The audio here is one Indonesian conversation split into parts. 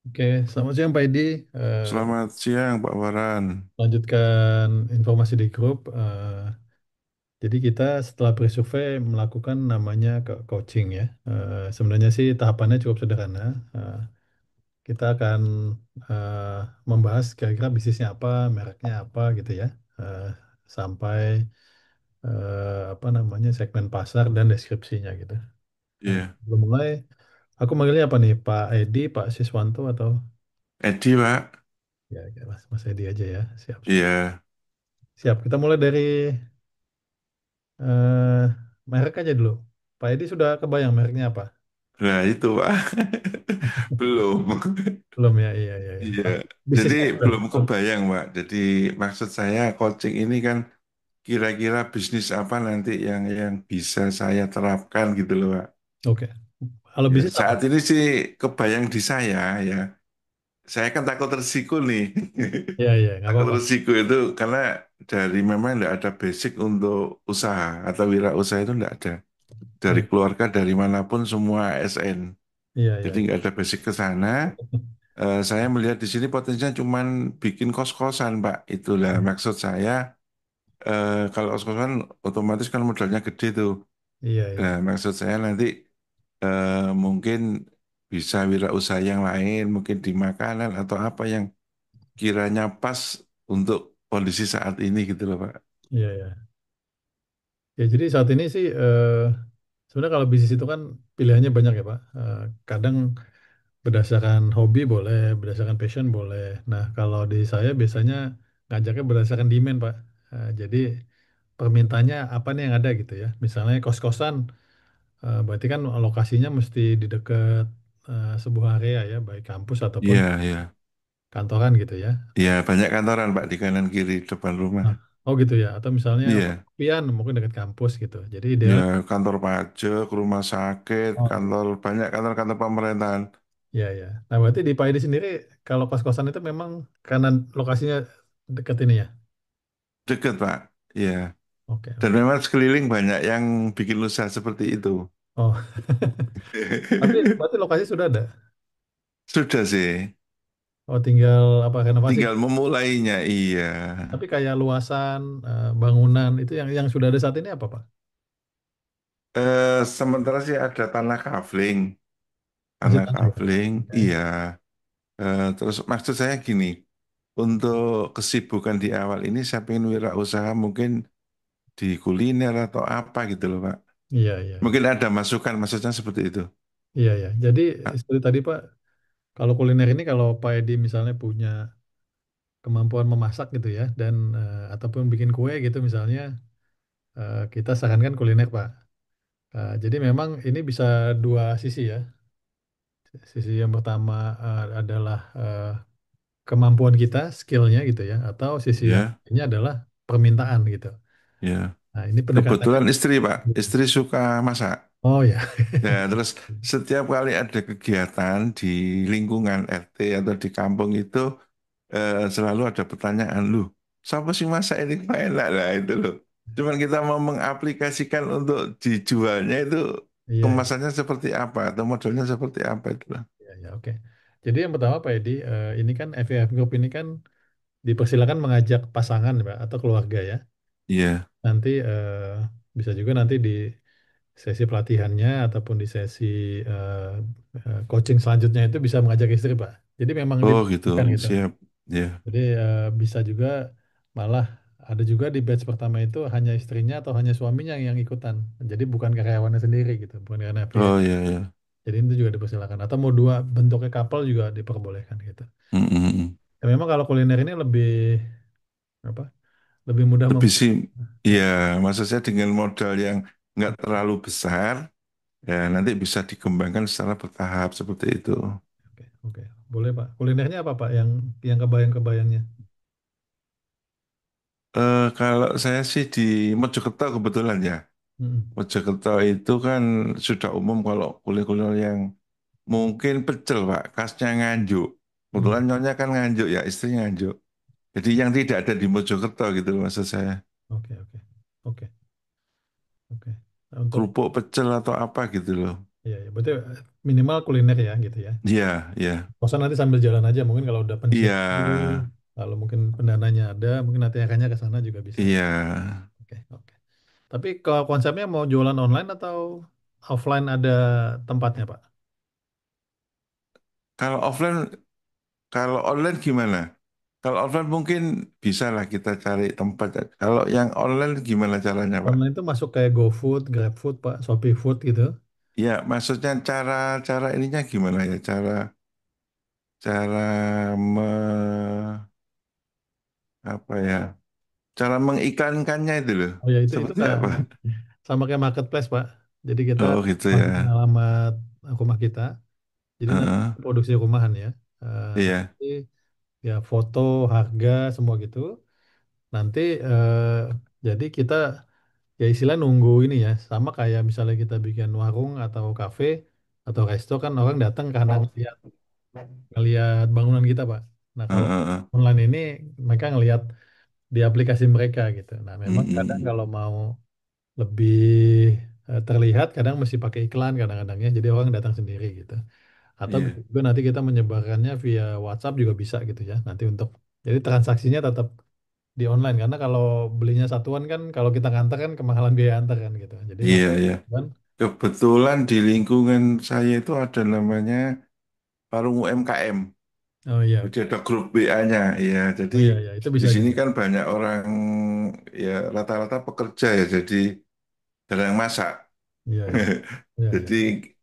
Oke, selamat siang Pak Edi. Selamat siang Pak Waran. Lanjutkan informasi di grup. Jadi kita setelah bersurvei melakukan namanya coaching ya. Sebenarnya sih tahapannya cukup sederhana. Eh, kita akan eh, membahas kira-kira bisnisnya apa, mereknya apa gitu ya. Eh, Sampai apa namanya segmen pasar dan deskripsinya gitu. Nah, Iya, sebelum mulai, aku manggilnya apa nih? Pak Edi, Pak Siswanto atau Edi Pak. ya, Mas Edi aja ya. Siap, siap. Iya, Siap, kita mulai dari eh merek aja dulu. Pak Edi sudah kebayang mereknya apa? nah itu Pak. Belum. Belum ya, iya, iya, iya. Iya, jadi Bisnisnya sudah. belum kebayang Pak. Jadi maksud saya coaching ini kan kira-kira bisnis apa nanti yang bisa saya terapkan gitu loh Pak. Oke. Kalau Ya, bisnis apa? saat ini sih kebayang di saya ya. Saya kan takut resiko nih. Iya, iya, nggak Takut apa-apa. resiko itu karena dari memang tidak ada basic untuk usaha atau wirausaha itu tidak ada. Dari Iya, keluarga dari manapun semua ASN. iya, Jadi iya. nggak ada basic ke sana. Saya melihat di sini potensinya cuman bikin kos-kosan, Pak. Itulah maksud saya. Kalau kos-kosan otomatis kan modalnya gede tuh. Iya, iya. Nah, maksud saya nanti mungkin bisa wirausaha yang lain, mungkin di makanan atau apa yang kiranya pas untuk kondisi saat ini gitu loh, Pak. Iya, iya. Ya, jadi saat ini sih sebenarnya kalau bisnis itu kan pilihannya banyak ya, Pak. Kadang berdasarkan hobi boleh, berdasarkan passion boleh. Nah, kalau di saya biasanya ngajaknya berdasarkan demand, Pak. Jadi permintaannya apa nih yang ada gitu ya. Misalnya kos-kosan. Berarti kan lokasinya mesti di dekat sebuah area ya, baik kampus ataupun Iya, iya. kantoran gitu ya. Iya, banyak kantoran, Pak, di kanan kiri depan rumah. Nah, oh gitu ya. Atau misalnya Iya. pian mungkin dekat kampus gitu. Jadi Ya, ideal. kantor pajak, rumah sakit, Oh iya. kantor banyak kantor-kantor pemerintahan Iya ya. Nah berarti di Paidi sendiri kalau kos-kosan itu memang karena lokasinya dekat ini ya. deket, Pak. Ya, Oke dan oke. memang sekeliling banyak yang bikin usaha seperti itu. Oh tapi berarti lokasi sudah ada. Sudah sih, Oh tinggal apa renovasi. tinggal memulainya. Iya. Tapi kayak luasan bangunan itu yang sudah ada saat ini apa Pak? Sementara sih ada tanah kafling, Masih tanah tanah ya. kafling. Oke. Iya. Terus maksud saya gini, untuk kesibukan di awal ini saya pengen wirausaha mungkin di kuliner atau apa gitu loh, Pak. Iya iya iya. Mungkin ada masukan, maksudnya seperti itu. Iya ya. Jadi seperti tadi Pak, kalau kuliner ini kalau Pak Edi misalnya punya kemampuan memasak gitu ya dan ataupun bikin kue gitu misalnya, kita sarankan kuliner Pak. Jadi memang ini bisa dua sisi ya. Sisi yang pertama adalah kemampuan kita, skillnya gitu ya, atau sisi yang Ya. ini adalah permintaan gitu. Ya, Nah ini pendekatannya. kebetulan istri, Pak. Istri suka masak. Oh ya. Nah, terus setiap kali ada kegiatan di lingkungan RT atau di kampung itu selalu ada pertanyaan, lu, siapa sih masak ini kok enak lah itu loh. Cuman kita mau mengaplikasikan untuk dijualnya itu Iya, iya, kemasannya seperti apa atau modelnya seperti apa itu loh. iya, iya, oke. Jadi yang pertama Pak Edi, ini kan FIF Group ini kan dipersilakan mengajak pasangan Pak, atau keluarga ya. Iya. Nanti bisa juga nanti di sesi pelatihannya ataupun di sesi eh, coaching selanjutnya itu bisa mengajak istri Pak. Jadi memang Oh gitu, dipersilakan gitu. siap. Ya. Jadi bisa juga malah ada juga di batch pertama itu hanya istrinya atau hanya suaminya yang ikutan. Jadi bukan karyawannya sendiri gitu, bukan karena FIF. Oh iya, ya. Jadi itu juga dipersilakan. Atau mau dua bentuknya couple juga diperbolehkan gitu. Mm-mm. Ya, memang kalau kuliner ini lebih apa? Lebih mudah Lebih sih, ya, ya maksud saya dengan modal yang nggak terlalu besar, ya nanti bisa dikembangkan secara bertahap seperti itu. oke, oke. Boleh Pak. Kulinernya apa Pak yang kebayang-kebayangnya? Kalau saya sih di Mojokerto kebetulan ya. Mm-mm. Mojokerto itu kan sudah umum kalau kuliner-kuliner yang mungkin pecel, Pak, khasnya Nganjuk. Kebetulan Mm. nyonya kan Nganjuk ya, istri Nganjuk. Jadi yang tidak ada di Mojokerto gitu loh maksud saya. Oke, oke. Oke, oke. Nah, untuk Kerupuk pecel atau apa gitu loh. Iya, iya. Berarti minimal kuliner ya gitu ya. Iya, iya, Kosan nanti sambil jalan aja, mungkin kalau udah iya, pensiun dulu, kalau mungkin pendananya ada, mungkin nanti akhirnya ke sana juga bisa. iya. Oke, oke. Tapi kalau konsepnya mau jualan online atau offline ada tempatnya, Pak? Kalau offline, kalau online gimana? Kalau offline mungkin bisa lah kita cari tempat. Kalau yang online gimana caranya, Pak? Online itu masuk kayak GoFood, GrabFood, Pak, Shopee Food gitu. Ya, maksudnya cara ininya gimana ya? Cara me, apa ya? Cara mengiklankannya itu loh. Oh ya itu Seperti apa? sama kayak marketplace, Pak. Jadi kita Oh gitu ya. masukin alamat rumah kita. Jadi nanti Heeh, produksi rumahan ya. iya, Nanti ya foto, harga, semua gitu. Nanti jadi kita ya istilah nunggu ini ya. Sama kayak misalnya kita bikin warung atau kafe atau resto kan orang datang karena ngelihat bangunan kita, Pak. Nah, kalau heeh, online ini mereka ngelihat di aplikasi mereka gitu. Nah, memang kadang mm, kalau mau lebih terlihat, kadang mesti pakai iklan kadang-kadang ya. Jadi orang datang sendiri gitu. Atau bisa iya, juga nanti kita menyebarkannya via WhatsApp juga bisa gitu ya. Nanti untuk jadi transaksinya tetap di online karena kalau belinya satuan kan kalau kita nganter kan kemahalan biaya antar kan gitu. Jadi iya, kalau iya. kan Kebetulan di lingkungan saya itu ada namanya Warung UMKM. oh iya Jadi oke. ada grup BA-nya, ya. Jadi Oh iya iya itu di bisa sini juga. kan banyak orang ya rata-rata pekerja ya, jadi jarang masak. Iya iya. Iya iya. Jadi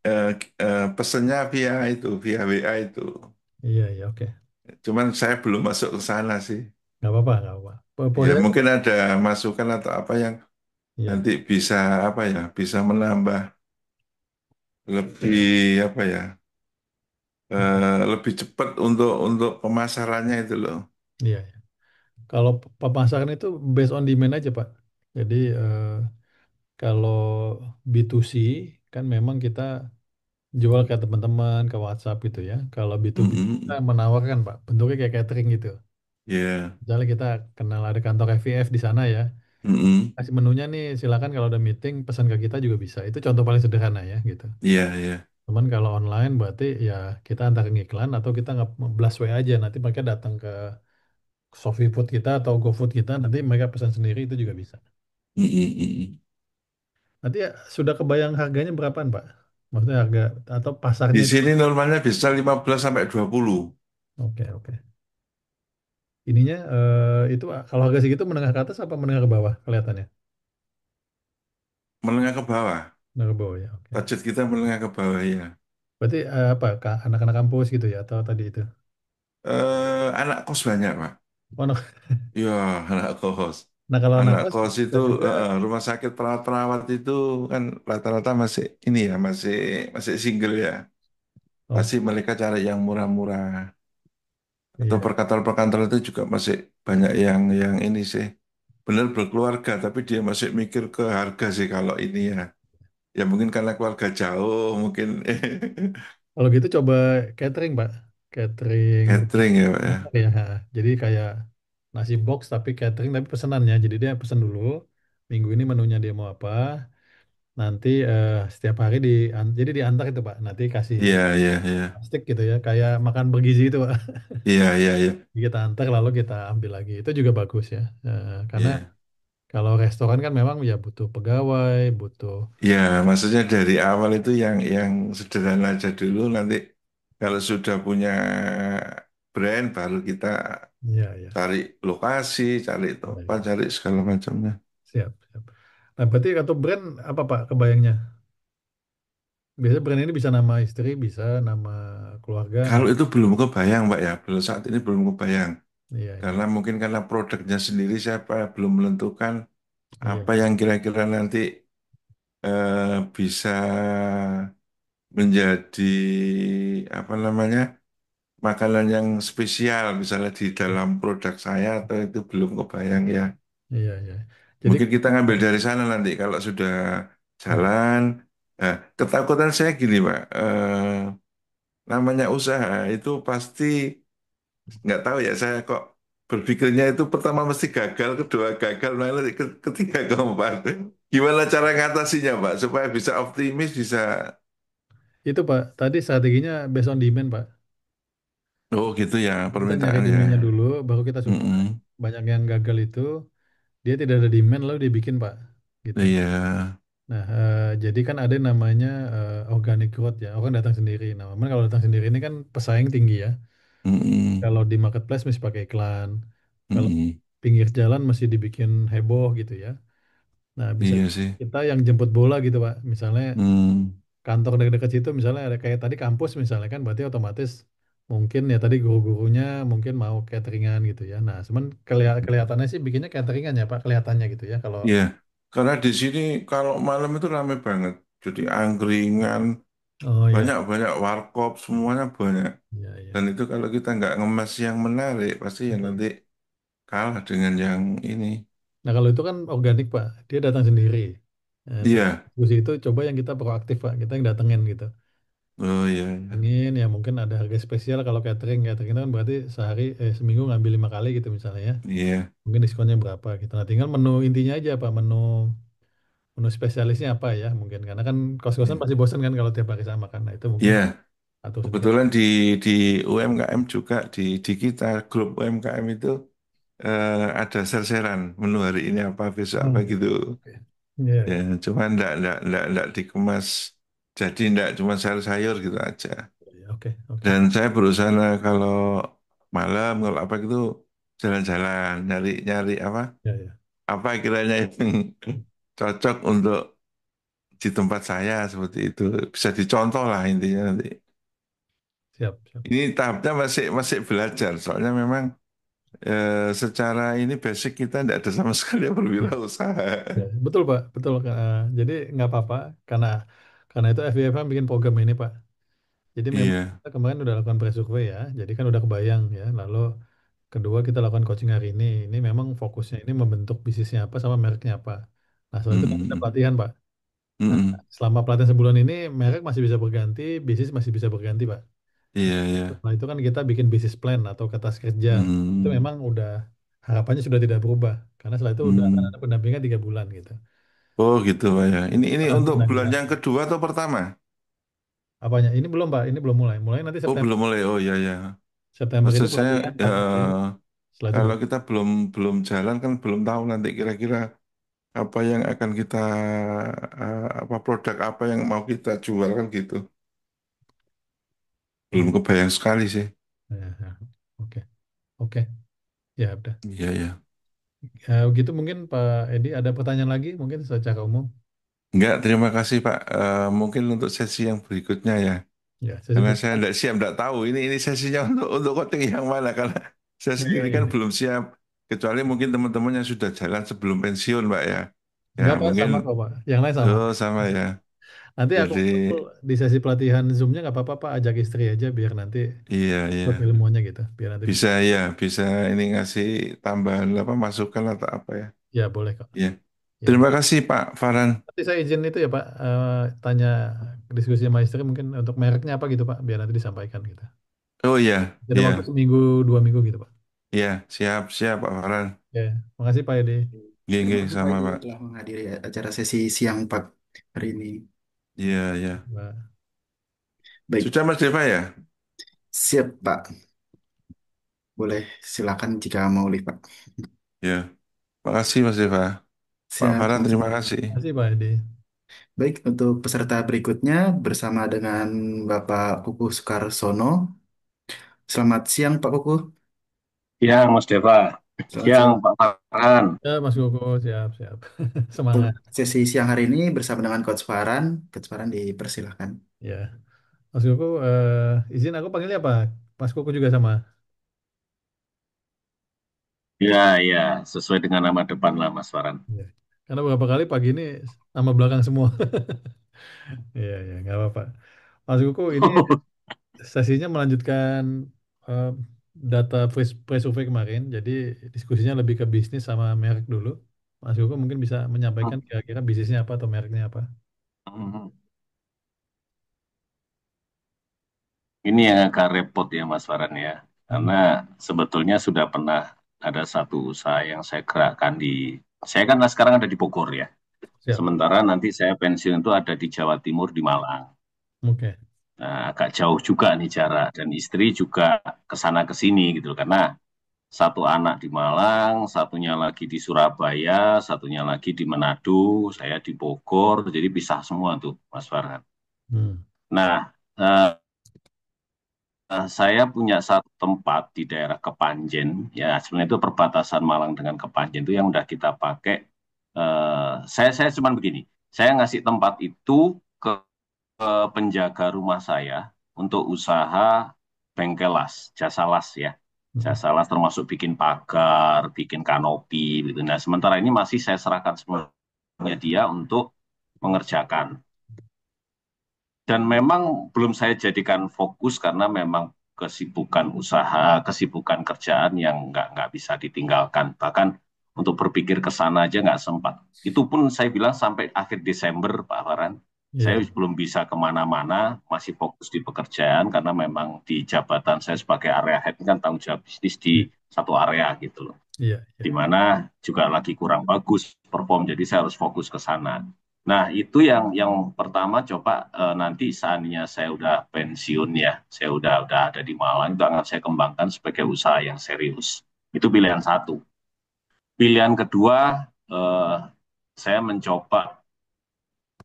eh, pesennya via itu, via WA itu. Iya iya oke. Cuman saya belum masuk ke sana sih. Nggak apa-apa nggak apa-apa. Ya Posisinya mungkin ada masukan atau apa yang iya. nanti bisa apa ya, bisa menambah lebih apa ya, lebih cepat untuk pemasarannya itu loh. Iya iya. Kalau pemasaran itu based on demand aja Pak. Jadi kalau B2C kan memang kita jual ke teman-teman ke WhatsApp gitu ya. Kalau B2B kita Mm-mm. menawarkan Pak, bentuknya kayak catering gitu. Ya, Misalnya kita kenal ada kantor FVF di sana ya, mm-mm. kasih menunya nih silakan kalau ada meeting pesan ke kita juga bisa. Itu contoh paling sederhana ya gitu. Iya, iya, Cuman kalau online berarti ya kita antara ngiklan atau kita nge-blast WA aja. Nanti mereka datang ke Shopee Food kita atau GoFood kita, nanti mereka pesan sendiri itu juga bisa. Mm-mm. Nanti ya, sudah kebayang harganya berapaan Pak? Maksudnya harga atau Di pasarnya itu? sini normalnya bisa 15 sampai 20. Oke oke. Ininya itu kalau harga segitu menengah ke atas apa menengah ke bawah kelihatannya? Menengah ke bawah. Menengah ke bawah ya, oke. Budget kita menengah ke bawah ya. Berarti apa anak-anak kampus gitu ya atau tadi itu? Anak kos banyak, Pak. Oh, no. Iya, anak kos. Nah kalau anak Anak kos kos itu bisa juga, rumah sakit perawat-perawat itu kan rata-rata masih ini ya, masih masih single ya. oh Pasti mereka cari yang murah-murah. Atau iya perkantor-perkantor itu juga masih banyak yang ini sih. Benar berkeluarga, tapi dia masih mikir ke harga sih kalau ini ya. Ya mungkin karena keluarga jauh, mungkin kalau gitu coba catering Pak, catering catering ya, Pak ya. masak ya. Ha. Jadi kayak nasi box tapi catering tapi pesenannya. Jadi dia pesan dulu minggu ini menunya dia mau apa. Nanti setiap hari jadi diantar itu Pak. Nanti kasih Iya, iya, iya. plastik gitu ya, kayak makan bergizi itu Pak. Iya, iya, iya. Kita antar lalu kita ambil lagi. Itu juga bagus ya. Karena Iya. kalau restoran kan memang ya butuh pegawai, butuh Ya, maksudnya dari awal itu yang sederhana aja dulu, nanti kalau sudah punya brand baru kita ya ya cari lokasi, cari ya, tempat, ya. cari segala macamnya. Siap, siap. Nah, berarti atau brand apa Pak kebayangnya? Biasanya brand ini bisa nama istri, bisa nama keluarga, Kalau nama itu belum kebayang, Mbak ya, belum saat ini belum kebayang. iya iya Karena mungkin karena produknya sendiri siapa belum menentukan iya apa yang kira-kira nanti bisa menjadi apa namanya makanan yang spesial misalnya di dalam produk saya atau itu belum kebayang ya. iya iya. Jadi Mungkin kita ngambil dari sana nanti kalau sudah iya jalan. Nah, ketakutan saya gini, Pak. Namanya usaha itu pasti nggak tahu ya saya kok berpikirnya itu pertama mesti gagal, kedua gagal, nah nanti ketiga keempat. Gimana cara ngatasinya, Pak, supaya bisa optimis, bisa Itu Pak, tadi strateginya based on demand Pak. Oh gitu ya Kita nyari permintaan ya. demandnya dulu, baru kita supply. Mm-mm. Banyak yang gagal itu, dia tidak ada demand lalu dia bikin Pak, gitu. Iya. Nah, jadi kan ada yang namanya organic growth ya, orang datang sendiri. Nah, memang kalau datang sendiri ini kan pesaing tinggi ya. Mm-mm. Kalau di marketplace mesti pakai iklan. Kalau Mm-mm. pinggir jalan mesti dibikin heboh gitu ya. Nah, bisa Iya sih. kita yang jemput bola gitu Pak. Misalnya Mm. kantor dekat-dekat situ misalnya ada kayak tadi kampus misalnya kan berarti otomatis mungkin ya tadi guru-gurunya mungkin mau cateringan gitu ya. Nah, cuman kelihatannya sih bikinnya cateringan ya Pak, kelihatannya gitu ya kalau Iya. Karena di sini kalau malam itu ramai banget. Jadi angkringan, oh ya, banyak-banyak warkop, semuanya banyak. iya iya. Dan itu kalau kita nggak ngemas yang menarik, pasti ya nanti Betul. kalah dengan yang ini. Nah, kalau itu kan organik Pak, dia datang sendiri. Nah, Iya. diskusi itu coba yang kita proaktif Pak, kita yang datengin gitu. Oh iya, iya. Ingin ya mungkin ada harga spesial kalau catering, catering itu kan berarti seminggu ngambil 5 kali gitu misalnya ya. Iya. Mungkin diskonnya berapa gitu. Nah, tinggal menu intinya aja Pak, menu spesialisnya apa ya mungkin karena kan kos-kosan pasti bosan kan kalau tiap hari sama kan. Nah, itu mungkin Iya. atur sedikit. Kebetulan di UMKM juga di kita grup UMKM itu ada sel-selan menu hari ini apa besok apa Hmm, gitu. oke. Iya, Ya, iya. cuma enggak dikemas jadi enggak cuma sayur-sayur gitu aja. Iya, oke, oke. Dan saya berusaha kalau malam kalau apa gitu jalan-jalan nyari-nyari Ya, ya. apa kiranya yang cocok untuk di tempat saya seperti itu. Bisa dicontoh lah intinya nanti. Siap, siap. Ini tahapnya masih masih belajar, soalnya memang secara ini basic kita tidak ada sama sekali yang Ya, berwirausaha. ya. Betul Pak, betul. Jadi nggak apa-apa karena itu FBFM bikin program ini Pak. Jadi memang Iya. kita kemarin udah lakukan pre-survey ya, jadi kan udah kebayang ya. Lalu kedua kita lakukan coaching hari ini. Ini memang fokusnya ini membentuk bisnisnya apa sama mereknya apa. Nah setelah itu kan kita Mm-mm. pelatihan Pak. Nah Mm-mm. selama pelatihan sebulan ini merek masih bisa berganti, bisnis masih bisa berganti Pak. Nah Iya, iya. setelah itu kan kita bikin bisnis plan atau kertas kerja. Itu Mm. memang udah harapannya sudah tidak berubah karena setelah itu udah akan Mm. ada pendampingan 3 bulan gitu. Oh gitu Pak ya. Ini untuk Karantina di bulan yang sana. kedua atau pertama? Apanya? Ini belum Pak, ini belum mulai. Mulai nanti Oh September. belum mulai. Oh iya ya. September itu Maksud saya pelatihan ya, 4 hari. Setelah itu kalau baru. kita belum belum jalan kan belum tahu nanti kira-kira apa yang akan kita apa produk apa yang mau kita jual kan gitu. Belum Hmm. kebayang sekali sih. Ya, ya. Oke, oke. Ya udah. Iya ya. Begitu mungkin Pak Edi ada pertanyaan lagi mungkin secara umum. Enggak, terima kasih Pak. Mungkin untuk sesi yang berikutnya ya. Ya, sesi Karena saya berikutnya. enggak siap, enggak tahu ini sesinya untuk coding yang mana karena saya Iya, sendiri iya. kan belum siap. Kecuali mungkin teman-teman yang sudah jalan sebelum pensiun, Pak ya. Ya Enggak Pak, mungkin sama kok Pak. Yang lain sama. oh sama ya. Nanti Jadi di sesi pelatihan Zoom-nya nggak apa-apa Pak, ajak istri aja biar nanti iya iya ikut ilmunya gitu. Biar nanti bisa. bisa ya bisa ini ngasih tambahan apa masukan atau apa ya. Ya boleh kok. Iya. Ya. Terima kasih Pak Farhan. Nanti saya izin itu ya Pak, tanya diskusi sama istri mungkin untuk mereknya apa gitu Pak, biar nanti disampaikan gitu. Oh iya Jadi waktu iya seminggu 2 minggu gitu Pak. iya siap siap Pak Farhan. Ya, makasih Pak Edi. Gini Terima gini kasih Pak sama Edi Pak. telah menghadiri acara sesi siang Pak hari ini. Iya iya. Pak. Baik, Sudah Mas Deva ya? siap Pak. Boleh silakan jika mau live Pak. Ya. Makasih Mas Deva. Pak Siap, Farhan terima sama-sama. kasih. Makasih Pak Edi. Baik, untuk peserta berikutnya bersama dengan Bapak Kuku Sukarsono. Selamat siang Pak Kuku. Siang, Mas Deva. Selamat Siang, siang. Pak Farhan. Ya Mas Koko, siap, siap. Untuk Semangat. sesi siang hari ini bersama dengan Coach Farhan dipersilahkan. Ya, Mas Koko, izin aku panggilnya apa? Mas Koko juga sama. Ya, ya, sesuai dengan nama depan lah, Mas Farhan. Ya. Karena beberapa kali pagi ini nama belakang semua. Iya, iya, nggak apa-apa. Mas Koko, ini sesinya melanjutkan eh, data pre-survey kemarin. Jadi diskusinya lebih ke bisnis sama merek dulu. Mas Koko mungkin bisa menyampaikan kira-kira bisnisnya apa atau mereknya apa. Mhm. Ini yang agak repot ya, Mas Farhan ya. Hmm, Karena sebetulnya sudah pernah ada satu usaha yang saya gerakkan di... Saya kan sekarang ada di Bogor ya. siap. Sementara nanti saya pensiun itu ada di Jawa Timur, di Malang. Oke. Nah, agak jauh juga nih jarak dan istri juga ke sana ke sini gitu loh. Karena satu anak di Malang, satunya lagi di Surabaya, satunya lagi di Manado, saya di Bogor, jadi pisah semua tuh, Mas Farhan. Hmm. Nah, saya punya satu tempat di daerah Kepanjen, ya sebenarnya itu perbatasan Malang dengan Kepanjen itu yang udah kita pakai. Saya cuman begini, saya ngasih tempat itu ke penjaga rumah saya untuk usaha bengkel las, jasa las ya. Hmm. Jasa las termasuk bikin pagar, bikin kanopi gitu. Nah, sementara ini masih saya serahkan semuanya dia untuk mengerjakan. Dan memang belum saya jadikan fokus karena memang kesibukan usaha, kesibukan kerjaan yang nggak bisa ditinggalkan. Bahkan untuk berpikir ke sana aja nggak sempat. Itu pun saya bilang sampai akhir Desember, Pak Farhan. Saya Iya, belum bisa kemana-mana, masih fokus di pekerjaan karena memang di jabatan saya sebagai area head ini kan tanggung jawab bisnis di iya, satu area gitu loh, iya, di iya. mana juga lagi kurang bagus perform, jadi saya harus fokus ke sana. Nah, itu yang pertama coba nanti saatnya saya udah pensiun ya, saya udah ada di Malang, itu akan saya kembangkan sebagai usaha yang serius. Itu pilihan satu. Pilihan kedua, eh, saya mencoba,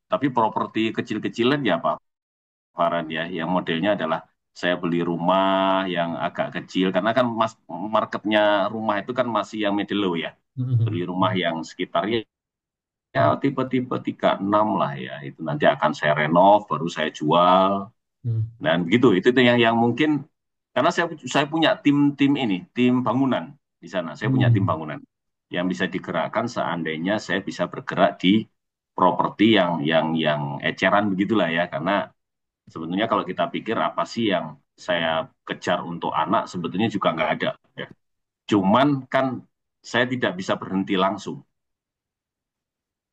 tapi properti kecil-kecilan ya Pak Farhan ya, yang modelnya adalah saya beli rumah yang agak kecil, karena kan marketnya rumah itu kan masih yang middle low ya, beli Hmm. rumah yang sekitarnya ya tipe-tipe 36 lah ya, itu nanti akan saya renov baru saya jual Hmm. dan begitu, itu yang mungkin karena saya punya tim-tim ini, tim bangunan di sana, saya punya tim Hmm. bangunan yang bisa digerakkan seandainya saya bisa bergerak di properti yang eceran begitulah ya, karena sebetulnya kalau kita pikir apa sih yang saya kejar untuk anak, sebetulnya juga nggak ada ya, cuman kan saya tidak bisa berhenti langsung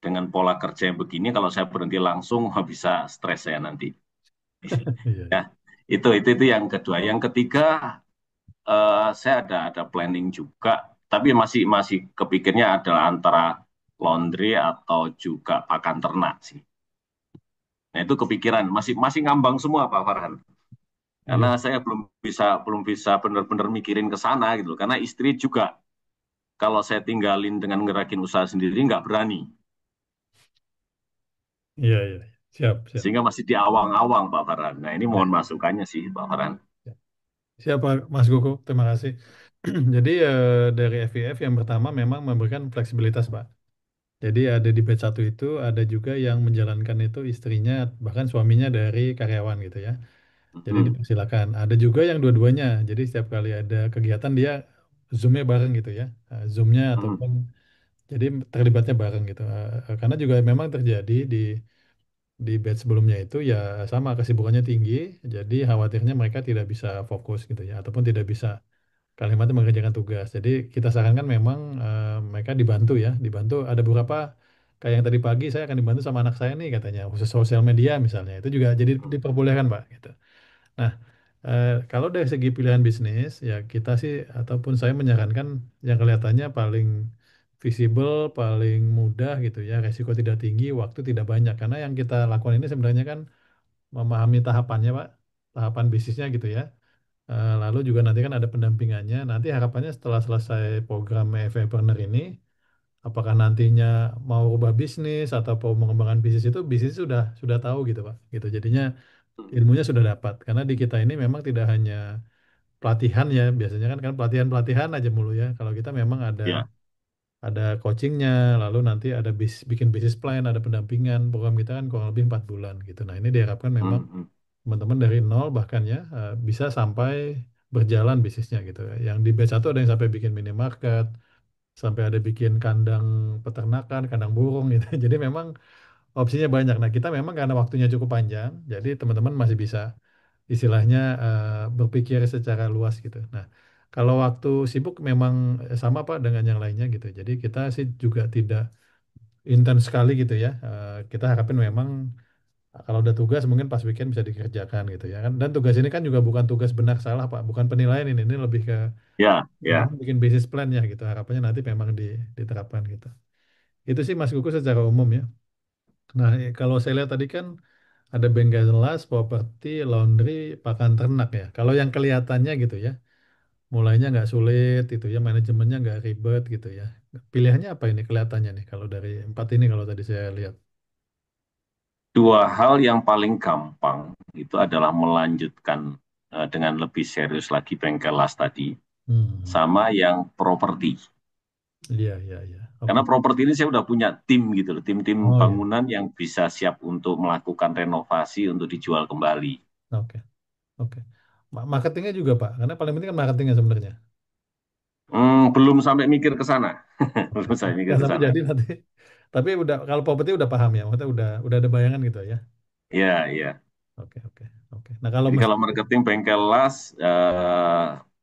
dengan pola kerja yang begini. Kalau saya berhenti langsung bisa stres saya nanti. Iya, Ya, iya. itu yang kedua. Yang ketiga, saya ada planning juga, tapi masih masih kepikirnya adalah antara laundry atau juga pakan ternak sih. Nah, itu kepikiran, masih masih ngambang semua Pak Farhan. Karena Iya. saya belum bisa benar-benar mikirin ke sana gitu loh. Karena istri juga kalau saya tinggalin dengan ngerakin usaha sendiri nggak berani. Iya, iya. Siap, siap. Sehingga masih di awang-awang Pak Farhan. Nah, ini Ya, mohon masukannya sih Pak Farhan. ya. Siapa Mas Goko? Terima kasih. Jadi dari FIF yang pertama memang memberikan fleksibilitas, Pak. Jadi ada di batch satu itu ada juga yang menjalankan itu istrinya bahkan suaminya dari karyawan gitu ya. Jadi Mhm. dipersilakan. Ada juga yang dua-duanya. Jadi setiap kali ada kegiatan dia Zoom-nya bareng gitu ya. Zoom-nya Mhm. ataupun jadi terlibatnya bareng gitu. Karena juga memang terjadi di batch sebelumnya itu ya sama kesibukannya tinggi. Jadi khawatirnya mereka tidak bisa fokus gitu ya ataupun tidak bisa kalimatnya mengerjakan tugas. Jadi kita sarankan memang mereka dibantu ya, dibantu. Ada beberapa kayak yang tadi pagi saya akan dibantu sama anak saya nih katanya, khusus sosial media misalnya. Itu juga jadi diperbolehkan Pak gitu. Nah, kalau dari segi pilihan bisnis ya kita sih ataupun saya menyarankan yang kelihatannya paling visible, paling mudah gitu ya, resiko tidak tinggi, waktu tidak banyak. Karena yang kita lakukan ini sebenarnya kan memahami tahapannya Pak, tahapan bisnisnya gitu ya. Lalu juga nanti kan ada pendampingannya. Nanti harapannya setelah selesai program Partner ini, apakah nantinya mau ubah bisnis atau mau mengembangkan bisnis itu, bisnis sudah tahu gitu Pak. Gitu. Jadinya ilmunya sudah dapat. Karena di kita ini memang tidak hanya pelatihan ya, biasanya kan pelatihan-pelatihan aja mulu ya. Kalau kita memang Ya. ada coachingnya, lalu nanti ada bikin bisnis plan, ada pendampingan. Program kita kan kurang lebih 4 bulan gitu. Nah ini diharapkan memang Mhm. teman-teman dari nol bahkan ya bisa sampai berjalan bisnisnya gitu ya. Yang di batch satu ada yang sampai bikin minimarket, sampai ada bikin kandang peternakan, kandang burung gitu. Jadi memang opsinya banyak. Nah, kita memang karena waktunya cukup panjang, jadi teman-teman masih bisa istilahnya berpikir secara luas gitu. Nah, kalau waktu sibuk memang sama Pak dengan yang lainnya gitu. Jadi kita sih juga tidak intens sekali gitu ya. Kita harapin memang kalau ada tugas mungkin pas weekend bisa dikerjakan gitu ya kan. Dan tugas ini kan juga bukan tugas benar salah Pak, bukan penilaian ini lebih ke Ya, teman-teman ya. bikin bisnis plan ya gitu. Harapannya nanti memang diterapkan gitu. Itu sih Mas Kuku secara umum ya. Nah, kalau saya lihat tadi kan ada bengkel las, properti, laundry, pakan ternak ya. Kalau yang kelihatannya gitu ya, mulainya nggak sulit gitu ya, manajemennya nggak ribet gitu ya. Pilihannya apa ini kelihatannya nih kalau dari empat ini kalau tadi saya lihat. Dua hal yang paling gampang itu adalah melanjutkan dengan lebih serius lagi bengkel las tadi, Hmm, sama yang properti. iya iya iya. Oke. Karena properti ini saya udah punya tim gitu loh, tim-tim Oh iya. bangunan yang bisa siap untuk melakukan renovasi untuk dijual kembali. Oke oke. Marketingnya juga Pak, karena paling penting kan marketingnya sebenarnya. Belum sampai mikir ke sana. Oke. Belum sampai mikir Nggak ke sampai sana. jadi nanti. Tapi udah kalau properti udah paham ya, maksudnya udah ada bayangan gitu ya. Iya, iya. Oke oke oke. Nah kalau Jadi kalau mesin, marketing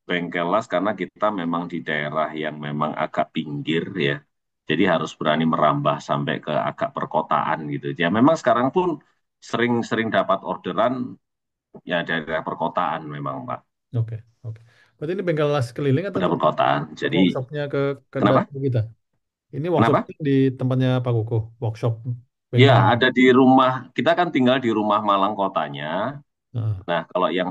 bengkel las karena kita memang di daerah yang memang agak pinggir ya. Jadi harus berani merambah sampai ke agak perkotaan gitu. Ya memang sekarang pun sering-sering dapat orderan ya dari daerah perkotaan memang Pak. oke oke. Berarti ini bengkel las keliling atau Udah tetap perkotaan. Jadi workshopnya ke kenapa? daerah kita? Ini Kenapa? workshopnya di tempatnya Pak Kuku, workshop Ya bengkel. ada di rumah, kita kan tinggal di rumah Malang kotanya. Nah, Nah, kalau yang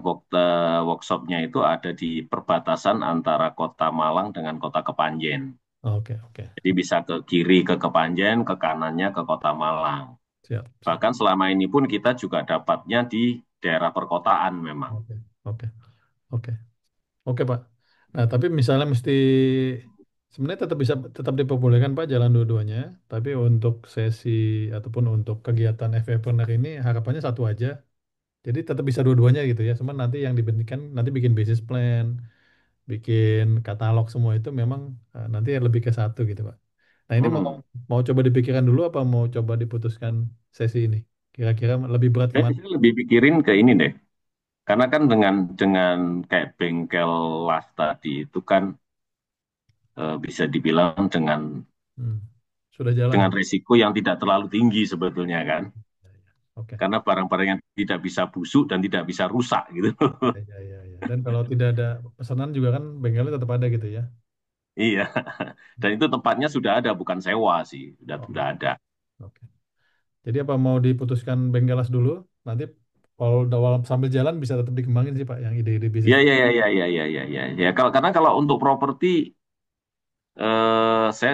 workshopnya itu ada di perbatasan antara kota Malang dengan kota Kepanjen. oke oke. Jadi bisa ke kiri ke Kepanjen, ke kanannya ke kota Malang. Siap siap. Bahkan selama ini pun kita juga dapatnya di daerah perkotaan memang. Oke oke oke oke Pak. Nah tapi misalnya mesti sebenarnya tetap diperbolehkan Pak jalan dua-duanya. Tapi untuk sesi ataupun untuk kegiatan FF ini harapannya satu aja. Jadi tetap bisa dua-duanya gitu ya. Cuman nanti yang dibentukkan nanti bikin business plan, bikin katalog semua itu memang nanti lebih ke satu gitu Pak. Nah ini mau Hmm. mau coba dipikirkan dulu apa mau coba diputuskan sesi ini? Kira-kira lebih berat kemana? Saya lebih pikirin ke ini deh. Karena kan dengan kayak bengkel las tadi itu kan bisa dibilang Hmm. Sudah jalan dengan ya? risiko yang tidak terlalu tinggi sebetulnya kan. Ya, ya. Oke. Karena barang-barang yang tidak bisa busuk dan tidak bisa rusak gitu. Ya, ya, ya, ya. Dan kalau tidak ada pesanan juga kan bengkelnya tetap ada gitu ya. Iya. Dan itu tempatnya sudah ada, bukan sewa sih. Sudah Oh, ada. oke. Jadi apa mau diputuskan bengkelas dulu? Nanti kalau dalam sambil jalan bisa tetap dikembangin sih Pak yang ide-ide bisnis. Iya, iya, iya, iya, iya, iya, iya, iya. Ya, karena kalau untuk properti,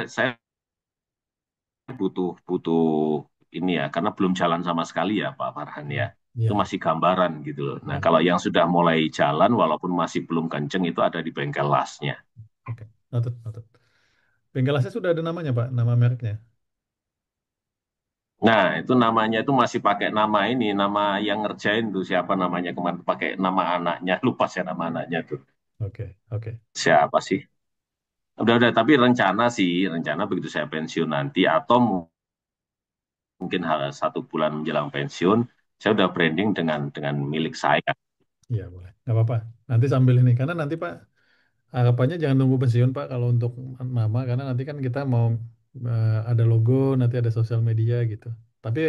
saya butuh butuh ini ya, karena belum jalan sama sekali ya Pak Farhan ya. Hmm. Itu Iya, masih gambaran gitu loh. Nah, ya. kalau yang sudah mulai jalan, walaupun masih belum kenceng, itu ada di bengkel lasnya. Oke. Noted, noted. Bengkelasnya sudah ada namanya Pak, nama mereknya. Nah, itu namanya itu masih pakai nama ini, nama yang ngerjain tuh siapa namanya kemarin pakai nama anaknya, lupa saya nama anaknya tuh. Oke, oke. Siapa sih? Udah, tapi rencana begitu saya pensiun nanti atau mungkin hal 1 bulan menjelang pensiun, saya udah branding dengan milik saya. Iya boleh. Nggak apa-apa. Nanti sambil ini karena nanti Pak harapannya jangan nunggu pensiun Pak kalau untuk Mama karena nanti kan kita mau ada logo, nanti ada sosial media gitu. Tapi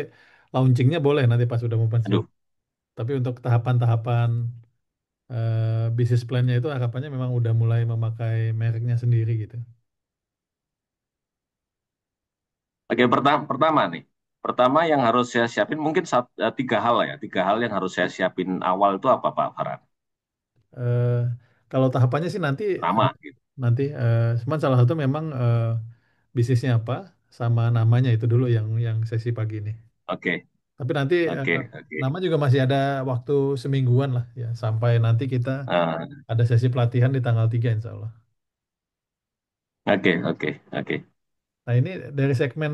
launchingnya boleh nanti pas sudah mau pensiun. Aduh, Tapi untuk tahapan-tahapan bisnis plan-nya itu harapannya memang udah mulai memakai mereknya sendiri gitu. oke pertama nih. Pertama yang harus saya siapin mungkin 3 hal ya. 3 hal yang harus saya siapin awal itu apa Pak Farhan? Eh, Kalau tahapannya sih nanti Nama gitu. nanti cuman salah satu memang bisnisnya apa sama namanya itu dulu yang sesi pagi ini. Oke, Tapi nanti oke, oke. nama juga masih ada waktu semingguan lah ya sampai nanti kita Eh, ada sesi pelatihan di tanggal 3 insya Allah. oke, oke, oke. Nah ini dari segmen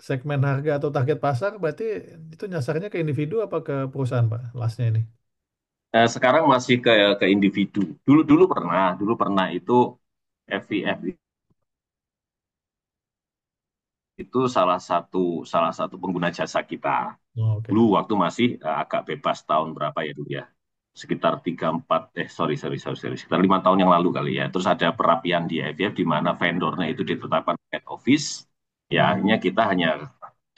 segmen harga atau target pasar berarti itu nyasarnya ke individu apa ke perusahaan Pak? Lastnya ini. Sekarang masih ke individu. Dulu pernah itu FVF itu salah satu pengguna jasa kita. Oh, oke. Dulu waktu masih agak bebas tahun berapa ya dulu ya, sekitar 3 4 sorry sorry sorry sorry sekitar 5 tahun yang lalu kali ya. Terus ada perapian di FVF di mana vendornya itu ditetapkan head office, ya akhirnya kita hanya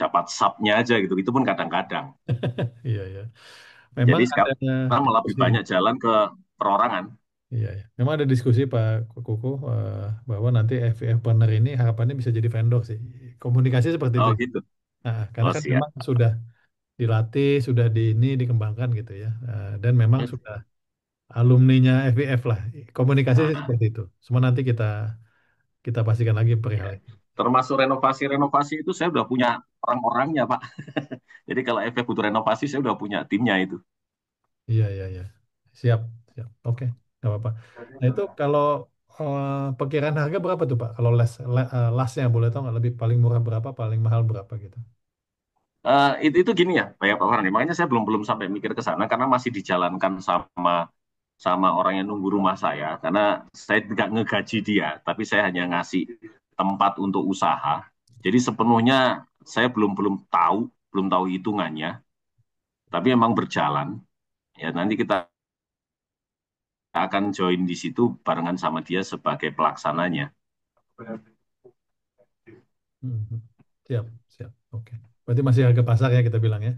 dapat subnya aja gitu. Itu pun kadang-kadang. Iya, iya. Memang Jadi ada sekarang malah lebih diskusi. banyak jalan ke perorangan. Iya, iya. Memang ada diskusi Pak Kuku bahwa nanti FVF partner ini harapannya bisa jadi vendor sih. Komunikasi seperti itu. Oh gitu. Nah, karena Oh kan siap. memang sudah dilatih, sudah di ini dikembangkan gitu ya. Dan memang Hmm. sudah alumninya FVF lah. Komunikasi sih seperti itu. Semua nanti kita kita pastikan lagi perihal Ya. itu. Termasuk renovasi-renovasi itu saya udah punya orang-orangnya, Pak. Jadi kalau efek butuh renovasi, saya udah punya timnya itu. Iya, iya, iya. Siap, siap. Oke, nggak apa-apa. Nah itu kalau perkiraan harga berapa tuh Pak? Kalau lasnya boleh tahu nggak lebih paling murah berapa, paling mahal berapa gitu? Itu gini ya, Pak Farhan. Makanya saya belum belum sampai mikir ke sana karena masih dijalankan sama sama orang yang nunggu rumah saya. Karena saya tidak ngegaji dia, tapi saya hanya ngasih tempat untuk usaha. Jadi sepenuhnya saya belum belum tahu hitungannya. Tapi emang berjalan. Ya nanti kita akan join di situ barengan sama dia sebagai pelaksananya. Mhm. Siap, siap. Oke. Berarti masih harga pasar ya kita bilang ya.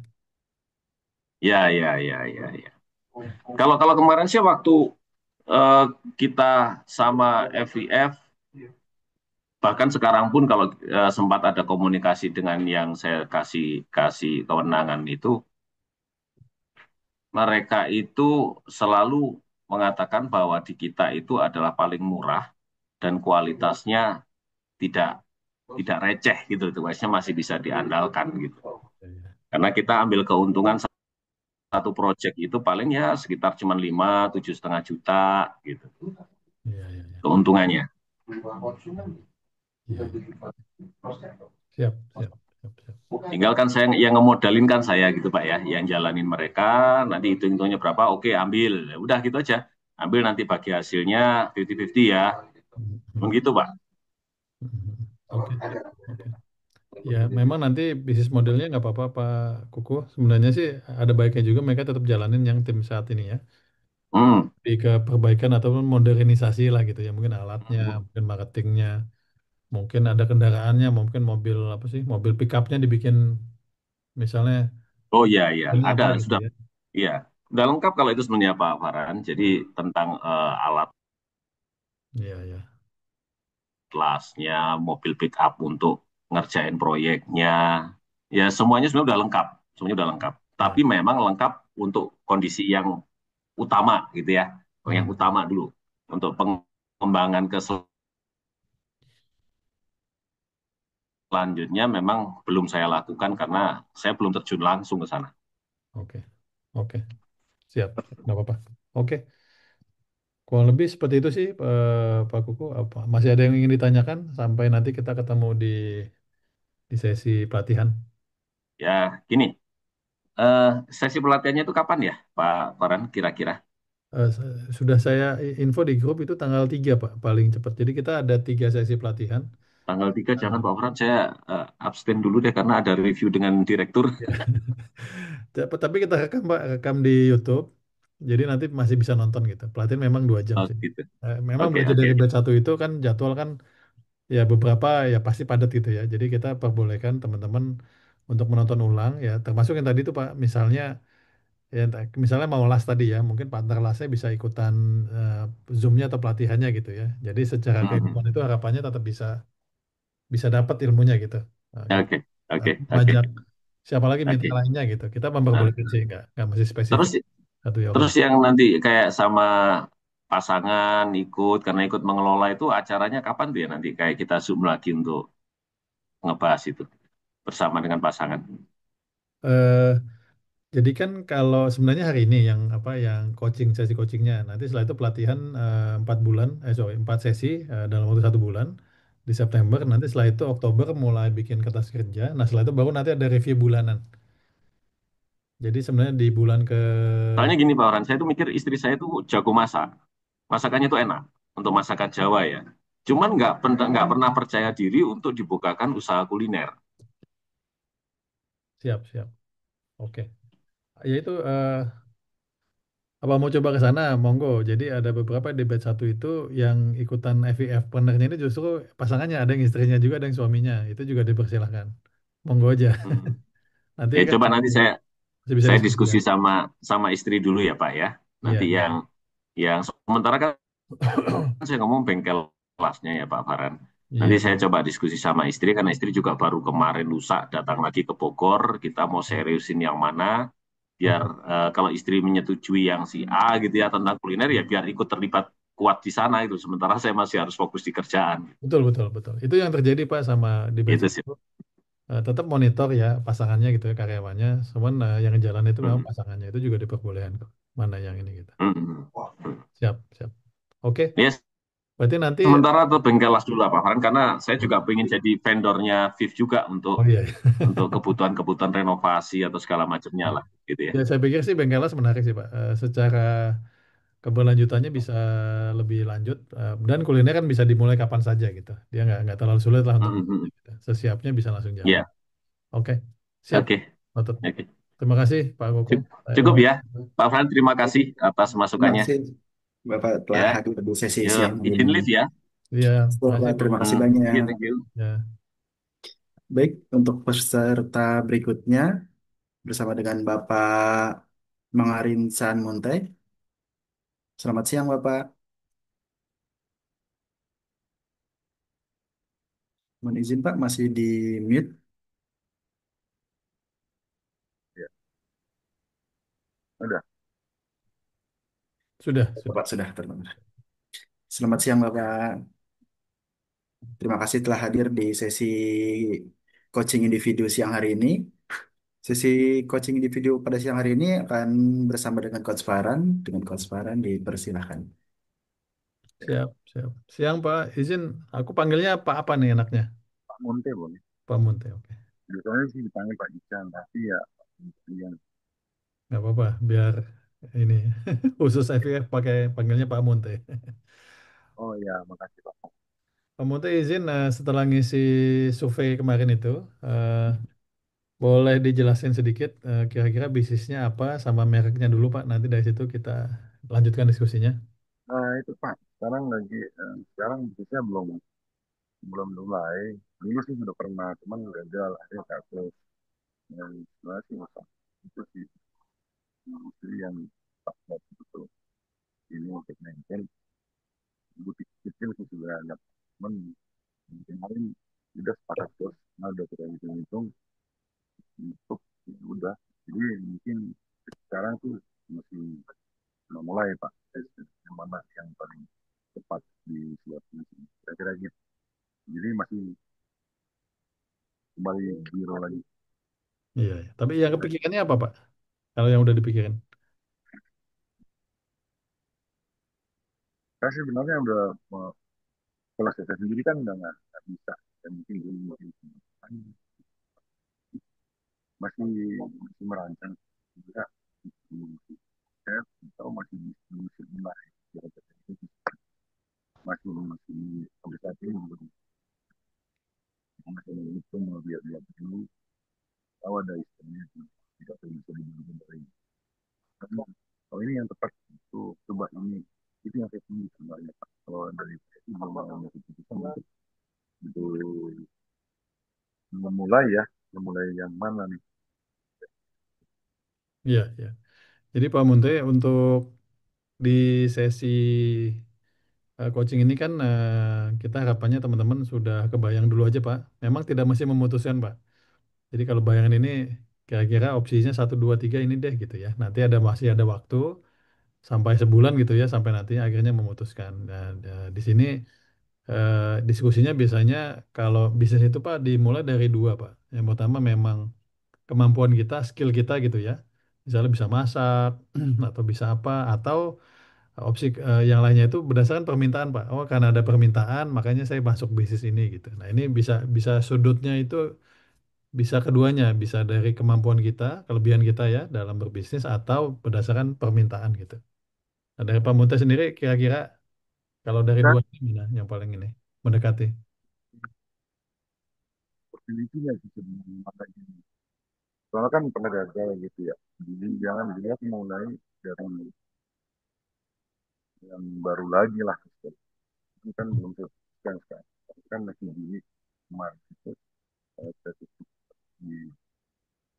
Ya, ya, ya, ya, ya. Kalau kalau kemarin sih waktu eh, kita sama FVF, bahkan sekarang pun kalau sempat ada komunikasi dengan yang saya kasih kasih kewenangan itu, mereka itu selalu mengatakan bahwa di kita itu adalah paling murah dan kualitasnya tidak tidak receh gitu, itu masih bisa diandalkan gitu. Iya, iya. Karena kita ambil keuntungan satu proyek itu paling ya sekitar cuma 5, 7,5 juta gitu Iya, iya, iya. keuntungannya. Iya, iya. Siap, siap, siap, siap. Tinggal kan saya yang ngemodalin kan saya gitu Pak ya, yang jalanin mereka, nanti hitung-hitungnya berapa, oke ambil. Ya udah gitu aja. Ambil nanti bagi hasilnya 50-50 ya. Mhm. Begitu Pak. Mhm. Oke, oke. Ya, memang nanti bisnis modelnya nggak apa-apa, Pak Kuku. Sebenarnya sih ada baiknya juga mereka tetap jalanin yang tim saat ini ya. Hmm. Di ke perbaikan ataupun modernisasi lah gitu ya. Mungkin alatnya, mungkin marketingnya, mungkin ada kendaraannya, mungkin mobil apa sih, mobil pickupnya dibikin misalnya Oh iya iya, ini ada apa gitu sudah. ya. Iya, udah lengkap kalau itu sebenarnya Pak Farhan. Jadi tentang alat Iya, iya. kelasnya, mobil pick up untuk ngerjain proyeknya, ya semuanya sebenarnya udah lengkap, semuanya udah lengkap. Ya. Tapi memang lengkap untuk kondisi yang utama gitu ya, yang Hmm. utama dulu untuk pengembangan ke selanjutnya memang belum saya lakukan karena saya belum terjun langsung ke sana. Oke, oke. Siap, nggak apa-apa. Oke, kurang lebih seperti itu sih, Pak Kuku. Apa masih ada yang ingin ditanyakan sampai nanti kita ketemu di sesi pelatihan? Ya, gini, eh, sesi pelatihannya itu kapan ya, Pak Koran kira-kira? Sudah saya info di grup itu tanggal 3 Pak, paling cepat. Jadi kita ada 3 sesi pelatihan. Tanggal 3 jangan Eh, Pak Koran, saya abstain dulu deh karena ada review dengan direktur. tapi kita rekam Pak, rekam di YouTube. Jadi nanti masih bisa nonton gitu. Pelatihan memang 2 jam Oh sih. gitu. Memang Oke, belajar oke. dari batch 1 itu kan jadwal kan ya beberapa ya pasti padat gitu ya. Jadi kita perbolehkan teman-teman untuk menonton ulang ya. Termasuk yang tadi itu Pak, misalnya ya misalnya mau las tadi ya, mungkin partner lasnya bisa ikutan eh, Zoom-nya atau pelatihannya gitu ya. Jadi secara keilmuan Mhm. itu harapannya tetap bisa bisa dapat ilmunya gitu. Gitu. Oke, oke, Tanpa oke, ngajak siapa lagi mitra oke. lainnya gitu. Kita Nah, memperbolehkan sih, nggak mesti terus spesifik satu ya orang. terus yang nanti kayak sama pasangan ikut karena ikut mengelola itu acaranya kapan tuh ya nanti kayak kita zoom lagi untuk ngebahas itu bersama dengan pasangan. Eh, jadi kan kalau sebenarnya hari ini yang apa yang coaching sesi coachingnya, nanti setelah itu pelatihan 4 bulan, sorry 4 sesi dalam waktu 1 bulan di September. Nanti setelah itu Oktober mulai bikin kertas kerja. Nah setelah itu baru nanti ada review bulanan. Jadi sebenarnya di bulan ke Soalnya gini Pak Orhan, saya tuh mikir istri saya tuh jago masak. Masakannya tuh enak untuk masakan Jawa ya. Cuman nggak pernah percaya diri untuk dibukakan usaha kuliner. siap siap, oke. Ya itu apa mau coba ke sana, monggo. Jadi ada beberapa di batch 1 itu yang ikutan FIF partnernya ini justru pasangannya ada yang istrinya juga ada yang suaminya. Itu juga dipersilahkan. Monggo aja. Hmm. Nanti Ya kan coba nanti masih masih bisa saya diskusi diskusi lagi. sama sama istri dulu ya Pak ya. Iya, Nanti iya. yang sementara kan saya ngomong bengkel kelasnya ya Pak Farhan. Nanti Iya. saya coba diskusi sama istri, karena istri juga baru kemarin lusa datang lagi ke Bogor. Kita mau seriusin yang mana, biar Oke. kalau istri menyetujui yang si A gitu ya tentang kuliner, ya biar ikut terlibat kuat di sana itu. Sementara saya masih harus fokus di kerjaan. Betul, betul, betul. Itu yang terjadi Pak sama di Gitu Basic sih. itu. Tetap monitor ya pasangannya gitu ya, karyawannya. Cuman yang jalan itu memang Hmm. pasangannya itu juga diperbolehkan kok. Mana yang ini gitu. Hmm. Siap, siap. Oke, Yes, berarti nanti. sementara tuh Bengkelas dulu Pak Farhan, karena saya juga pengen jadi vendornya Viv juga Oh iya. untuk kebutuhan-kebutuhan renovasi atau segala macamnya lah gitu ya. Ya, saya pikir sih Bengkelas menarik sih Pak. Secara keberlanjutannya bisa lebih lanjut, dan kuliner kan bisa dimulai kapan saja gitu. Dia nggak terlalu sulit lah untuk Hmm. gitu. Sesiapnya bisa langsung jalan. Ya, Oke, siap. oke, Patut. oke. Terima kasih Pak Koko. Cukup Terima ya, kasih. Pak Farhan. Terima kasih atas Terima masukannya. kasih Bapak telah Ya, hadir di sesi yuk siang hari izin ini. live ya. Iya, terima kasih Bapak, Pak terima Koko. kasih Thank you, banyak. thank you. Ya, Baik, untuk peserta berikutnya bersama dengan Bapak Mangarin San Muntai. Selamat siang, Bapak. Mohon izin, Pak, masih di mute. Ya, udah. sudah, sudah. Bapak sudah terdengar. Selamat siang, Bapak. Terima kasih telah hadir di sesi coaching individu siang hari ini. Sesi coaching individu pada siang hari ini akan bersama dengan Coach Farhan. Dengan Coach Farhan dipersilahkan. Siap, siap. Siang Pak, izin aku panggilnya Pak apa nih enaknya? Pak Monte boleh. Pak Munte, oke. Biasanya sih dipanggil Pak Ican, tapi ya yang Nggak apa-apa, biar ini khusus FIF pakai panggilnya Pak Munte. oh ya makasih Pak. Pak Munte izin, setelah ngisi survei kemarin itu, eh, boleh dijelasin sedikit kira-kira bisnisnya apa sama mereknya dulu Pak. Nanti dari situ kita lanjutkan diskusinya. Nah itu Pak, sekarang lagi sekarang bisnisnya belum belum mulai. Dulu sih sudah pernah, cuman gagal akhirnya kasus. Dan sebenarnya sih Pak, itu sih industri yang tak betul ini untuk maintain butik kecil sih sudah ada. Cuman mungkin hari udah sepakat terus, nah udah kita hitung-hitung untuk ya udah. Jadi mungkin sekarang tuh masih belum mulai Pak. Yang mana yang paling tepat di Sulawesi ini. Kira-kira gitu. Jadi masih kembali biro lagi. Iya, iya. Tapi yang kepikirannya apa Pak? Kalau yang udah dipikirin. Saya sebenarnya udah kalau saya sendiri kan udah nggak bisa. Dan mungkin dulu masih masih merancang juga. Saya tahu masih masih mulai. Masih masih sampai saat ini belum masih itu mau lihat-lihat dulu. Tahu ada istilahnya tidak bisa dibeli. Karena kalau ini yang tepat itu coba ini itu yang saya tunggu sebenarnya Pak. Kalau dari itu belum ada keputusan untuk memulai ya, memulai yang mana nih? Iya, iya. Jadi Pak Munte untuk di sesi coaching ini kan kita harapannya teman-teman sudah kebayang dulu aja Pak. Memang tidak mesti memutuskan Pak. Jadi kalau bayangan ini kira-kira opsinya satu, dua, tiga ini deh gitu ya. Nanti masih ada waktu sampai sebulan gitu ya sampai nanti akhirnya memutuskan. Dan di sini diskusinya biasanya kalau bisnis itu Pak dimulai dari dua Pak. Yang pertama memang kemampuan kita, skill kita gitu ya. Misalnya bisa masak atau bisa apa atau opsi yang lainnya itu berdasarkan permintaan Pak. Oh, karena ada permintaan makanya saya masuk bisnis ini gitu. Nah, ini bisa bisa sudutnya itu bisa keduanya, bisa dari kemampuan kita, kelebihan kita ya dalam berbisnis atau berdasarkan permintaan gitu. Nah, dari Pak Munte sendiri kira-kira kalau dari Kan dua ini mana yang paling ini mendekati? opportunity-nya sih sebenarnya makanya. Soalnya kan pernah gagal gitu ya. Jadi jangan dilihat mulai dari yang baru lagi lah. Gitu. Ini kan belum selesai sekarang. Kan masih di kemarin itu saya tutup di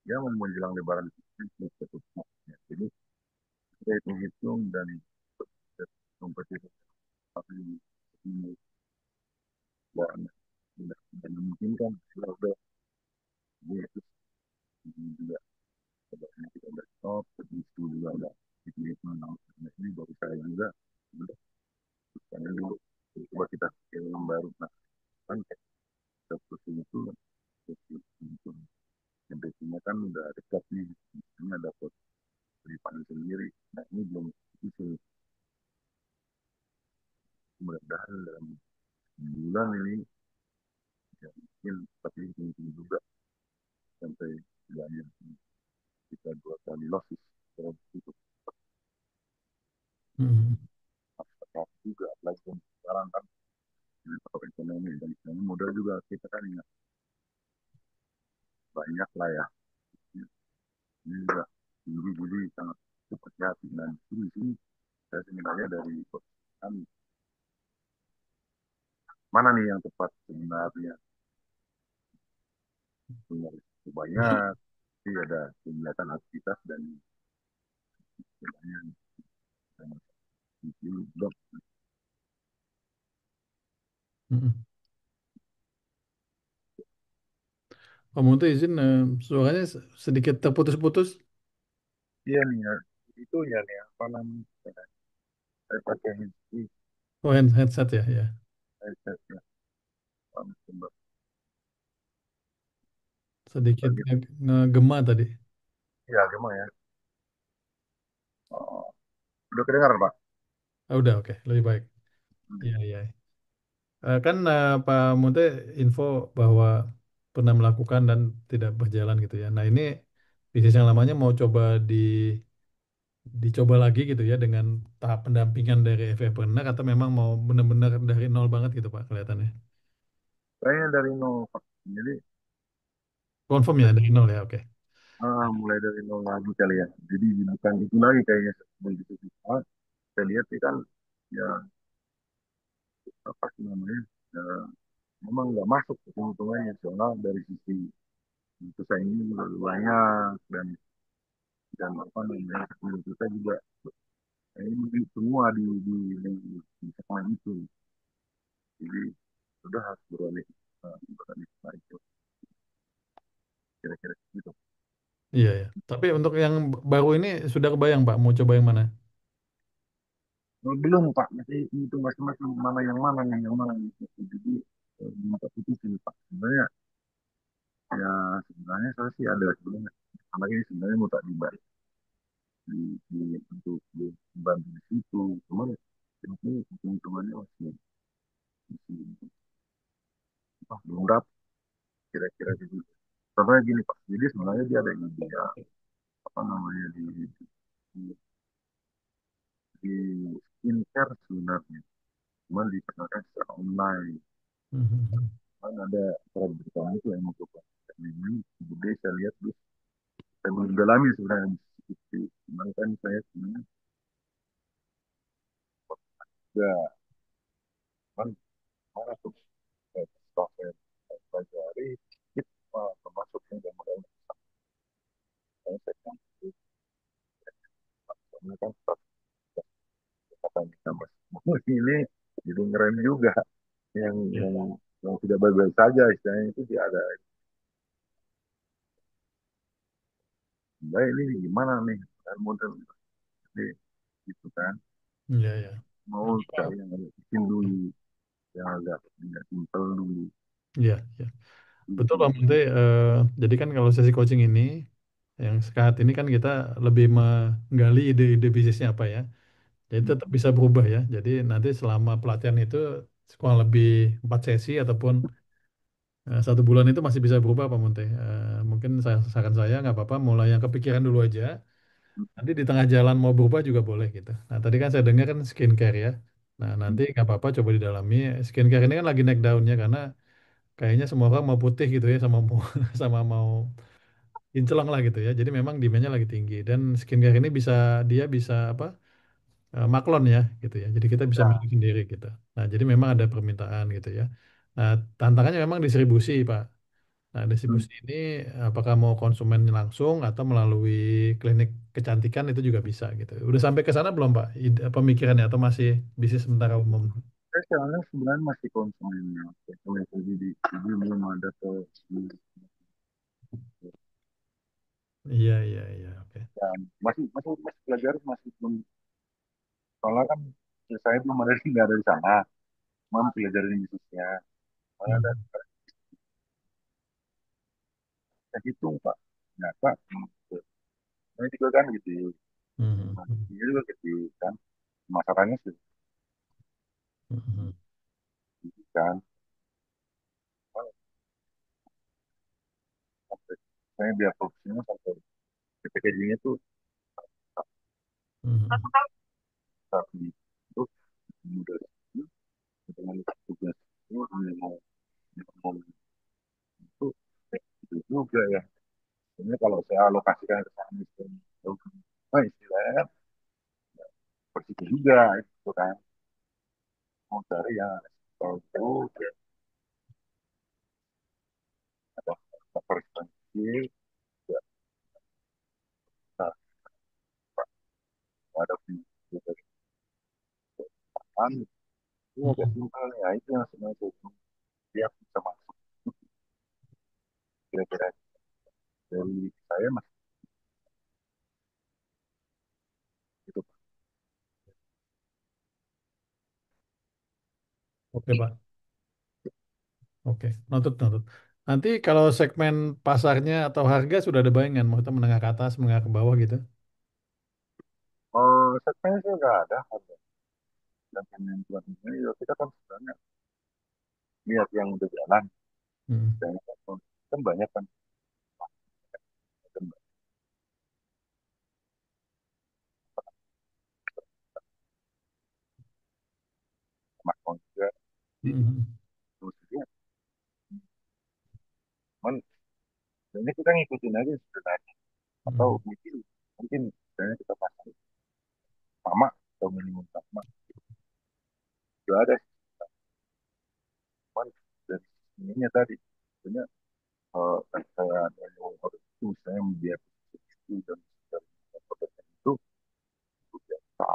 ya mau menjelang lebaran itu saya tutup. Ya. Jadi saya hitung-hitung dan kompetisi tapi ini baru. Nah, kan kayak dapur itu untuk MPC-nya kan udah dekat nih, ini dapat lipanan sendiri. Nah ini belum itu mudah-mudahan dalam bulan ini ya mungkin, tapi mungkin juga sampai bulannya kita 2 kali losis dalam itu Hmm. juga apalagi sekarang kan kalau ekonomi dan ekonomi modal juga kita kan ingat banyak lah ya, ini juga tinggi, jadi sangat cepat hati. Dan di sini saya sebenarnya dari kami mana nih yang tepat sebenarnya, punya risiko banyak, tapi ada kegiatan aktivitas dan sebenarnya blok. Hmm. Pak Munte izin, suaranya sedikit terputus-putus. Iya nih ya, itu ya nih apa namanya, saya pakai Oh, headset ya, ya. headset ya, coba Sedikit lagi. ngegema tadi. Iya gimana ya, oh, udah kedengaran Pak? Ah, udah, oke, lebih baik. Iya, iya. Kan Pak Munte info bahwa pernah melakukan dan tidak berjalan gitu ya. Nah ini bisnis yang lamanya mau coba dicoba lagi gitu ya dengan tahap pendampingan dari FF atau memang mau benar-benar dari nol banget gitu Pak kelihatannya. Kayaknya dari nol Pak, jadi Confirm ya dari nol ya, oke. mulai dari nol lagi kali ya, jadi bukan itu lagi kayaknya begitu kita, saya lihat sih kan ya apa sih namanya, ya, memang nggak masuk hitung-hitungannya soalnya dari sisi pesaingnya juga lebih banyak, dan apa namanya menurut kita juga ini semua di segmen itu, jadi sudah harus beralih, baik kira-kira gitu. Iya ya. Tapi untuk yang baru ini sudah kebayang Pak mau coba yang mana? Belum Pak, masih itu masing-masing mana yang mana gitu. Jadi minta putusin Pak, sebenarnya ya sebenarnya saya sih ada sebenarnya anak ini sebenarnya mau tak dibalik untuk dibantu di situ, cuman ini hitung-hitungannya masih belum dapat kira-kira gitu. Contohnya gini Pak, jadi sebenarnya dia ada ide ya, apa namanya di, di skincare sebenarnya, cuman dikenalkan secara online. Mhm. Kan ada produk berikutnya itu yang mau coba ini, jadi saya lihat terus saya mendalami sebenarnya di situ. Cuman kan saya sebenarnya juga kan mana tuh stoknya pelajari itu termasuknya dan modal saya kan karena kan stok katanya sama ini jadi ngerem juga yang Ya. yang yang tidak baik-baik saja istilahnya itu dia ada, baik ini gimana nih kan model, jadi gitu kan, Iya ya. mau cari yang agak bikin dulu, yang agak tidak simpel dulu. Iya, iya. Betul Pak Munte. Jadi kan kalau sesi coaching ini yang sekarang ini kan kita lebih menggali ide-ide bisnisnya apa ya. Jadi tetap bisa berubah ya. Jadi nanti selama pelatihan itu kurang lebih 4 sesi ataupun 1 bulan itu masih bisa berubah Pak Munte. Mungkin saran saya nggak apa-apa mulai yang kepikiran dulu aja. Nanti di tengah jalan mau berubah juga boleh gitu. Nah tadi kan saya dengar kan skincare ya. Nah nanti nggak apa-apa coba didalami. Skincare ini kan lagi naik daunnya karena kayaknya semua orang mau putih gitu ya sama mau sama mau kinclong lah gitu ya. Jadi memang demandnya lagi tinggi dan skincare ini dia bisa apa maklon ya gitu ya. Jadi kita bisa milih Ya, sendiri gitu. Nah jadi memang ada permintaan gitu ya. Nah tantangannya memang distribusi Pak. Nah distribusi ini apakah mau konsumen langsung atau melalui klinik kecantikan itu juga bisa gitu. Udah sampai ke sana belum Pak? Pemikirannya atau masih bisnis sementara umum? saya sebenarnya masih konsumennya, konsumen jadi belum ada ke Iya iya iya oke. dan masih belajar, masih belum, soalnya kan saya belum ada, nggak ada di sana, mempelajari bisnisnya. Mana ada Hmm. saya hitung Pak. Ternyata ini juga kan gitu. Hmm. Hmm. Ini juga gitu kan. Masalahnya sih Hmm. gitu kan. Sampai saya biar produksinya sampai packagingnya tuh Hmm. tapi itu mudah dengan tugas itu minimum itu itu juga ya. Ini kalau saya alokasikan ke sana itu, nah istilahnya kan bersih juga itu kan. Mau cari yang kalau itu ya, ada frekuensi, ya, nah, ada video dari depan, itu agak Hmm. simpel ya itu yang sebenarnya dia bisa masuk kira-kira dari saya masih itu. Oke, Pak. Oke, notut, notut. Nanti kalau segmen pasarnya atau harga sudah ada bayangan, maksudnya menengah ke atas, menengah ke bawah gitu. Oh, segmennya sih nggak ada harga dan yang buat ini ya kita kan sebenarnya lihat yang udah jalan Hmm. dan kan banyak kan smartphone juga di Hmm. Indonesia cuman ini kita ngikutin aja sebenarnya atau Hmm. mungkin misalnya kita pasang sama atau minimum sama juga ada cuman dari ininya tadi sebenarnya kan saya minimum order itu misalnya biar itu dan produknya itu biasa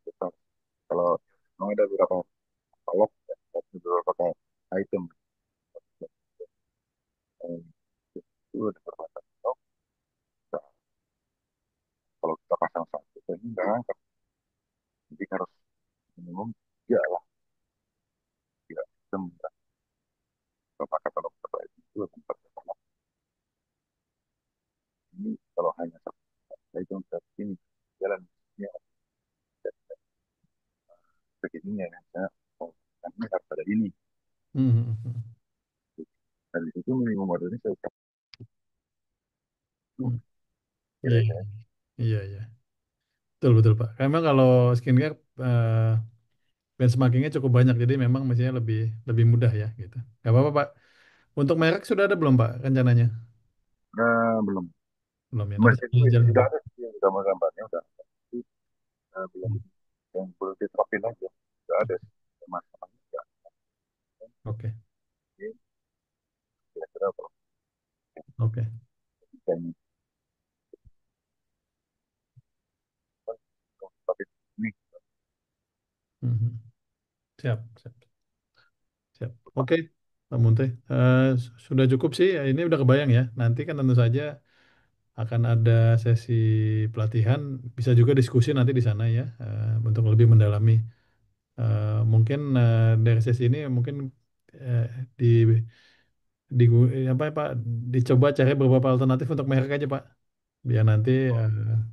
besar kalau memang ada beberapa katalog ya, ada beberapa kayak item eh, itu ada beberapa katalog. Nah, kalau kita pasang satu ini nggak angkat jadi harus minimum tiga lah tiga item dan beberapa katalog terbaik itu tempat katalog ini kalau hanya satu item seperti ini jalan ya begininya ya saya oh, kan ini harus ada ini Hmm. Hmm. dan itu minimum ordernya saya itu Hmm. Iya, iya, kira-kira iya, iya. Betul, betul, Pak. Memang kalau skincare benchmarkingnya cukup banyak, jadi memang mestinya lebih lebih mudah ya, gitu. Gak apa-apa, Pak. Untuk merek sudah ada belum, Pak, rencananya? belum Belum ya, nanti masih itu sambil jalan. sudah ada sih yang gambar-gambarnya udah ada. Tapi, belum yang belum diterapin aja sudah ada sih masalahnya nggak Oke, ini kira-kira kalau oke. yang tapi ini Mhm. Siap, siap, siap. Oke, Pak Munte. Sudah cukup sih, ini udah kebayang ya. Nanti kan tentu saja akan ada sesi pelatihan, bisa juga diskusi nanti di sana ya, untuk lebih mendalami. Mungkin dari sesi ini mungkin eh, di, apa ya, Pak, dicoba cari beberapa alternatif untuk merek aja Pak, biar nanti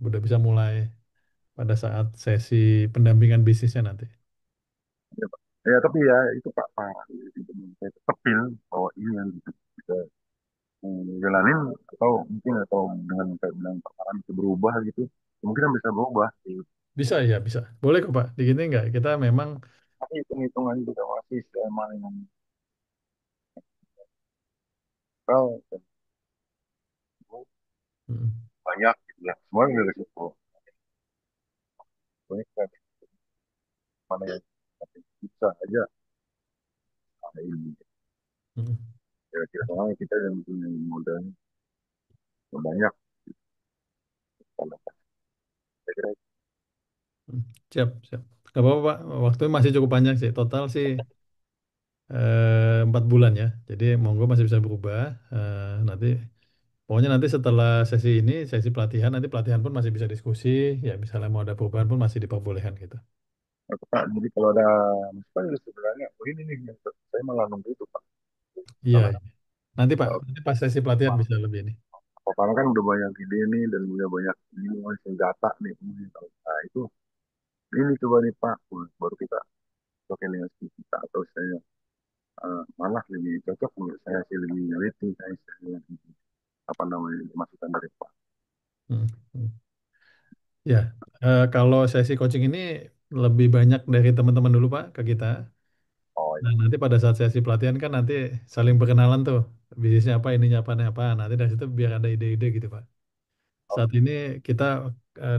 udah bisa mulai pada saat sesi pendampingan bisnisnya nanti. ya, Pak. Ya tapi ya itu Pak Pak saya tepil bahwa ini yang bisa jalanin atau mungkin atau dengan kayak bilang Pak Farhan bisa berubah gitu kemungkinan bisa berubah gitu. Bisa ya, bisa. Boleh kok Pak. Di gini enggak? Kita memang Tapi hitung-hitungan juga masih sama yang kalau hmm, banyak gitu ya semua juga resiko banyak kan mana yang bisa aja nah, ini hmm, kira-kira soalnya kita yang punya modalnya banyak kalau saya kira hmm. Siap, siap. Gak apa-apa Pak. Waktu masih cukup panjang sih. Total sih 4 bulan ya. Jadi monggo masih bisa berubah. Nanti pokoknya nanti setelah sesi ini, sesi pelatihan, nanti pelatihan pun masih bisa diskusi. Ya misalnya mau ada perubahan pun masih diperbolehkan gitu. Oke, Pak, jadi kalau ada masukan itu sebenarnya, oh ini nih, saya malah nunggu itu Pak. Iya, Kalau iya. Nanti Pak, nanti pas sesi pelatihan bisa lebih ini. Bapak kan udah banyak ide nih dan udah banyak ini senjata nih. Nah itu ini coba nih Pak, baru kita pakai dengan skill kita atau saya malah lebih cocok menurut saya sih lebih rating saya apa namanya masukan dari Pak. Hmm, hmm. Ya, kalau sesi coaching ini lebih banyak dari teman-teman dulu Pak ke kita. Oh Nah, iya, nanti pada saat sesi pelatihan kan nanti saling perkenalan tuh. Bisnisnya apa, ininya apa, ini apa. Nanti dari situ biar ada ide-ide gitu Pak. Saat oke, ini kita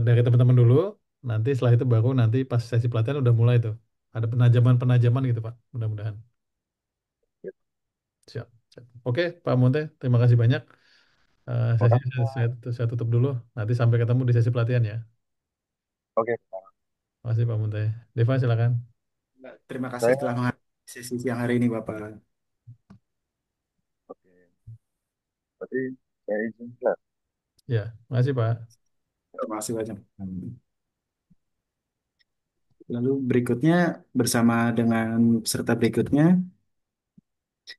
dari teman-teman dulu, nanti setelah itu baru nanti pas sesi pelatihan udah mulai tuh. Ada penajaman-penajaman gitu Pak, mudah-mudahan. Siap. Siap. Oke Pak Monte, terima kasih banyak. Sesi makasih. saya tutup dulu. Nanti sampai ketemu di sesi pelatihan ya. Oke, Terima kasih Pak Monte. Deva silakan. Terima kasih saya telah menghadiri sesi siang hari ini, Bapak. oke, berarti saya izin kelas. Ya, terima kasih Pak. Terima kasih banyak. Lalu berikutnya bersama dengan peserta berikutnya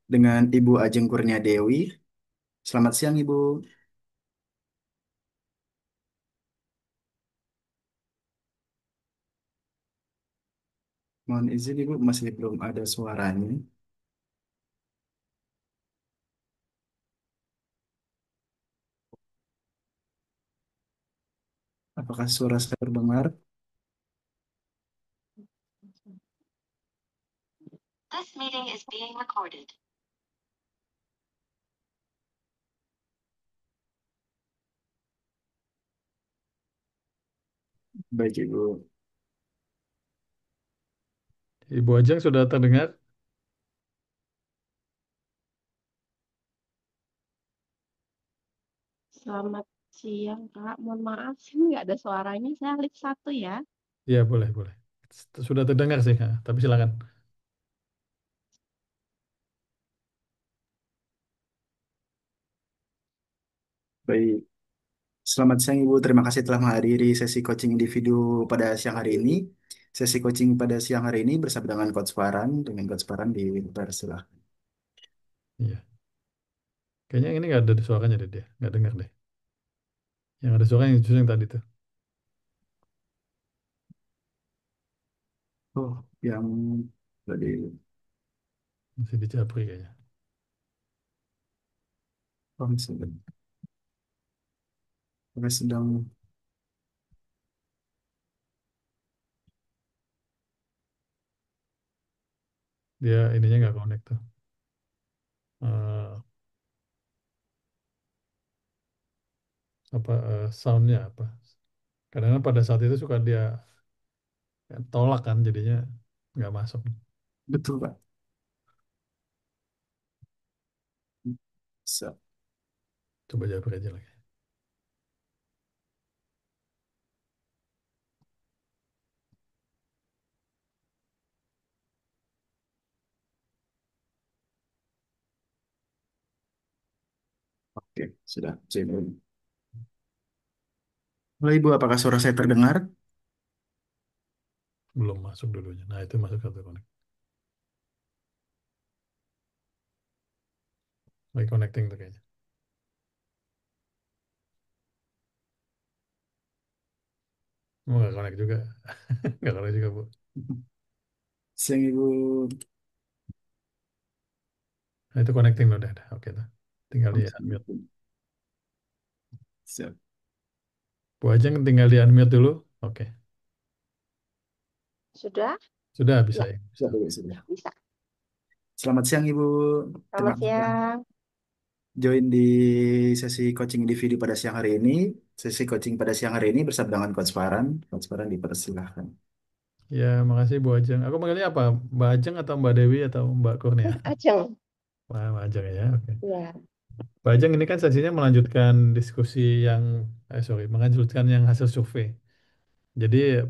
dengan Ibu Ajeng Kurnia Dewi. Selamat siang, Ibu. Mohon izin, Ibu, masih belum ada suaranya. Apakah suara saya terdengar? This meeting is being recorded. Baik, Ibu. Ibu Ajeng sudah terdengar? Selamat siang, Kak. Mohon maaf, sih nggak ada suaranya. Saya lift satu ya. Ya, boleh, boleh. Sudah terdengar sih, tapi silakan. Baik. Selamat siang, Ibu. Terima kasih telah menghadiri sesi coaching individu pada siang hari ini. Sesi coaching pada siang hari ini bersama dengan Coach Farhan. Dengan Coach Farhan dipersilahkan. Iya. Kayaknya ini nggak ada suaranya deh dia. Nggak dengar deh. Yang ada suaranya justru yang tadi tuh. Oh, yang tadi. Masih di Japri kayaknya. Oh, sedang Dia ininya nggak connect tuh. Eh, soundnya apa? Kadang-kadang pada saat itu suka dia tolak kan jadinya nggak masuk. betul, Pak. So, Coba Japri aja lagi. oke, sudah. Halo, Ibu, apakah suara saya terdengar? Belum masuk dulunya. Nah itu masuk satu connect. Lagi connecting tuh kayaknya. Oh, nggak connect juga. Nggak connect juga, Bu. Siang, Ibu. Nah, itu connecting loh, udah. Oke tuh. Tinggal di unmute. Siap. Bu Ajeng tinggal di unmute dulu. Oke. Sudah? Sudah bisa Ya, ya. Bisa. Siap, Ibu, sudah. bisa. Selamat siang, Ibu. Terima Selamat kasih telah siang. join di sesi coaching individu pada siang hari ini. Sesi coaching pada siang hari ini bersama dengan Coach Farhan. Coach Farhan dipersilahkan. Ya, makasih Bu Ajeng. Aku manggilnya apa? Mbak Ajeng atau Mbak Dewi atau Mbak Kurnia? Ajeng. Wah, Mbak Ajeng ya. Oke. Ya. Mbak Ajeng ini kan sesinya melanjutkan diskusi yang, melanjutkan yang hasil survei. Jadi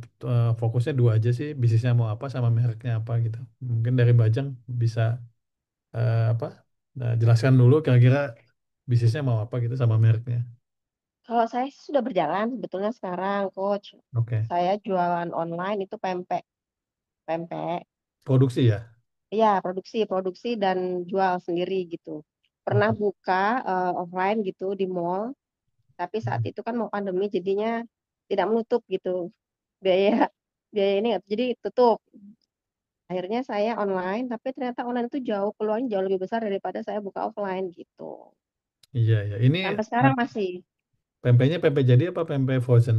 fokusnya dua aja sih, bisnisnya mau apa sama mereknya apa gitu. Mungkin dari Mbak Ajeng bisa apa? Jelaskan dulu kira-kira bisnisnya mau apa gitu sama mereknya. Kalau saya sudah berjalan sebetulnya sekarang, Coach. Oke. Saya jualan online itu pempek. pempek. Produksi ya? Iya, produksi dan jual sendiri gitu. Pernah buka offline gitu di mall, tapi saat itu kan mau pandemi jadinya tidak menutup gitu. Biaya biaya ini jadi tutup. Akhirnya saya online, tapi ternyata online itu jauh peluangnya jauh lebih besar daripada saya buka offline gitu. Iya, iya. Ini Sampai sekarang masih pempeknya pempek jadi apa pempek frozen?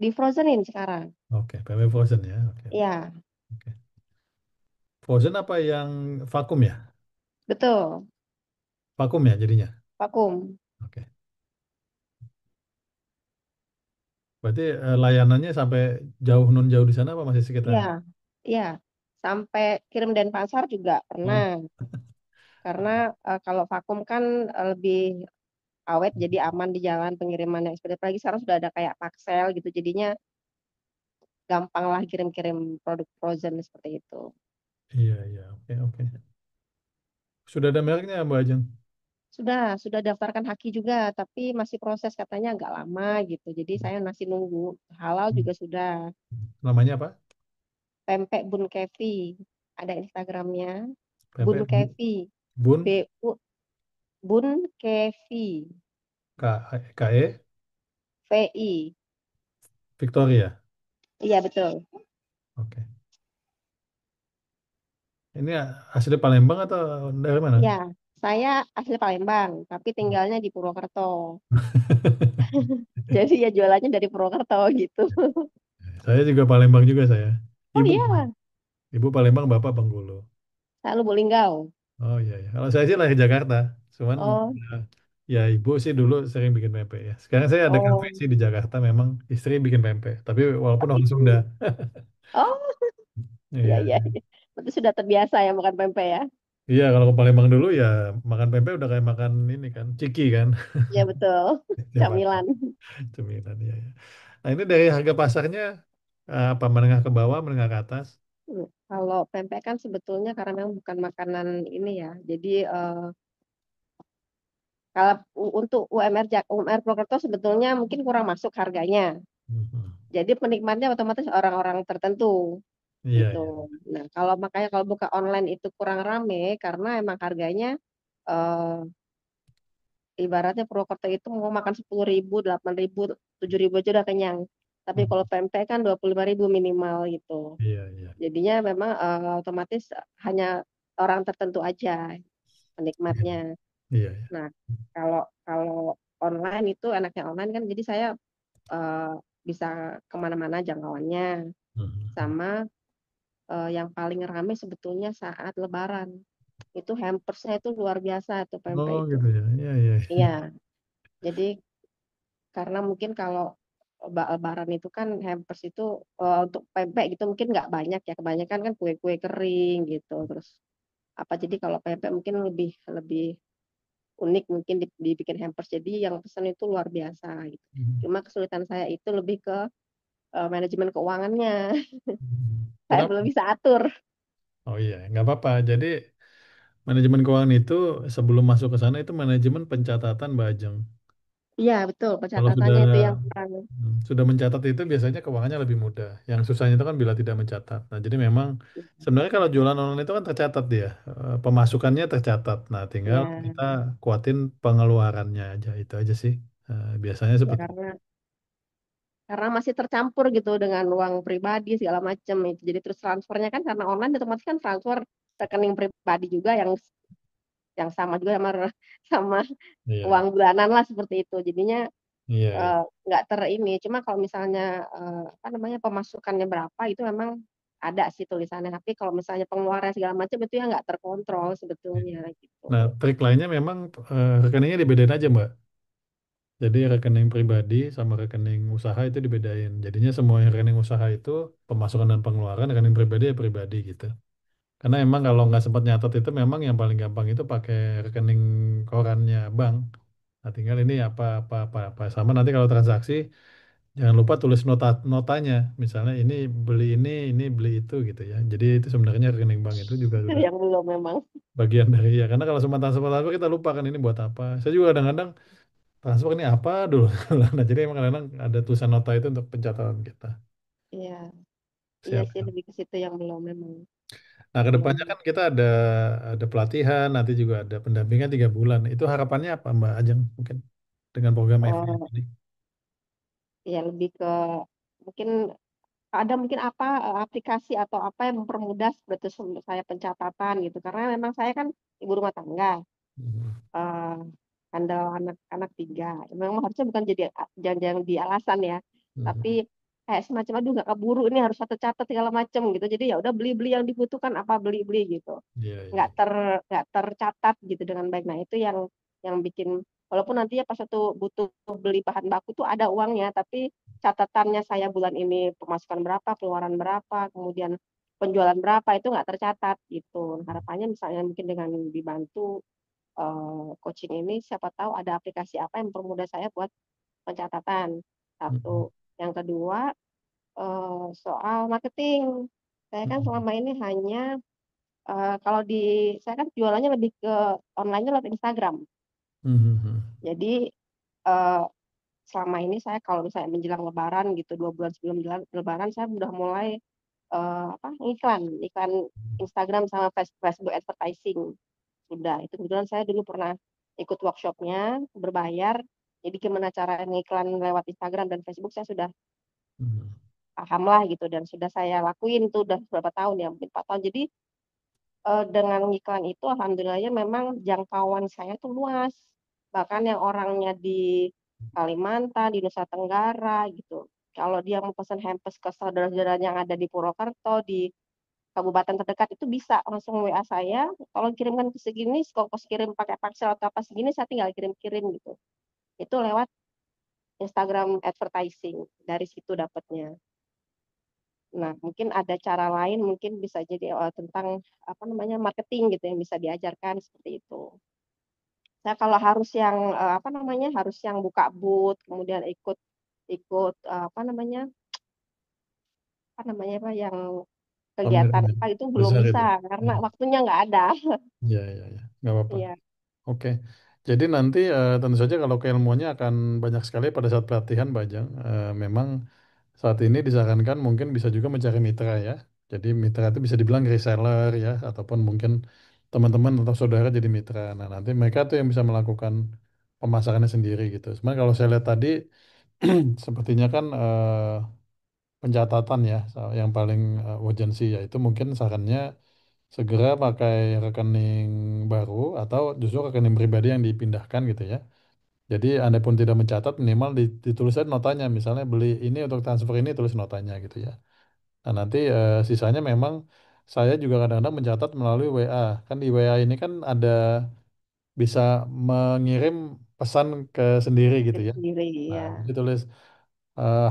di frozenin sekarang. Oke, pempek frozen ya. Oke, Iya, oke. Frozen apa yang vakum ya? betul. Vakum ya jadinya. Vakum. Oke. Berarti layanannya sampai jauh non jauh di sana apa masih sekitar? Iya, iya. Sampai kirim Denpasar juga pernah. Oh, Karena kalau vakum kan lebih awet jadi aman di jalan pengirimannya. Seperti apalagi sekarang sudah ada kayak Paxel gitu. Jadinya gampang lah kirim-kirim produk frozen seperti itu. iya, iya. Oke, oke. Sudah ada mereknya Mbak Ajeng? Sudah daftarkan haki juga, tapi masih proses katanya agak lama gitu. Jadi saya masih nunggu. Halal Hmm. juga sudah. Namanya apa? Pempek Bun Kevi. Ada Instagramnya. Bun Pempek Kevi. Bun BU Bun Kevi. K KE VI. Victoria. Iya betul. Oke. Ini asli Palembang atau dari mana? Ya, saya asli Palembang, tapi tinggalnya di Purwokerto. Jadi ya jualannya dari Purwokerto gitu. Saya juga Palembang juga saya. Oh Ibu iya, Ibu Palembang, Bapak Bengkulu. saya Lubuk Oh iya, iya. Kalau saya sih lahir Jakarta. Cuman Oh, ya, ya ibu sih dulu sering bikin pempek ya. Sekarang saya ada kafe oh, sih di Jakarta memang istri bikin pempek. Tapi walaupun oh orang gitu. Sunda. Oh, iya, Iya. iya, iya. Berarti sudah terbiasa ya makan pempek ya? Iya, kalau ke Palembang dulu ya makan pempek udah kayak makan ini kan, ciki kan. Iya betul. Tiap hari. Camilan. Cemilan ya, ya. Nah, ini dari harga pasarnya apa menengah ke bawah, menengah ke atas? Kalau pempek kan sebetulnya karena memang bukan makanan ini ya. Jadi kalau untuk UMR Purwokerto sebetulnya mungkin kurang masuk harganya. Mhm. Jadi penikmatnya otomatis orang-orang tertentu Iya, gitu. iya. Nah, makanya kalau buka online itu kurang rame karena emang harganya eh, ibaratnya Purwokerto itu mau makan 10.000, 8.000, 7.000 aja udah kenyang. Tapi Mhm. kalau pempek kan 25.000 minimal gitu. Iya, iya. Jadinya memang otomatis hanya orang tertentu aja Iya, penikmatnya. iya. Iya. Nah, kalau kalau online itu enaknya online kan jadi saya eh, bisa kemana-mana jangkauannya. Mhm. Sama yang paling rame sebetulnya saat Lebaran. Itu hampersnya itu luar biasa tuh pempek Oh itu. gitu ya. Iya, iya. Iya, jadi karena mungkin kalau Lebaran itu kan hampers itu untuk pempek gitu mungkin nggak banyak ya, kebanyakan kan kue-kue kering gitu. Terus apa jadi kalau pempek mungkin lebih lebih unik mungkin dibikin hampers. Jadi yang pesan itu luar biasa gitu. Mhm. Cuma kesulitan saya itu lebih ke manajemen keuangannya. Mhm. Saya Kenapa? belum bisa atur. Oh iya, nggak apa-apa. Jadi manajemen keuangan itu sebelum masuk ke sana itu manajemen pencatatan Mbak Ajeng. Iya betul, Kalau sudah pencatatannya itu yang kurang. sudah mencatat itu biasanya keuangannya lebih mudah. Yang susahnya itu kan bila tidak mencatat. Nah, jadi memang sebenarnya kalau jualan online itu kan tercatat dia, pemasukannya tercatat. Nah, tinggal Ya, kita kuatin pengeluarannya aja itu aja sih. Biasanya ya seperti karena masih tercampur gitu dengan uang pribadi segala macam itu. Jadi terus transfernya kan karena online otomatis kan transfer rekening pribadi juga yang sama juga sama sama iya, uang iya, bulanan lah seperti itu. Jadinya iya, iya. nggak ter ini. Cuma kalau misalnya apa namanya pemasukannya berapa itu memang ada sih tulisannya. Tapi kalau misalnya pengeluaran segala macam itu ya nggak terkontrol sebetulnya gitu. Nah, trik lainnya memang rekeningnya dibedain aja, Mbak. Jadi rekening pribadi sama rekening usaha itu dibedain. Jadinya semua yang rekening usaha itu pemasukan dan pengeluaran, rekening pribadi ya pribadi gitu. Karena emang kalau nggak sempat nyatet itu memang yang paling gampang itu pakai rekening korannya bank. Nah, tinggal ini apa. Sama nanti kalau transaksi jangan lupa tulis notanya. Misalnya ini beli itu gitu ya. Jadi itu sebenarnya rekening bank itu juga sudah Yang belum memang. bagian dari ya. Karena kalau cuma transfer kita lupa kan ini buat apa. Saya juga kadang-kadang transfer ini apa dulu. Nah, jadi emang kadang-kadang ada tulisan nota itu untuk pencatatan kita. Iya. Iya Siap. sih lebih ke situ yang belum memang Nah, ke belum. depannya kan kita ada pelatihan, nanti juga ada pendampingan 3 bulan. Itu harapannya apa, Mbak Ajeng? Mungkin dengan program FBM eh ini. ya lebih ke mungkin ada mungkin apa aplikasi atau apa yang mempermudah seperti saya pencatatan gitu karena memang saya kan ibu rumah tangga Mhm. eh handle anak-anak 3. Memang harusnya bukan jadi jangan di alasan ya, tapi Mhm. kayak semacam aduh nggak keburu ini harus satu catat segala macam gitu. Jadi ya udah beli-beli yang dibutuhkan apa beli-beli gitu. Iya, iya, Nggak iya. ter nggak tercatat gitu dengan baik. Nah, itu yang bikin walaupun nantinya pas satu butuh beli bahan baku tuh ada uangnya, tapi catatannya saya bulan ini pemasukan berapa, pengeluaran berapa, kemudian penjualan berapa itu nggak tercatat gitu. Harapannya misalnya mungkin dengan dibantu coaching ini siapa tahu ada aplikasi apa yang mempermudah saya buat pencatatan. Mhm. Satu. Yang kedua, soal marketing. Saya kan Mhm. selama ini hanya kalau di saya kan jualannya lebih ke online-nya lewat Instagram. Mhm. Jadi eh, selama ini saya kalau misalnya menjelang Lebaran gitu 2 bulan sebelum Lebaran saya udah mulai apa iklan iklan Instagram sama Facebook advertising sudah itu kebetulan saya dulu pernah ikut workshopnya berbayar jadi gimana cara ngiklan lewat Instagram dan Facebook saya sudah Mhm. paham lah gitu dan sudah saya lakuin tuh udah berapa tahun ya mungkin 4 tahun jadi dengan iklan itu alhamdulillahnya memang jangkauan saya tuh luas bahkan yang orangnya di Kalimantan di Nusa Tenggara gitu kalau dia mau pesan hampers ke saudara-saudara yang ada di Purwokerto di kabupaten terdekat itu bisa langsung WA saya kalau kirimkan ke segini kalau kirim pakai parcel atau apa segini saya tinggal kirim-kirim gitu itu lewat Instagram advertising dari situ dapatnya. Nah, mungkin ada cara lain, mungkin bisa jadi tentang apa namanya marketing gitu yang bisa diajarkan seperti itu. Nah, kalau harus yang apa namanya harus yang buka booth, kemudian ikut ikut apa namanya apa yang kegiatan Pameran apa itu belum besar bisa itu. karena Mhm. waktunya nggak ada. Iya, iya, iya. Nggak apa-apa. Iya, Oke. Jadi nanti tentu saja kalau keilmuannya akan banyak sekali pada saat pelatihan, Mbak Ajeng. Memang saat ini disarankan mungkin bisa juga mencari mitra ya. Jadi mitra itu bisa dibilang reseller ya, ataupun mungkin teman-teman atau saudara jadi mitra. Nah, nanti mereka tuh yang bisa melakukan pemasarannya sendiri gitu. Sebenarnya kalau saya lihat tadi, sepertinya kan pencatatan ya yang paling urgensi, yaitu mungkin sarannya segera pakai rekening baru atau justru rekening pribadi yang dipindahkan gitu ya. Jadi Anda pun tidak mencatat minimal ditulis aja notanya, misalnya beli ini untuk transfer ini tulis notanya gitu ya. Nah, nanti sisanya memang saya juga kadang-kadang mencatat melalui WA. Kan di WA ini kan ada bisa mengirim pesan ke sendiri gitu jadi ya. sendiri Nah, ya. jadi tulis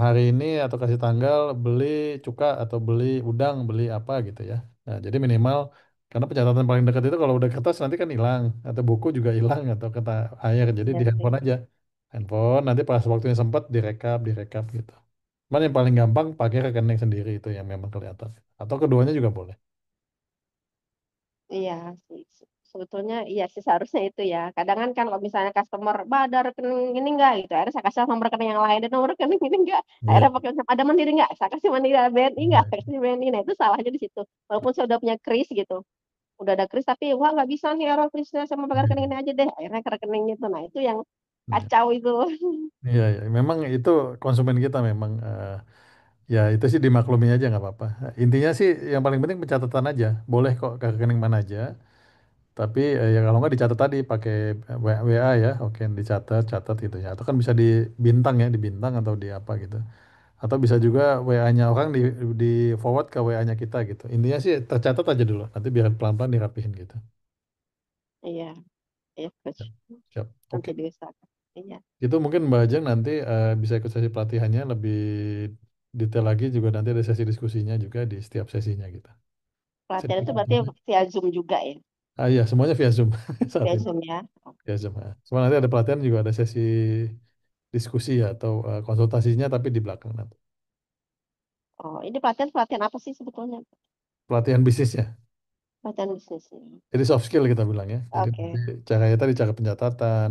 hari ini atau kasih tanggal beli cuka atau beli udang, beli apa gitu ya. Nah, jadi minimal karena pencatatan paling dekat itu kalau udah kertas nanti kan hilang atau buku juga hilang atau kata air. Jadi di Iya sih. handphone aja. Handphone nanti pas waktunya sempat direkap gitu. Cuman yang paling gampang pakai rekening sendiri itu yang memang kelihatan. Atau keduanya juga boleh. Iya sih, sebetulnya iya sih seharusnya itu ya. Kadang kan kalau misalnya customer, bah ada rekening ini enggak gitu. Akhirnya saya kasih nomor rekening yang lain, ada nomor rekening ini enggak. Iya. Akhirnya pakai ada mandiri enggak? Saya kasih mandiri ada BNI enggak? Iya. Saya kasih BNI. Nah itu salahnya di situ. Walaupun saya udah punya kris gitu, udah ada kris tapi wah nggak bisa nih error krisnya saya mau pakai Iya. rekening ini aja deh. Akhirnya ke rekening itu. Nah itu yang Iya. kacau itu. Iya, iya. Memang itu konsumen kita memang ya itu sih dimaklumi aja nggak apa-apa. Intinya sih yang paling penting pencatatan aja. Boleh kok ke rekening mana aja. Tapi ya kalau nggak dicatat tadi pakai WA ya, oke dicatat, catat gitu ya. Atau kan bisa dibintang ya, dibintang atau di apa gitu. Atau bisa juga WA-nya orang di forward ke WA-nya kita gitu. Intinya sih tercatat aja dulu. Nanti biar pelan-pelan dirapihin gitu. Iya, iya coach. Siap. Siap. Nanti Oke. diusahakan. Iya. Itu mungkin Mbak Ajeng nanti bisa ikut sesi pelatihannya lebih detail lagi juga nanti ada sesi diskusinya juga di setiap sesinya gitu. Pelatihan itu berarti Silakan. via Zoom juga ya? Iya, semuanya via Zoom saat Via ini. Zoom ya. Via Zoom. Cuma nanti ada pelatihan juga ada sesi diskusi ya atau konsultasinya tapi di belakang nanti. Oh, ini pelatihan pelatihan apa sih sebetulnya? Pelatihan bisnisnya. Pelatihan bisnisnya. Jadi soft skill kita bilang ya. Jadi nanti Oke. caranya tadi cara pencatatan,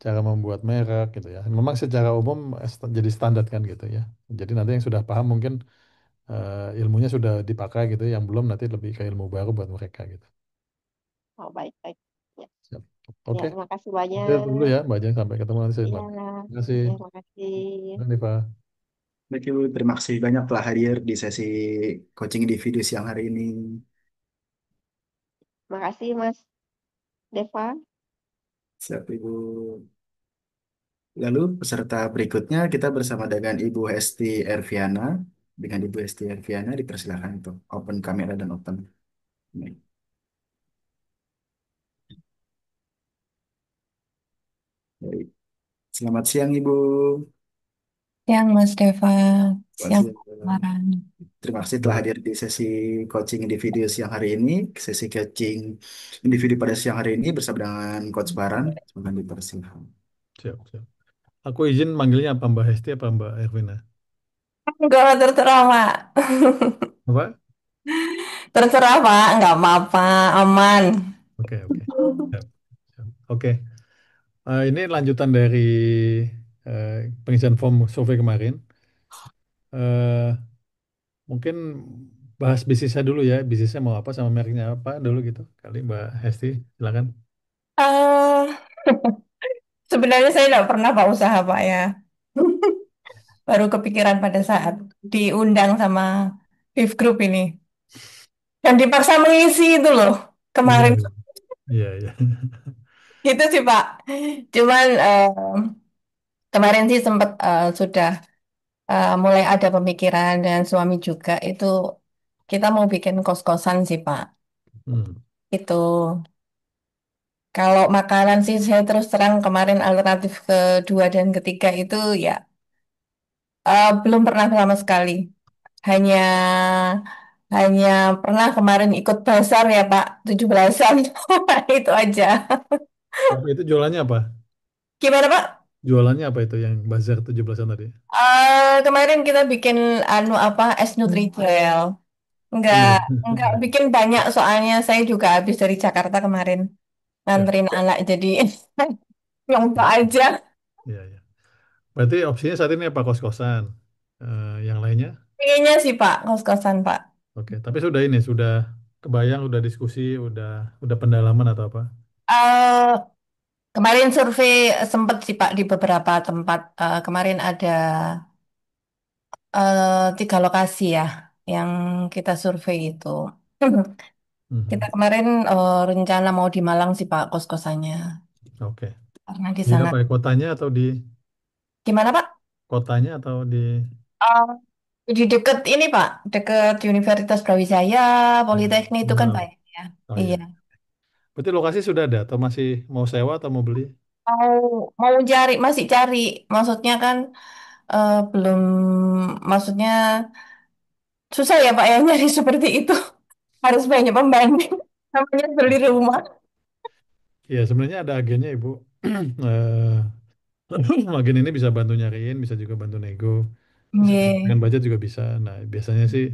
cara membuat merek gitu ya. Memang secara umum jadi standar kan gitu ya. Jadi nanti yang sudah paham mungkin ilmunya sudah dipakai gitu, yang belum nanti lebih ke ilmu baru buat mereka gitu. Oh, baik-baik. Ya, Siap. ya, Oke, terima kasih itu dulu banyak. ya Mbak Jen, sampai ketemu nanti. Iya, Terima kasih. ya, terima kasih. Terima kasih, Pak. Baik, Ibu, terima kasih banyak telah hadir di sesi coaching individu siang hari ini. Terima kasih, Mas Deva. Siap, Ibu. Lalu peserta berikutnya kita bersama dengan Ibu Hesti Erviana. Dengan Ibu Hesti Erviana dipersilakan untuk open kamera dan open mic. Baik. Selamat siang, Ibu. Siang Mas Deva, Selamat siang siang. Farhan. Terima kasih telah Ya, hadir di sesi coaching individu siang hari ini. Sesi coaching individu pada siang hari ini bersama dengan Coach Baran. Semoga dipersilakan. siap, siap. Aku izin manggilnya apa Mbak Hesti apa Mbak Ervina? Enggak, terserah Pak. Apa? Terserah Pak, enggak apa-apa, aman. Oke, oke. Siap, siap. Oke. Ini lanjutan dari pengisian form survei kemarin. Eh, Mungkin bahas bisnisnya dulu ya. Bisnisnya mau apa sama mereknya apa dulu gitu. Kali Mbak Hesti, silakan. eh Sebenarnya saya enggak pernah Pak usaha Pak ya. Baru kepikiran pada saat diundang sama Beef Group ini. Dan dipaksa mengisi itu loh, Iya, kemarin. iya, iya. Gitu sih Pak. Cuman kemarin sih sempat sudah mulai ada pemikiran dan suami juga itu kita mau bikin kos-kosan sih Pak. Hmm, Itu kalau makanan sih saya terus terang kemarin alternatif kedua dan ketiga itu ya belum pernah sama sekali. Hanya hanya pernah kemarin ikut pasar ya Pak 17-an. Itu aja. Apa itu jualannya apa? Gimana Pak? Jualannya apa itu yang bazar 17-an tadi? Kemarin kita bikin anu apa es Nutrijel. Oh Enggak iya. enggak bikin banyak soalnya saya juga habis dari Jakarta kemarin Ya, nganterin anak jadi nyoba aja. iya, iya. Berarti opsinya saat ini apa kos-kosan? Yang lainnya? Pengennya sih Pak kos-kosan Pak. Oke, tapi sudah ini sudah kebayang, udah diskusi, udah pendalaman atau apa? eh Kemarin survei sempet sih Pak di beberapa tempat. Kemarin ada 3 lokasi ya yang kita survei itu. Kita Mhm. kemarin rencana mau di Malang sih Pak kos-kosannya. Oke. Karena di Di sana. apa ya, kotanya atau di Gimana Pak? kotanya atau di Eh, di deket ini Pak, deket Universitas Brawijaya, Politeknik itu kan Malang. banyak ya. Oh Iya. iya. Berarti lokasi sudah ada atau masih mau sewa atau mau beli? Mau mau cari, masih cari. Maksudnya kan belum, maksudnya susah ya Pak ya nyari seperti itu. Harus banyak pembanding. Namanya beli rumah. Iya, sebenarnya ada agennya Ibu. Agen ini bisa bantu nyariin, bisa juga bantu nego, bisa dengan Iya. budget juga bisa. Nah, biasanya sih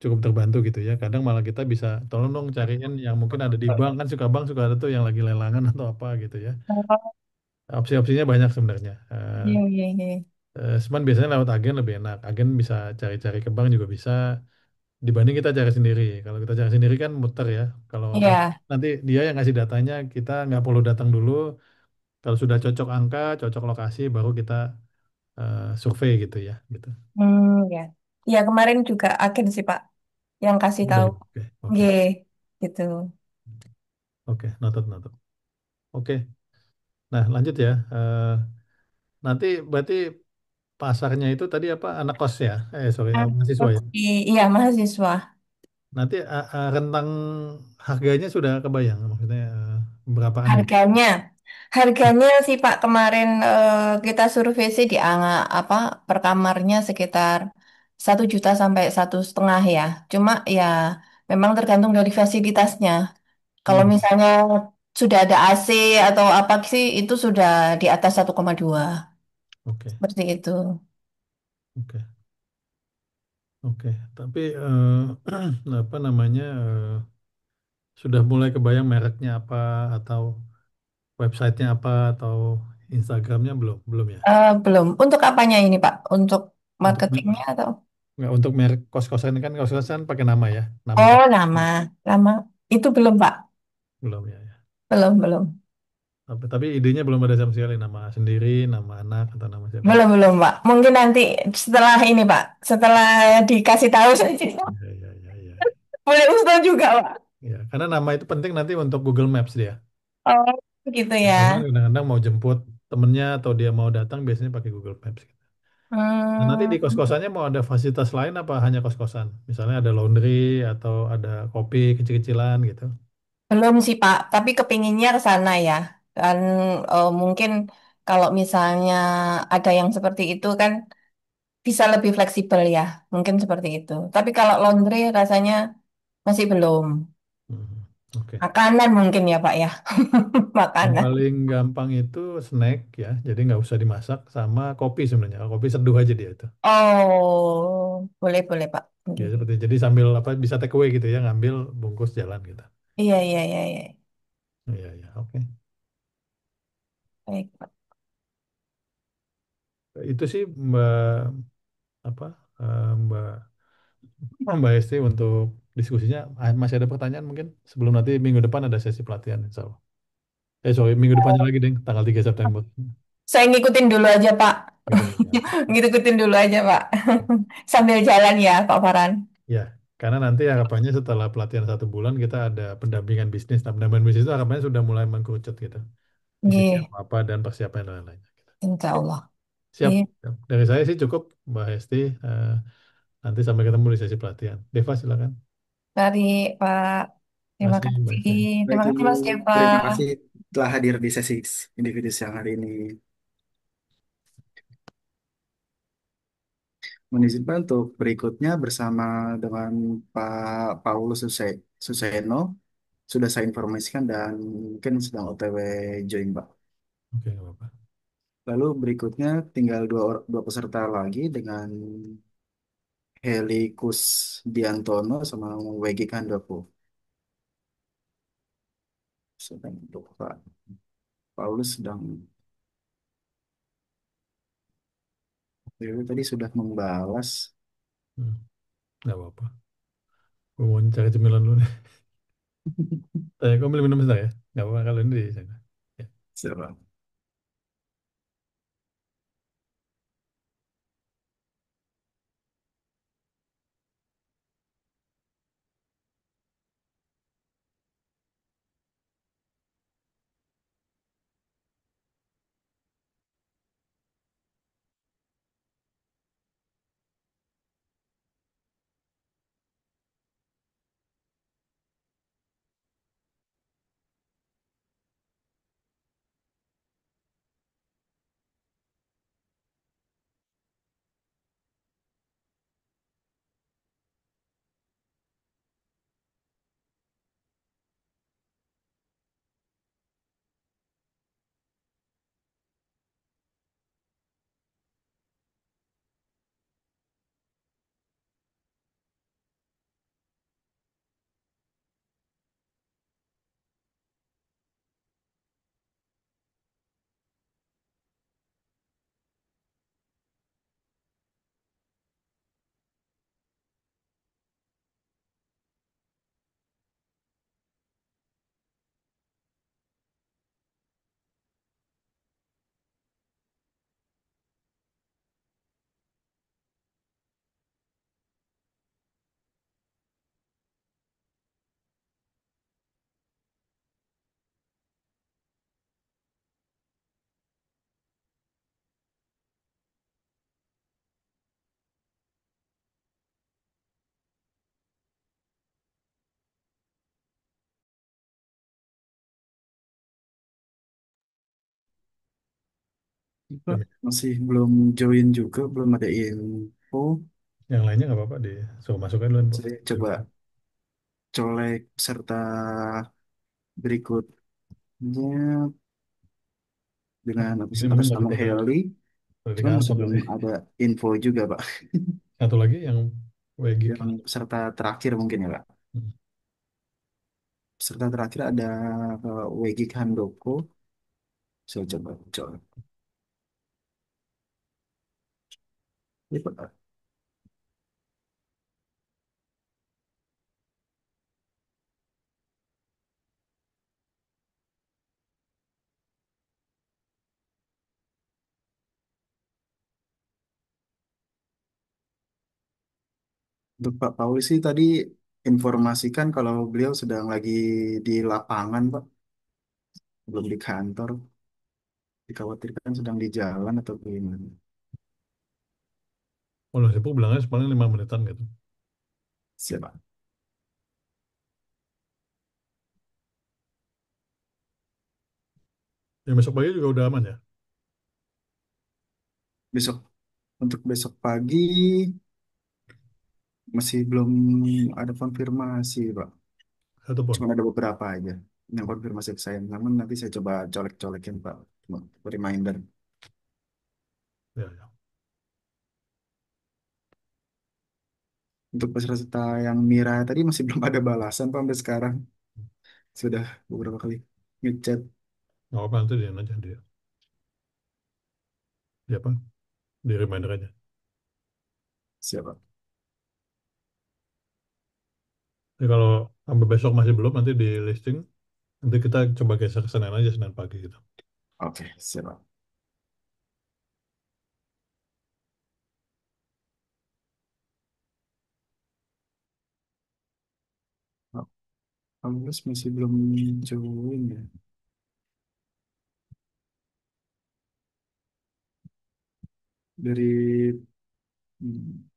cukup terbantu gitu ya. Kadang malah kita bisa tolong dong cariin yang mungkin ada di bank, kan suka bank suka ada tuh yang lagi lelangan atau apa gitu ya. Oh, Opsi-opsinya banyak sebenarnya. iya, iya, iya. Cuman biasanya lewat agen lebih enak. Agen bisa cari-cari ke bank juga bisa dibanding kita cari sendiri. Kalau kita cari sendiri kan muter ya. Kalau Iya. nanti dia yang ngasih datanya, kita nggak perlu datang dulu. Kalau sudah cocok angka, cocok lokasi, baru kita survei gitu ya, gitu. Ya. Ya kemarin juga agen sih Pak yang kasih Udah tahu. ya? Oke, oke, Iya, gitu. oke, noted, noted. Oke, nah lanjut ya. Nanti berarti pasarnya itu tadi apa? Anak kos ya? Sorry, mahasiswa ya. Iya, mahasiswa. Nanti rentang harganya sudah kebayang, maksudnya berapaan gitu? Harganya, harganya sih Pak kemarin kita survei sih di angka apa per kamarnya sekitar 1 juta sampai 1,5 ya. Cuma ya memang tergantung dari fasilitasnya. Kalau Hmm, misalnya sudah ada AC atau apa sih itu sudah di atas 1,2 oke, seperti itu. oke, oke. Tapi apa namanya? Sudah mulai kebayang mereknya apa atau websitenya apa atau Instagramnya belum, belum ya? Belum. Untuk apanya ini Pak? Untuk Untuk marketingnya atau? Nggak, untuk merek kos-kosan kan kos-kosan pakai nama ya, nama Oh, kos nama, nama. Itu belum, Pak. belum ya. Ya. Belum, belum. Tapi idenya belum ada sama sekali nama sendiri, nama anak atau nama siapa? Belum, belum, Pak. Mungkin nanti setelah ini, Pak. Setelah dikasih tahu saja. Iya, iya, iya, iya. Boleh usul juga, Pak. Ya, karena nama itu penting nanti untuk Google Maps dia. Oh, gitu ya. Orang kadang-kadang mau jemput temennya atau dia mau datang biasanya pakai Google Maps. Gitu. Nah, nanti di Hmm, kos-kosannya mau ada fasilitas lain apa hanya kos-kosan? Misalnya ada laundry atau ada kopi kecil-kecilan gitu. belum sih, Pak. Tapi kepinginnya ke sana ya. Kan mungkin kalau misalnya ada yang seperti itu kan bisa lebih fleksibel ya. Mungkin seperti itu. Tapi kalau laundry rasanya masih belum. Mhm. Oke. Makanan mungkin ya, Pak ya. Yang Makanan. paling gampang itu snack ya, jadi nggak usah dimasak sama kopi sebenarnya. Kalau kopi seduh aja dia itu. Oh, boleh, boleh, Pak. Ya Oke. seperti jadi sambil apa bisa take away gitu ya, ngambil bungkus jalan gitu. Iya, iya, iya, iya. Iya iya oke. Baik, Pak. Itu sih Mbak apa Mbak Mbak Esti untuk diskusinya. Masih ada pertanyaan mungkin sebelum nanti minggu depan ada sesi pelatihan insya Allah. Sorry minggu depannya lagi deh tanggal 3 September. Saya ngikutin dulu aja, Pak. Gitu ya. Oke. Ngikutin dulu aja, Pak. Sambil jalan ya, Pak Farhan. Ya, karena nanti harapannya setelah pelatihan 1 bulan kita ada pendampingan bisnis. Nah, pendampingan bisnis itu harapannya sudah mulai mengkerucut gitu. Bisnisnya Iya, mau apa dan persiapan dan lain-lain. Gitu. insya Oke, Allah. siap. Iya, Siap. Dari saya sih cukup, Mbak Hesti. Nanti sampai ketemu di sesi pelatihan. Deva, silakan. mari, Pak. Terima Terima kasih, Mbak kasih. Hesti. Baik Terima kasih, Ibu, Mas Deva. terima kasih telah hadir di sesi individu siang hari ini. Mengizinkan untuk berikutnya bersama dengan Pak Paulus Suseno sudah saya informasikan dan mungkin sedang OTW join Pak. Oke, nggak apa-apa. Lalu berikutnya tinggal dua peserta lagi dengan Heli Diantono sama Wegi Handoko. Sedang untuk Pak Paulus sedang tadi sudah membalas. Hmm, nggak apa-apa. Gue mau cari cemilan dulu nih. Kau ambil minum sebentar ya? Nggak apa-apa kalau ini di sana. Ya. Siapa? Pak, Belum. masih belum join juga, belum ada info. Yang lainnya nggak apa-apa di suruh masukkan dulu. Bu. Saya coba colek serta berikutnya dengan Ini atas mungkin nama Heli. pada di Cuman masih kantor belum kali. ada info juga, Pak. Satu lagi yang WG Yang kan. peserta terakhir mungkin ya, Pak. Hmm. Peserta terakhir ada Wegi Handoko. Saya coba colek. Ini, Pak. Untuk Pak Pauli sih tadi informasikan kalau beliau sedang lagi di lapangan, Pak, belum di kantor. Dikhawatirkan sedang di jalan atau gimana. Kalau sibuk bilangnya paling 5 menitan gitu. Siapa? Yang besok pagi juga udah aman ya? Besok untuk besok pagi masih belum ada konfirmasi, Pak. Satu pun. Cuma ada beberapa aja yang konfirmasi ke saya. Namun nanti saya coba colek-colekin, Pak. Cuma reminder. Ya, ya. Untuk peserta yang Mira tadi masih belum ada balasan, Pak, sampai sekarang. Sudah beberapa kali ngechat. Nggak apa nanti dia aja dia apa? Di reminder aja. Siapa? Jadi kalau sampai besok masih belum, nanti di listing. Nanti kita coba geser ke Senin aja, Senin pagi gitu. Oke, siapa? Oh, Paulus masih belum join ya. Dari hmm,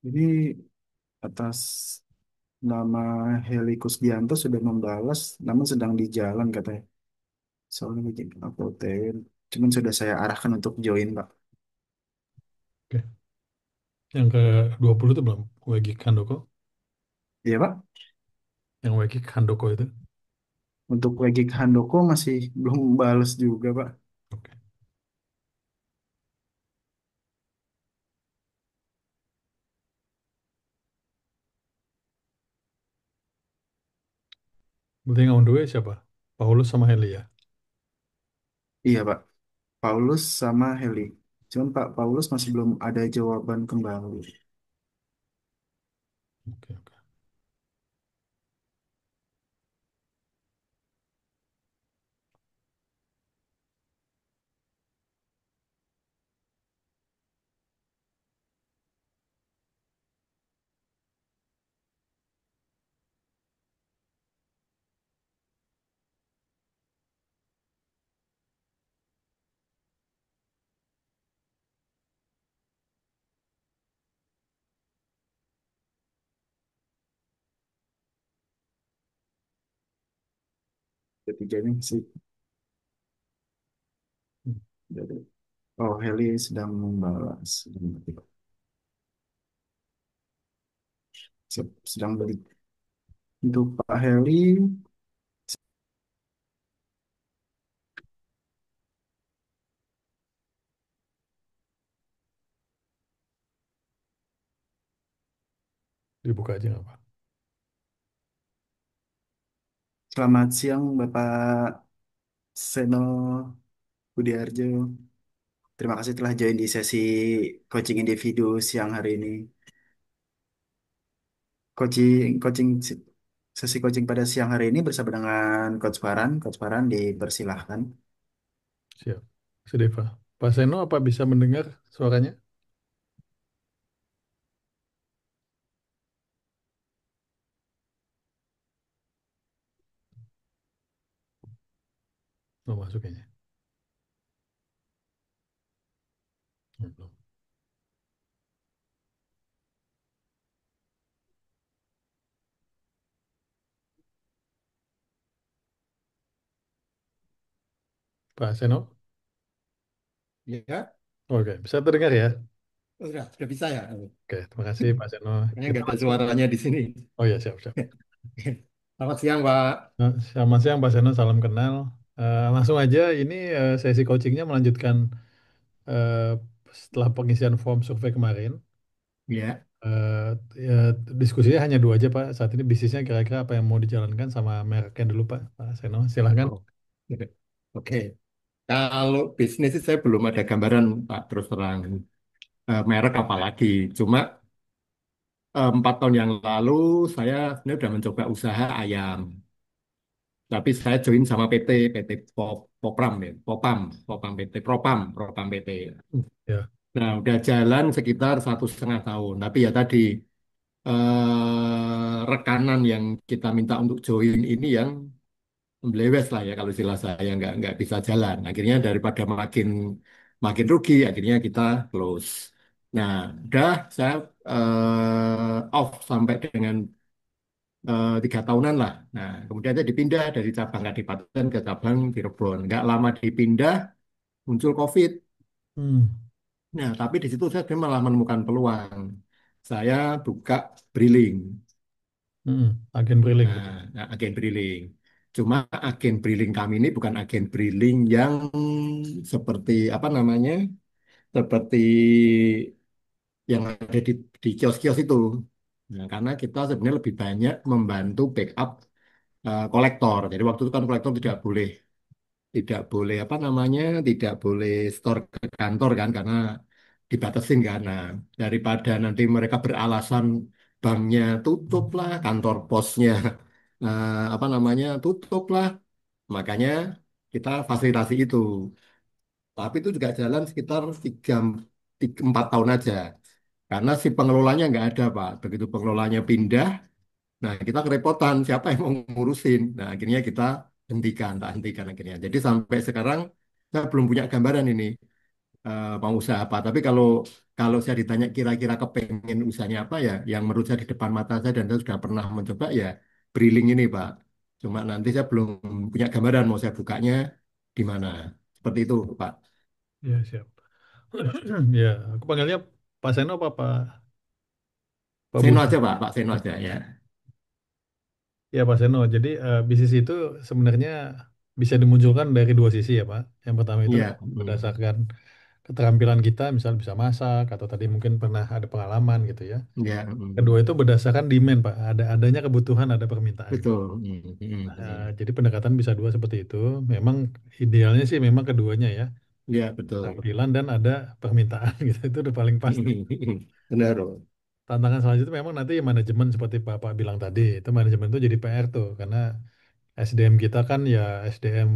ini atas nama Heli Kusdianto sudah membalas, namun sedang di jalan katanya. Soalnya bikin upload, cuman sudah saya arahkan untuk join, Pak. Oke. Yang ke 20 itu belum? Wegi Handoko. Iya, Pak. Yang Wegi Handoko itu. Untuk Wegik Handoko masih belum balas juga, Pak. Oke. Berarti yang on the way siapa? Paulus sama Heli ya? Iya, Pak. Paulus sama Heli. Cuman Pak Paulus masih belum ada jawaban kembali. Oke, oke. Ketiganya sih. Hmm. Oh, Heli sedang membalas. Sedang beli. Untuk Pak Heli, Dibuka aja nggak apa. selamat siang Bapak Seno Budiarjo. Terima kasih telah join di sesi coaching individu siang hari ini. Coaching sesi coaching pada siang hari ini bersama dengan Coach Farhan. Coach Farhan dipersilahkan. Siap. Si Deva. Pak Seno apa bisa mendengar suaranya? Belum masuk kayaknya. Belum. Pak Seno? Ya, Oke, bisa terdengar ya? sudah bisa ya. Oke, terima kasih Pak Seno. Kayaknya Kita nggak ada langsung. suaranya di sini. Oh ya, siap, siap. Selamat siang, Pak. Nah, selamat siang Pak Seno, salam kenal. Langsung aja, ini sesi coachingnya melanjutkan eh, setelah pengisian form survei kemarin. Ya. eh, ya, diskusinya hanya dua aja Pak. Saat ini bisnisnya kira-kira apa yang mau dijalankan sama mereknya dulu Pak. Pak Seno, silahkan. Oh, oke. Kalau bisnis sih saya belum ada gambaran, Pak, terus terang. Merek apalagi. Cuma 4 tahun yang lalu saya sebenarnya sudah mencoba usaha ayam. Tapi saya join sama PT Popram ya, Popam PT, Propam PT. Ya. Nah, udah jalan sekitar 1,5 tahun. Tapi ya tadi rekanan yang kita minta untuk join ini yang melewes lah ya kalau istilah saya nggak bisa jalan. Akhirnya daripada makin makin rugi, akhirnya kita close. Nah, udah saya off sampai dengan 3 tahunan lah. Nah, kemudian saya dipindah dari cabang Kadipaten ke cabang Cirebon. Nggak lama dipindah, muncul COVID. Hmm. Nah, tapi di situ saya sebenarnya malah menemukan peluang. Saya buka briling. Hmm. Agen briling Nah, betul. agen briling. Cuma agen briling kami ini bukan agen briling yang seperti apa namanya, seperti yang ada di kios-kios itu. Nah, karena kita sebenarnya lebih banyak membantu backup kolektor. Jadi waktu itu kan kolektor tidak boleh apa namanya, tidak boleh store ke kantor kan karena dibatasin kan. Nah, daripada nanti mereka beralasan banknya tutup lah, kantor posnya apa namanya tutup lah, makanya kita fasilitasi itu. Tapi itu juga jalan sekitar 4 tahun aja. Karena si pengelolanya nggak ada, Pak. Begitu pengelolanya pindah, nah kita kerepotan siapa yang mau ngurusin. Nah akhirnya kita tak hentikan akhirnya. Jadi sampai sekarang saya belum punya gambaran ini mau usaha apa. Tapi kalau kalau saya ditanya kira-kira kepengen usahanya apa ya, yang menurut saya di depan mata saya dan saya sudah pernah mencoba ya briling ini, Pak. Cuma nanti saya belum punya gambaran mau saya bukanya di mana. Seperti itu, Pak. Ya, siap. Ya, aku panggilnya Pak Seno apa Pak Seno Budi? aja, Pak. Pak Seno aja ya. Ya Pak Seno, jadi bisnis itu sebenarnya bisa dimunculkan dari dua sisi ya Pak. Yang pertama itu Iya. memang berdasarkan keterampilan kita, misal bisa masak atau tadi mungkin pernah ada pengalaman gitu ya. Iya. Kedua itu berdasarkan demand Pak, adanya kebutuhan, ada permintaan. Betul. Jadi pendekatan bisa dua seperti itu. Memang idealnya sih memang keduanya ya, Iya, betul. tampilan dan ada permintaan gitu. Itu udah paling pasti. Benar, Pak. Tantangan selanjutnya memang nanti manajemen seperti Bapak bilang tadi, itu manajemen itu jadi PR tuh karena SDM kita kan ya SDM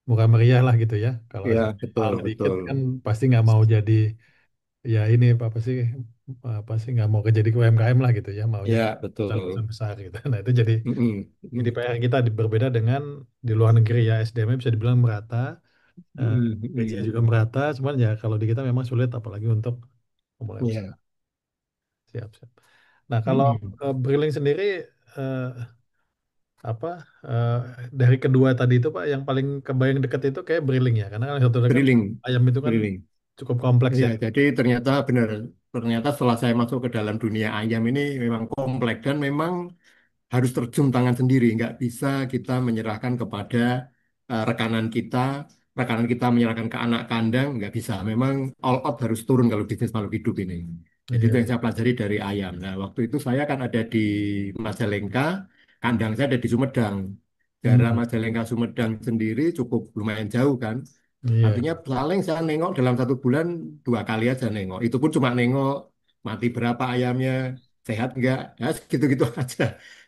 murah meriah lah gitu ya. Kalau Iya, SDM betul, mahal dikit betul. kan pasti nggak mau jadi ya ini apa sih nggak mau kerja di UMKM lah gitu ya, maunya Iya, betul. perusahaan besar gitu. Nah itu jadi Mm-mm. jadi Mm-mm. PR kita berbeda dengan di luar negeri ya SDM-nya bisa dibilang merata, eh, Mm-mm. gajinya Mm-mm. juga merata, cuman ya kalau di kita memang sulit apalagi untuk memulai usaha. Iya. Siap, siap. Nah kalau Mm-mm. Briling sendiri eh, apa eh, dari kedua tadi itu Pak yang paling kebayang deket itu kayak Briling ya karena kan satu lagi kan Drilling, ayam itu kan drilling. cukup kompleks Iya, ya. jadi ternyata benar. Ternyata setelah saya masuk ke dalam dunia ayam ini memang kompleks dan memang harus terjun tangan sendiri. Nggak bisa kita menyerahkan kepada rekanan kita menyerahkan ke anak kandang, nggak bisa. Memang all out harus turun kalau bisnis makhluk hidup ini. Jadi itu Iya, yang saya pelajari dari ayam. Nah, waktu itu saya kan ada di Majalengka, kandang saya ada di Sumedang. Jarak hmm, Majalengka Sumedang sendiri cukup lumayan jauh kan. iya, Artinya paling saya nengok dalam 1 bulan 2 kali aja nengok. Itu pun cuma nengok mati berapa ayamnya, sehat enggak, ya gitu-gitu aja.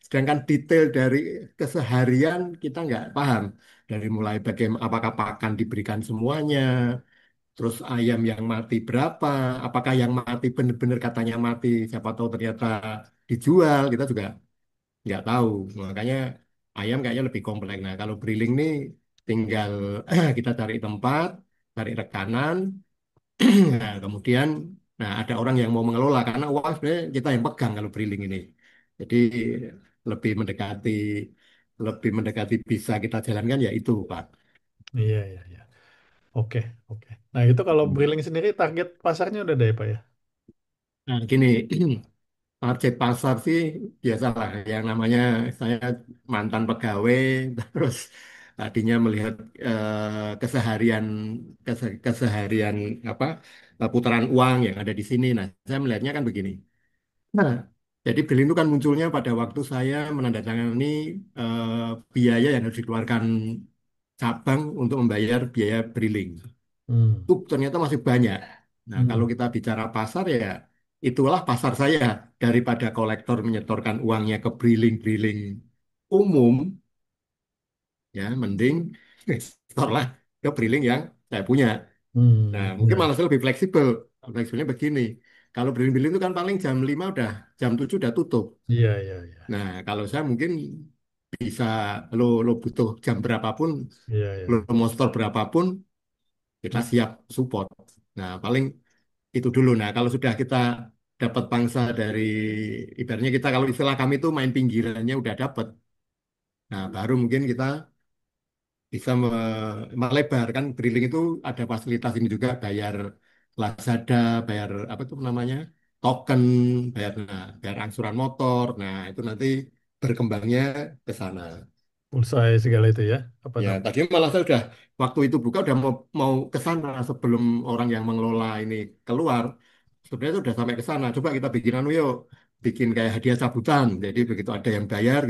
Sedangkan detail dari keseharian kita nggak paham. Dari mulai bagaimana apakah pakan diberikan semuanya, terus ayam yang mati berapa, apakah yang mati benar-benar katanya mati, siapa tahu ternyata dijual, kita juga nggak tahu. Makanya ayam kayaknya lebih kompleks. Nah, kalau briling nih tinggal kita cari tempat, cari rekanan, nah, kemudian nah ada orang yang mau mengelola karena uang sebenarnya kita yang pegang kalau briling ini. Jadi lebih mendekati lebih mendekati bisa kita jalankan ya itu, Pak. Iya, iya, iya. Oke, oke. Nah, itu kalau Briling sendiri target pasarnya udah ada ya, Pak ya? Nah, gini, target pasar sih biasalah yang namanya saya mantan pegawai terus tadinya melihat keseharian keseharian apa putaran uang yang ada di sini. Nah, saya melihatnya kan begini. Nah, jadi Bril itu kan munculnya pada waktu saya menandatangani eh, biaya yang harus dikeluarkan cabang untuk membayar biaya briling. Hmm. Itu ternyata masih banyak. Nah, kalau Hmm. kita bicara pasar ya itulah pasar saya daripada kolektor menyetorkan uangnya ke briling-briling umum, ya mending setorlah ke briling yang saya punya. Nah, Hmm. mungkin Iya, malah saya lebih fleksibel. Fleksibelnya begini. Kalau briling-briling itu kan paling jam 5 udah, jam 7 udah tutup. iya, iya, iya, Nah, kalau saya mungkin bisa lo butuh jam berapapun, iya, lo iya. mau store berapapun, kita siap support. Nah, paling itu dulu. Nah, kalau sudah kita dapat pangsa dari ibaratnya kita kalau istilah kami itu main pinggirannya udah dapat. Nah, baru mungkin kita bisa melebar kan Briling itu ada fasilitas ini juga bayar Lazada, bayar apa itu namanya? Token, bayar angsuran motor. Nah, itu nanti berkembangnya ke sana. Pulsa segala itu ya, apa Ya, namanya? tadi malah saya udah waktu itu buka udah mau mau ke sana sebelum orang yang mengelola ini keluar. Sebenarnya itu udah sampai ke sana. Coba kita bikin anu yuk, bikin kayak hadiah sambutan. Jadi begitu ada yang bayar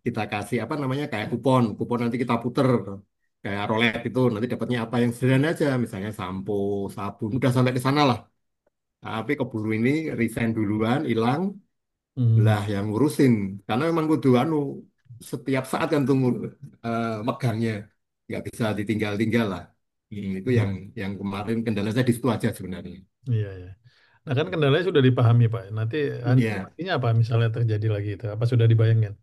kita kasih apa namanya kayak kupon. Kupon nanti kita puter kayak roulette itu nanti dapatnya apa yang sederhana aja, misalnya sampo, sabun. Udah sampai ke sana lah. Tapi keburu ini resign duluan, hilang. Hmm. Lah yang ngurusin karena memang kudu anu setiap saat kan tunggu megangnya nggak bisa ditinggal-tinggal lah. Itu yang Iya, kemarin kendala saya di situ aja sebenarnya. iya, iya. Nah, kan kendalanya sudah dipahami, Pak. Nanti Ya, antisipasinya apa misalnya terjadi lagi itu? Apa sudah dibayangkan?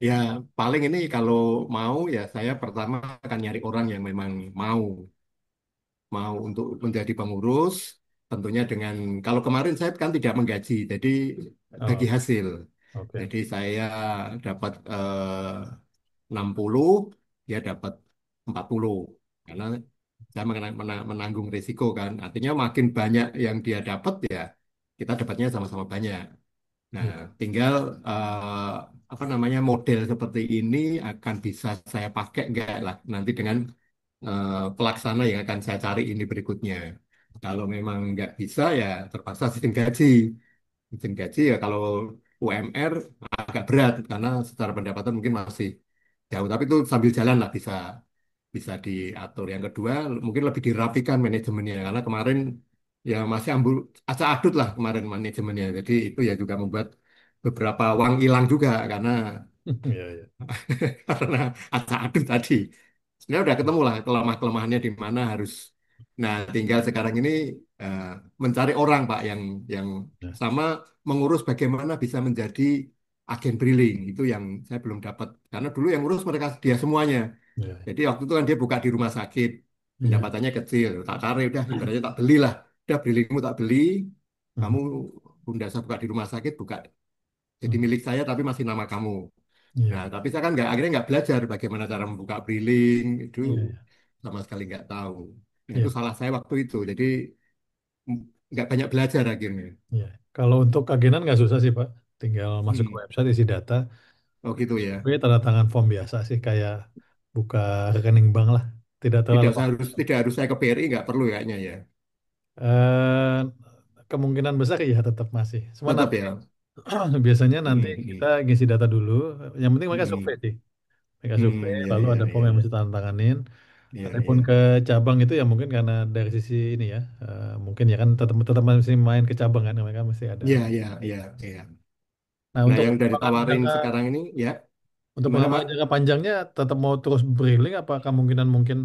ya paling ini kalau mau ya saya pertama akan nyari orang yang memang mau mau untuk menjadi pengurus tentunya dengan kalau kemarin saya kan tidak menggaji jadi bagi Oh, hasil. oke. Jadi saya dapat 60, dia dapat 40. Karena saya menanggung risiko kan. Artinya makin banyak yang dia dapat ya kita dapatnya sama-sama banyak. Nah, Iya. tinggal apa namanya model seperti ini akan bisa saya pakai enggak lah nanti dengan pelaksana yang akan saya cari ini berikutnya. Kalau memang nggak bisa ya terpaksa sistem gaji. Sistem gaji ya kalau UMR agak berat karena secara pendapatan mungkin masih jauh. Tapi itu sambil jalan lah bisa bisa diatur. Yang kedua mungkin lebih dirapikan manajemennya karena kemarin ya masih acak adut lah kemarin manajemennya. Jadi itu ya juga membuat beberapa uang hilang juga karena Iya, iya. karena acak adut tadi. Sebenarnya udah ketemu lah kelemahannya di mana harus. Nah, tinggal sekarang ini eh, mencari orang Pak yang Nah, sama mengurus bagaimana bisa menjadi agen briling itu yang saya belum dapat karena dulu yang ngurus mereka dia semuanya. iya, Jadi waktu itu kan dia buka di rumah sakit iya. pendapatannya kecil tak tarik udah ibaratnya tak belilah udah brillingmu tak beli kamu Mhm. bunda saya buka di rumah sakit buka jadi Mhm. milik saya tapi masih nama kamu. Nah, Iya, tapi saya kan akhirnya nggak belajar bagaimana cara membuka briling itu iya, iya. sama sekali nggak tahu. Nah, itu Iya, salah saya waktu itu. Jadi nggak banyak belajar akhirnya. iya. Kalau untuk agenan nggak susah sih, Pak. Tinggal masuk ke Hmm. website, isi data. Oh gitu ya. Tapi tanda tangan form biasa sih, kayak buka rekening bank lah. Tidak terlalu kompleks. Tidak harus saya ke BRI nggak perlu kayaknya ya. Eh, Kemungkinan besar ya tetap masih. Cuma Tetap nanti ya. biasanya nanti Hmm, kita hmm, ngisi data dulu. Yang penting mereka survei hmm, sih. Mereka survei, hmm, ya lalu ya ada form ya yang mesti tanda tanganin. ya Ataupun ya ke cabang itu ya mungkin karena dari sisi ini ya, mungkin ya kan tetap tetap masih main ke cabang kan, mereka mesti ada. ya ya ya ya. Nah Nah, untuk yang udah pengembangan ditawarin jangka sekarang ini ya untuk gimana Pak? pengembangan jangka panjangnya tetap mau terus briling apa kemungkinan mungkin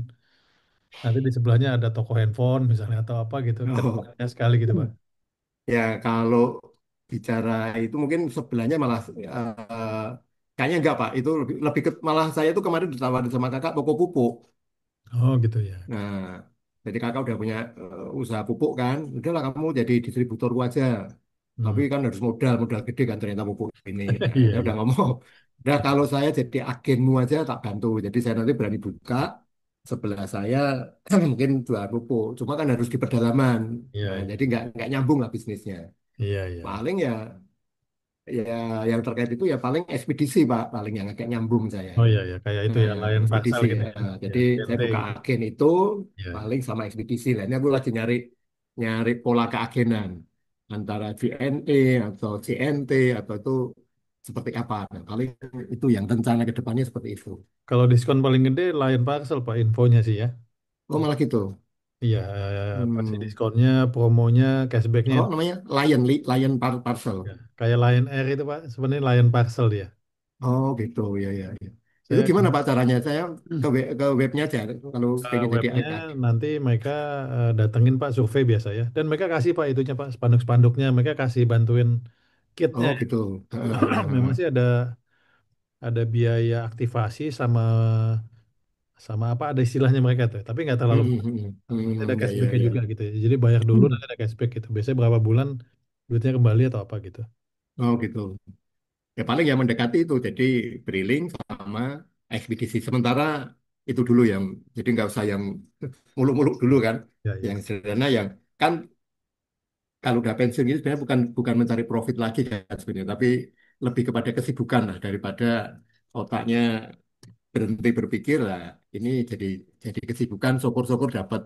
nanti di sebelahnya ada toko handphone misalnya atau apa gitu ke Oh, depannya sekali gitu Pak. ya kalau bicara itu mungkin sebelahnya malah kayaknya enggak Pak. Itu lebih ke, malah saya tuh kemarin ditawarin sama kakak toko pupuk. Oh gitu ya. Nah, jadi kakak udah punya usaha pupuk kan, udahlah kamu jadi distributor aja. Tapi Hmm. kan harus modal gede kan ternyata pupuk ini. Nah, Iya saya udah iya. ngomong, udah kalau saya jadi agenmu aja tak bantu. Jadi saya nanti berani buka sebelah saya mungkin jual pupuk. Cuma kan harus di pedalaman. Iya Nah, iya. jadi nggak nyambung lah bisnisnya. Iya iya. Paling ya ya yang terkait itu ya paling ekspedisi Pak, paling yang agak nyambung saya. Oh iya iya. Kayak itu ya Nah, layan parcel ekspedisi. gitu ya. Ya Jadi saya GNT buka gitu. agen itu Iya iya. paling sama ekspedisi. Lah ini aku lagi nyari nyari pola keagenan antara JNE atau CNT atau itu seperti apa. Nah, paling itu yang rencana ke depannya seperti itu. Kalau diskon paling gede layan parcel Pak infonya sih ya. Oh malah gitu. Iya, pasti Hmm. diskonnya, promonya, cashbacknya. Oh namanya Lion Parcel. Ya, kayak Lion Air itu Pak, sebenarnya Lion Parcel dia. Oh gitu ya ya ya. Itu Saya gimana Pak caranya? Saya ke webnya aja kalau pengen jadi webnya agen. nanti mereka datengin Pak survei biasa ya. Dan mereka kasih Pak itunya Pak, spanduk-spanduknya, mereka kasih bantuin kitnya. Oh gitu. Memang sih ada biaya aktivasi sama sama apa ada istilahnya mereka tuh, tapi nggak terlalu mahal. Nanti ada Ya ya cashbacknya juga ya. gitu ya. Jadi bayar dulu nanti ada cashback gitu. Biasanya berapa bulan duitnya kembali atau apa gitu. Oh gitu. Ya paling yang mendekati itu jadi briling sama ekspedisi. Sementara itu dulu yang jadi nggak usah yang muluk-muluk dulu kan. Ya Yang ya. sederhana yang kan kalau udah pensiun ini sebenarnya bukan bukan mencari profit lagi kan sebenarnya, tapi lebih kepada kesibukan lah daripada otaknya berhenti berpikir lah. Ini jadi kesibukan syukur-syukur dapat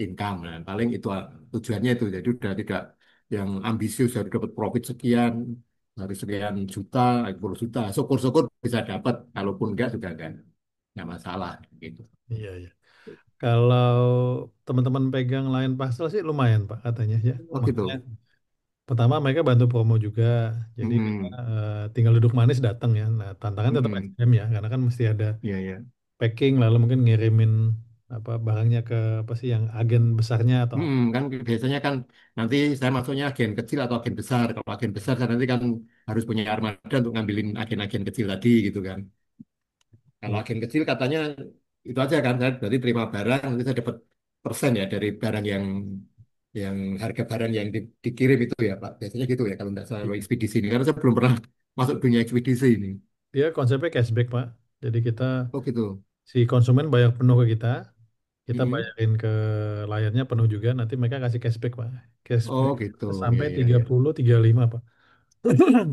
income. Nah, paling itu tujuannya itu. Jadi udah tidak yang ambisius harus dapat profit sekian harus sekian juta, 10 juta. Syukur-syukur bisa dapat. Kalaupun enggak juga kan nggak masalah gitu. Iya iya. Kalau teman-teman pegang Lion Pastel sih lumayan Pak katanya ya. Oh Maksudnya gitu. pertama mereka bantu promo juga. Jadi mereka Mm-mm. tinggal duduk manis datang ya. Nah, tantangan tetap Mm-mm. SDM ya karena kan mesti ada Iya iya. packing lalu mungkin ngirimin apa barangnya ke apa sih yang agen besarnya atau apa. Kan biasanya kan nanti saya masuknya agen kecil atau agen besar. Kalau agen besar saya nanti kan harus punya armada untuk ngambilin agen-agen kecil tadi gitu kan. Kalau Iya, agen kecil katanya itu aja kan, saya berarti terima barang nanti saya dapat persen ya dari barang yang harga barang yang dikirim itu ya Pak. Biasanya gitu ya kalau tidak salah kalau iya. ekspedisi ini karena saya belum pernah masuk dunia ekspedisi ini. Dia konsepnya cashback Pak. Jadi kita Oh gitu. si konsumen bayar penuh ke kita Mm-mm. bayarin ke layarnya penuh juga, nanti mereka kasih cashback Pak. Oh Cashback gitu. Ya sampai ya tiga ya. puluh 35 Pak.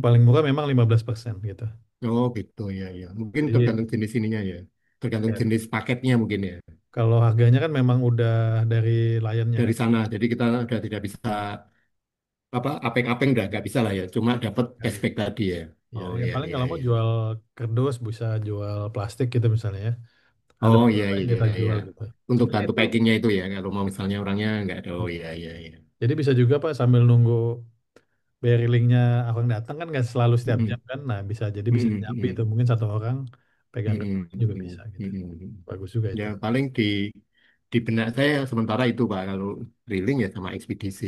Paling murah memang 15% gitu. Oh gitu ya ya. Mungkin Jadi tergantung jenis ininya ya. Tergantung ya, jenis paketnya mungkin ya. kalau harganya kan memang udah dari layarnya Dari kan. sana. Jadi kita udah tidak bisa apa apeng-apeng udah nggak bisa lah ya. Cuma dapat Ya, ya. cashback tadi ya. Ya, Oh ya iya paling iya kalau mau iya. jual kardus bisa jual plastik gitu misalnya ya. Ada Oh iya beberapa yang iya kita iya. jual gitu. Untuk Sebenarnya bantu itu packingnya itu ya. Kalau mau misalnya orangnya nggak ada. Oh iya iya iya. jadi bisa juga Pak sambil nunggu BRI linknya orang datang kan nggak selalu setiap jam Mm-mm. kan. Nah bisa jadi bisa Mm-mm. nyambi itu Mm-mm. mungkin satu orang pegang kedua Mm-mm. juga Mm-mm. bisa gitu. Mm-mm. Bagus juga Ya itu. paling di benak saya sementara itu Pak. Kalau drilling ya sama ekspedisi.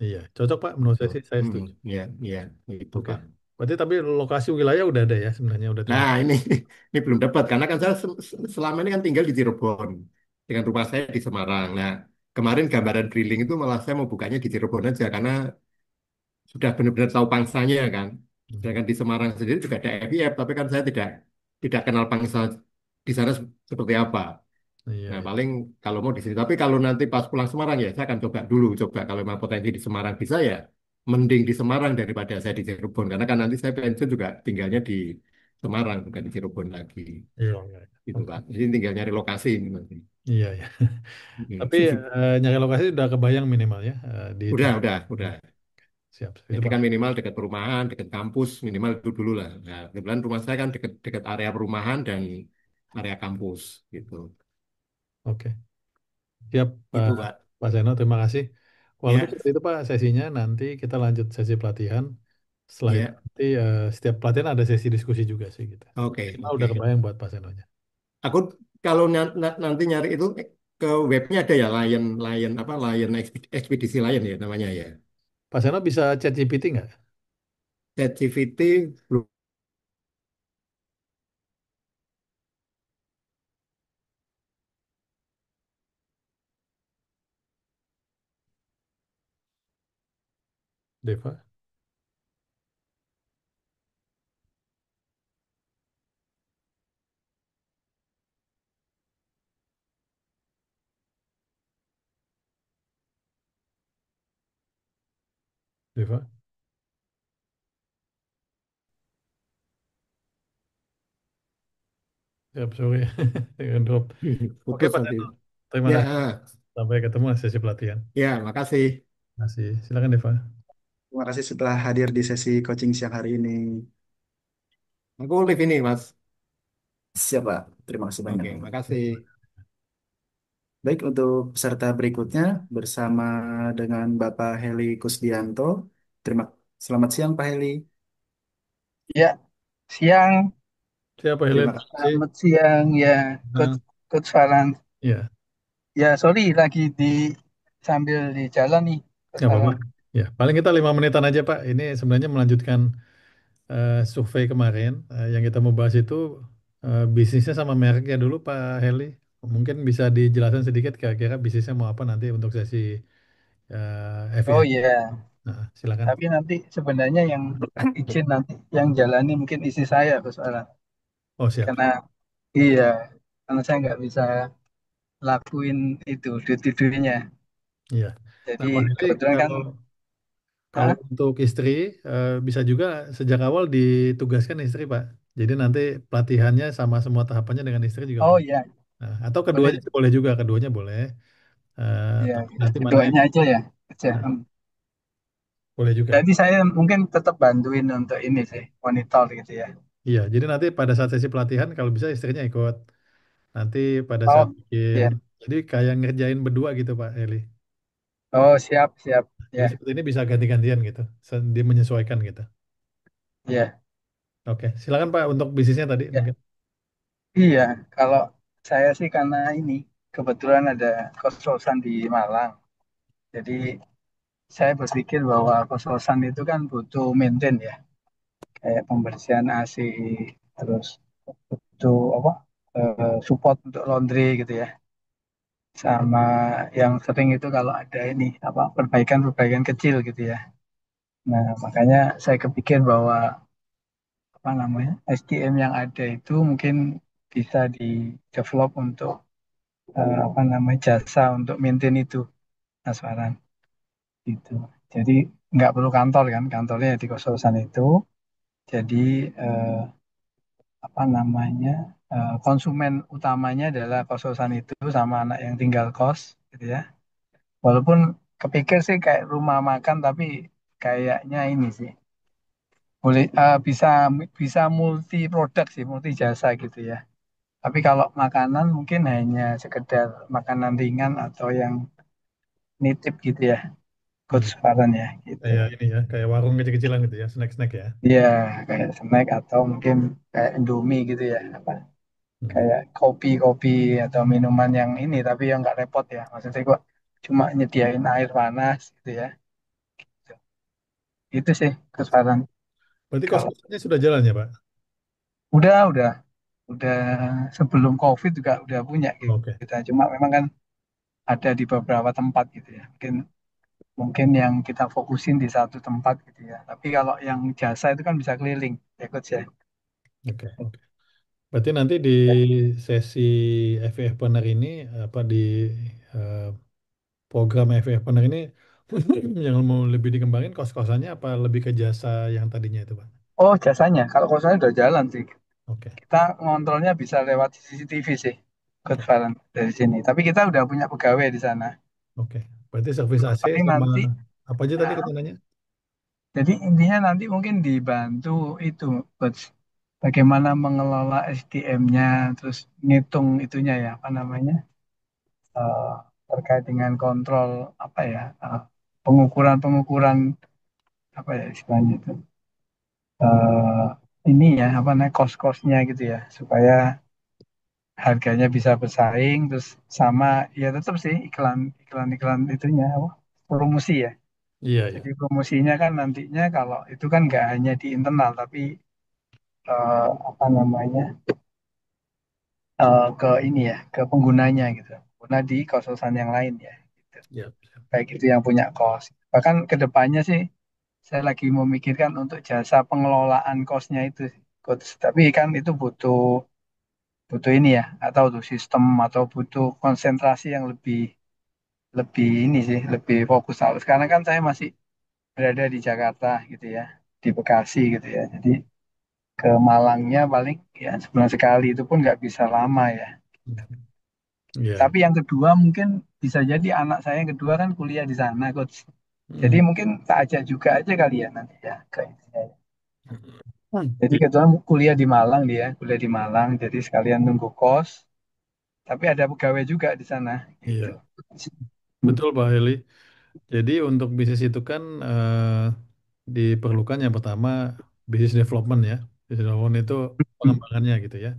Iya, cocok Pak. Menurut Gitu. saya sih saya Mm-mm. setuju. Ya ya itu Oke. Pak. Berarti tapi lokasi wilayah udah ada ya sebenarnya udah Nah, tinggal. ini belum dapat karena kan saya selama ini kan tinggal di Cirebon dengan rumah saya di Semarang. Nah, kemarin gambaran drilling itu malah saya mau bukanya di Cirebon aja karena sudah benar-benar tahu pangsanya kan. Hmm. Sedangkan di Semarang sendiri juga ada FIF, tapi kan saya tidak kenal pangsa di sana seperti apa. Iya, Nah, iya. paling kalau mau di sini. Tapi kalau nanti pas pulang Semarang ya saya akan coba dulu coba kalau memang potensi di Semarang bisa ya mending di Semarang daripada saya di Cirebon karena kan nanti saya pensiun juga tinggalnya di Semarang bukan di Cirebon lagi Iya, iya. gitu Oke. Pak. Jadi tinggal nyari lokasi ini nanti. Iya, iya. Hmm. Tapi nyari lokasi udah kebayang minimal ya di Udah. siap. Itu Jadi Pak. kan minimal dekat perumahan, dekat kampus, minimal itu dulu lah. Nah, kebetulan rumah saya kan dekat dekat area perumahan dan area kampus gitu. Oke. Siap Pak Itu Pak. Pak Seno, terima kasih. Kurang lebih Ya, seperti itu Pak sesinya. Nanti kita lanjut sesi pelatihan. Setelah itu ya. nanti setiap pelatihan ada sesi diskusi juga sih gitu. Oke, Minimal udah oke. kebayang buat Pak Senonya. Aku kalau nanti nyari itu ke webnya ada ya Lion Lion apa Lion ekspedisi Lion ya namanya ya. Pak Seno bisa chat GPT nggak? ChatGPT belum Deva, Deva. Ya, sorry. Dengan drop. Oke, Putus Pak nanti. Deno. Terima Ya, kasih. Sampai ketemu sesi pelatihan. ya, makasih. Terima kasih. Silakan, Deva. Terima kasih setelah hadir di sesi coaching siang hari ini. Aku live ini, Mas. Siapa? Terima kasih banyak. Oke, makasih. Baik, untuk peserta berikutnya bersama dengan Bapak Heli Kusdianto. Terima Selamat siang Pak Heli. Ya, siang. Siapa, Helen? Terima Terima kasih. kasih. Selamat siang ya, Coach, Nah, Coach Farhan. ya, Ya, sorry lagi sambil di jalan nih, Coach nggak apa-apa. Farhan. Ya, paling kita 5 menitan aja, Pak. Ini sebenarnya melanjutkan survei kemarin. Yang kita mau bahas itu bisnisnya sama mereknya dulu, Pak Heli. Mungkin bisa dijelaskan sedikit kira-kira bisnisnya mau apa nanti untuk sesi Oh FIH. iya, Nah, silakan. tapi nanti sebenarnya yang izin nanti yang jalani mungkin istri saya, Coach Farhan. Oh, siap. Karena iya, karena saya nggak bisa lakuin itu duty-nya. Iya. Nah, Jadi Pak Heli, kebetulan kan, kalau kalau ah, untuk istri bisa juga sejak awal ditugaskan istri, Pak. Jadi nanti pelatihannya sama semua tahapannya dengan istri juga oh boleh. iya, Nah, atau boleh. keduanya sih boleh juga, keduanya boleh. Ya, Tapi nanti mana yang keduanya aja ya, aja. nah, boleh juga. Jadi saya mungkin tetap bantuin untuk ini sih, monitor gitu ya. Iya, jadi nanti pada saat sesi pelatihan kalau bisa istrinya ikut. Nanti pada saat Oh, bikin, ya. jadi kayak ngerjain berdua gitu Pak Eli. Oh, siap, siap. Jadi Ya, seperti ini bisa ganti-gantian gitu. Dia menyesuaikan gitu. ya, Oke, silakan Pak untuk bisnisnya tadi ya. mungkin. Iya, kalau saya sih karena ini kebetulan ada kos-kosan di Malang. Jadi saya berpikir bahwa kos-kosan itu kan butuh maintain ya, kayak pembersihan AC, terus butuh apa? Support untuk laundry gitu ya. Sama yang sering itu kalau ada ini apa perbaikan-perbaikan kecil gitu ya. Nah, makanya saya kepikir bahwa apa namanya SDM yang ada itu mungkin bisa di develop untuk apa namanya jasa untuk maintain itu, Mas Farhan, gitu. Jadi nggak perlu kantor kan, kantornya di kos-kosan itu. Jadi eh, apa namanya konsumen utamanya adalah kos-kosan itu sama anak yang tinggal kos, gitu ya. Walaupun kepikir sih kayak rumah makan, tapi kayaknya ini sih boleh bisa bisa multi produk sih, multi jasa gitu ya. Tapi kalau makanan mungkin hanya sekedar makanan ringan atau yang nitip gitu ya, Hmm. Coach Farhan ya gitu. Kayak ini ya, kayak warung kecil-kecilan gitu ya, snack-snack ya. Iya, kayak snack atau mungkin kayak Indomie gitu ya, apa Hmm. kayak kopi-kopi atau minuman yang ini tapi yang nggak repot ya. Maksudnya kok cuma nyediain air panas gitu ya. Gitu. Itu sih Coach Farhan. Berarti Kalau kos-kosannya sudah jalan ya Pak? udah udah sebelum COVID juga udah punya gitu. Oke, Kita cuma memang kan ada di beberapa tempat gitu ya. Mungkin mungkin yang kita fokusin di satu tempat gitu ya. Tapi kalau yang jasa itu kan bisa keliling, ya coach ya. oke, oke. Berarti nanti di sesi FIF Partner ini apa di eh, program FIF Partner ini yang mau lebih dikembangin kos-kosannya apa lebih ke jasa yang tadinya itu Pak? Oh jasanya, kalau kosannya udah jalan sih. Oke, Kita ngontrolnya bisa lewat CCTV sih, coach Valen dari sini. Tapi kita udah punya pegawai di sana. oke. Berarti servis AC Paling sama nanti, apa aja tadi ah, ketananya? jadi intinya nanti mungkin dibantu itu, coach. Bagaimana mengelola SDM-nya, terus ngitung itunya ya, apa namanya? eh, Terkait dengan kontrol apa ya pengukuran-pengukuran apa ya istilahnya itu eh, ini ya apa namanya kos-kosnya gitu ya supaya harganya bisa bersaing terus sama ya tetap sih iklan itunya apa promosi ya Iya, jadi iya. promosinya kan nantinya kalau itu kan nggak hanya di internal tapi apa namanya ke ini ya ke penggunanya gitu pengguna di kos-kosan yang lain ya gitu. Iya, siap. Baik itu yang punya kos. Bahkan kedepannya sih saya lagi memikirkan untuk jasa pengelolaan kosnya itu, Coach. Tapi kan itu butuh butuh ini ya, atau tuh sistem atau butuh konsentrasi yang lebih lebih ini sih, lebih fokus. Karena kan saya masih berada di Jakarta gitu ya, di Bekasi gitu ya. Jadi ke Malangnya paling ya sebulan sekali itu pun nggak bisa lama ya. Iya. Tapi yang kedua mungkin bisa jadi anak saya yang kedua kan kuliah di sana, Coach. Jadi Mhm. mungkin tak ajak juga aja kali ya nanti ya ke ininya ya. Jadi Iya. kebetulan kuliah di Malang dia, kuliah di Malang. Jadi sekalian nunggu kos, tapi ada pegawai juga di sana gitu. Iya. Betul Pak Heli. Jadi untuk bisnis itu kan diperlukan yang pertama business development ya. Business development itu Hmm. pengembangannya gitu ya.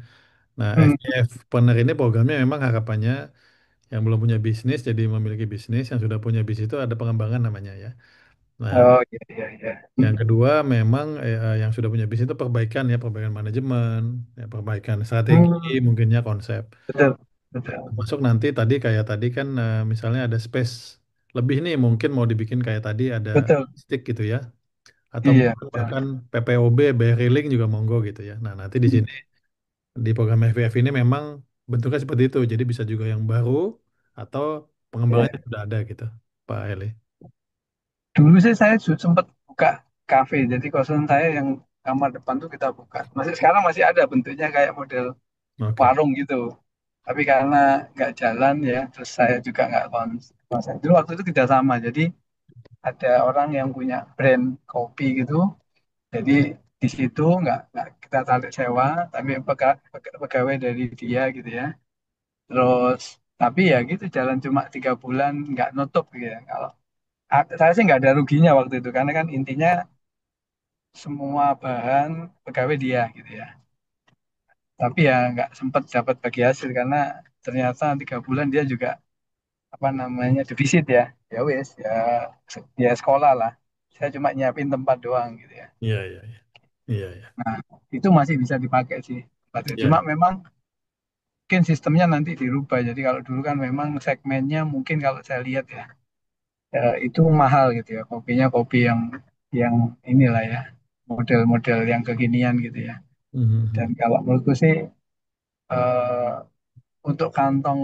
Nah, Hmm. FGF Partner ini programnya memang harapannya yang belum punya bisnis jadi memiliki bisnis, yang sudah punya bisnis itu ada pengembangan namanya ya. Nah, Oh iya iya iya. yang Hmm. kedua memang yang sudah punya bisnis itu perbaikan ya, perbaikan manajemen, ya, perbaikan strategi, Hmm. mungkinnya konsep. Betul betul Masuk nanti tadi kayak tadi kan misalnya ada space lebih nih mungkin mau dibikin kayak tadi ada betul. stick gitu ya atau Iya mungkin betul. bahkan PPOB Link juga monggo gitu ya. Nah, nanti di Hmm. sini di program FVF ini memang bentuknya seperti itu. Jadi bisa juga yang baru atau pengembangannya Iya. sudah ada gitu, Pak Eli. Dulu sih saya sempat buka kafe. Jadi kosan saya yang kamar depan tuh kita buka. Masih sekarang masih ada bentuknya kayak model Oke. warung gitu. Tapi karena nggak jalan ya, terus saya juga nggak konsen. Dulu waktu itu tidak sama. Jadi ada orang yang punya brand kopi gitu. Jadi di situ nggak kita tarik sewa, tapi pegawai dari dia gitu ya. Terus tapi ya gitu jalan cuma 3 bulan nggak nutup gitu ya. Kalau saya sih nggak ada ruginya waktu itu karena kan intinya semua bahan pegawai dia gitu ya. Tapi ya nggak sempat dapat bagi hasil karena ternyata 3 bulan dia juga apa namanya defisit ya. Ya wes ya dia sekolah lah. Saya cuma nyiapin tempat doang gitu ya. Iya, iya, iya. Iya, iya. Nah itu masih bisa dipakai sih. Iya, Cuma memang mungkin sistemnya nanti dirubah. Jadi kalau dulu kan memang segmennya mungkin kalau saya lihat ya, itu mahal gitu ya. Kopinya kopi yang inilah ya, model-model yang kekinian gitu ya. Dan Mhm. kalau menurutku sih eh, untuk kantong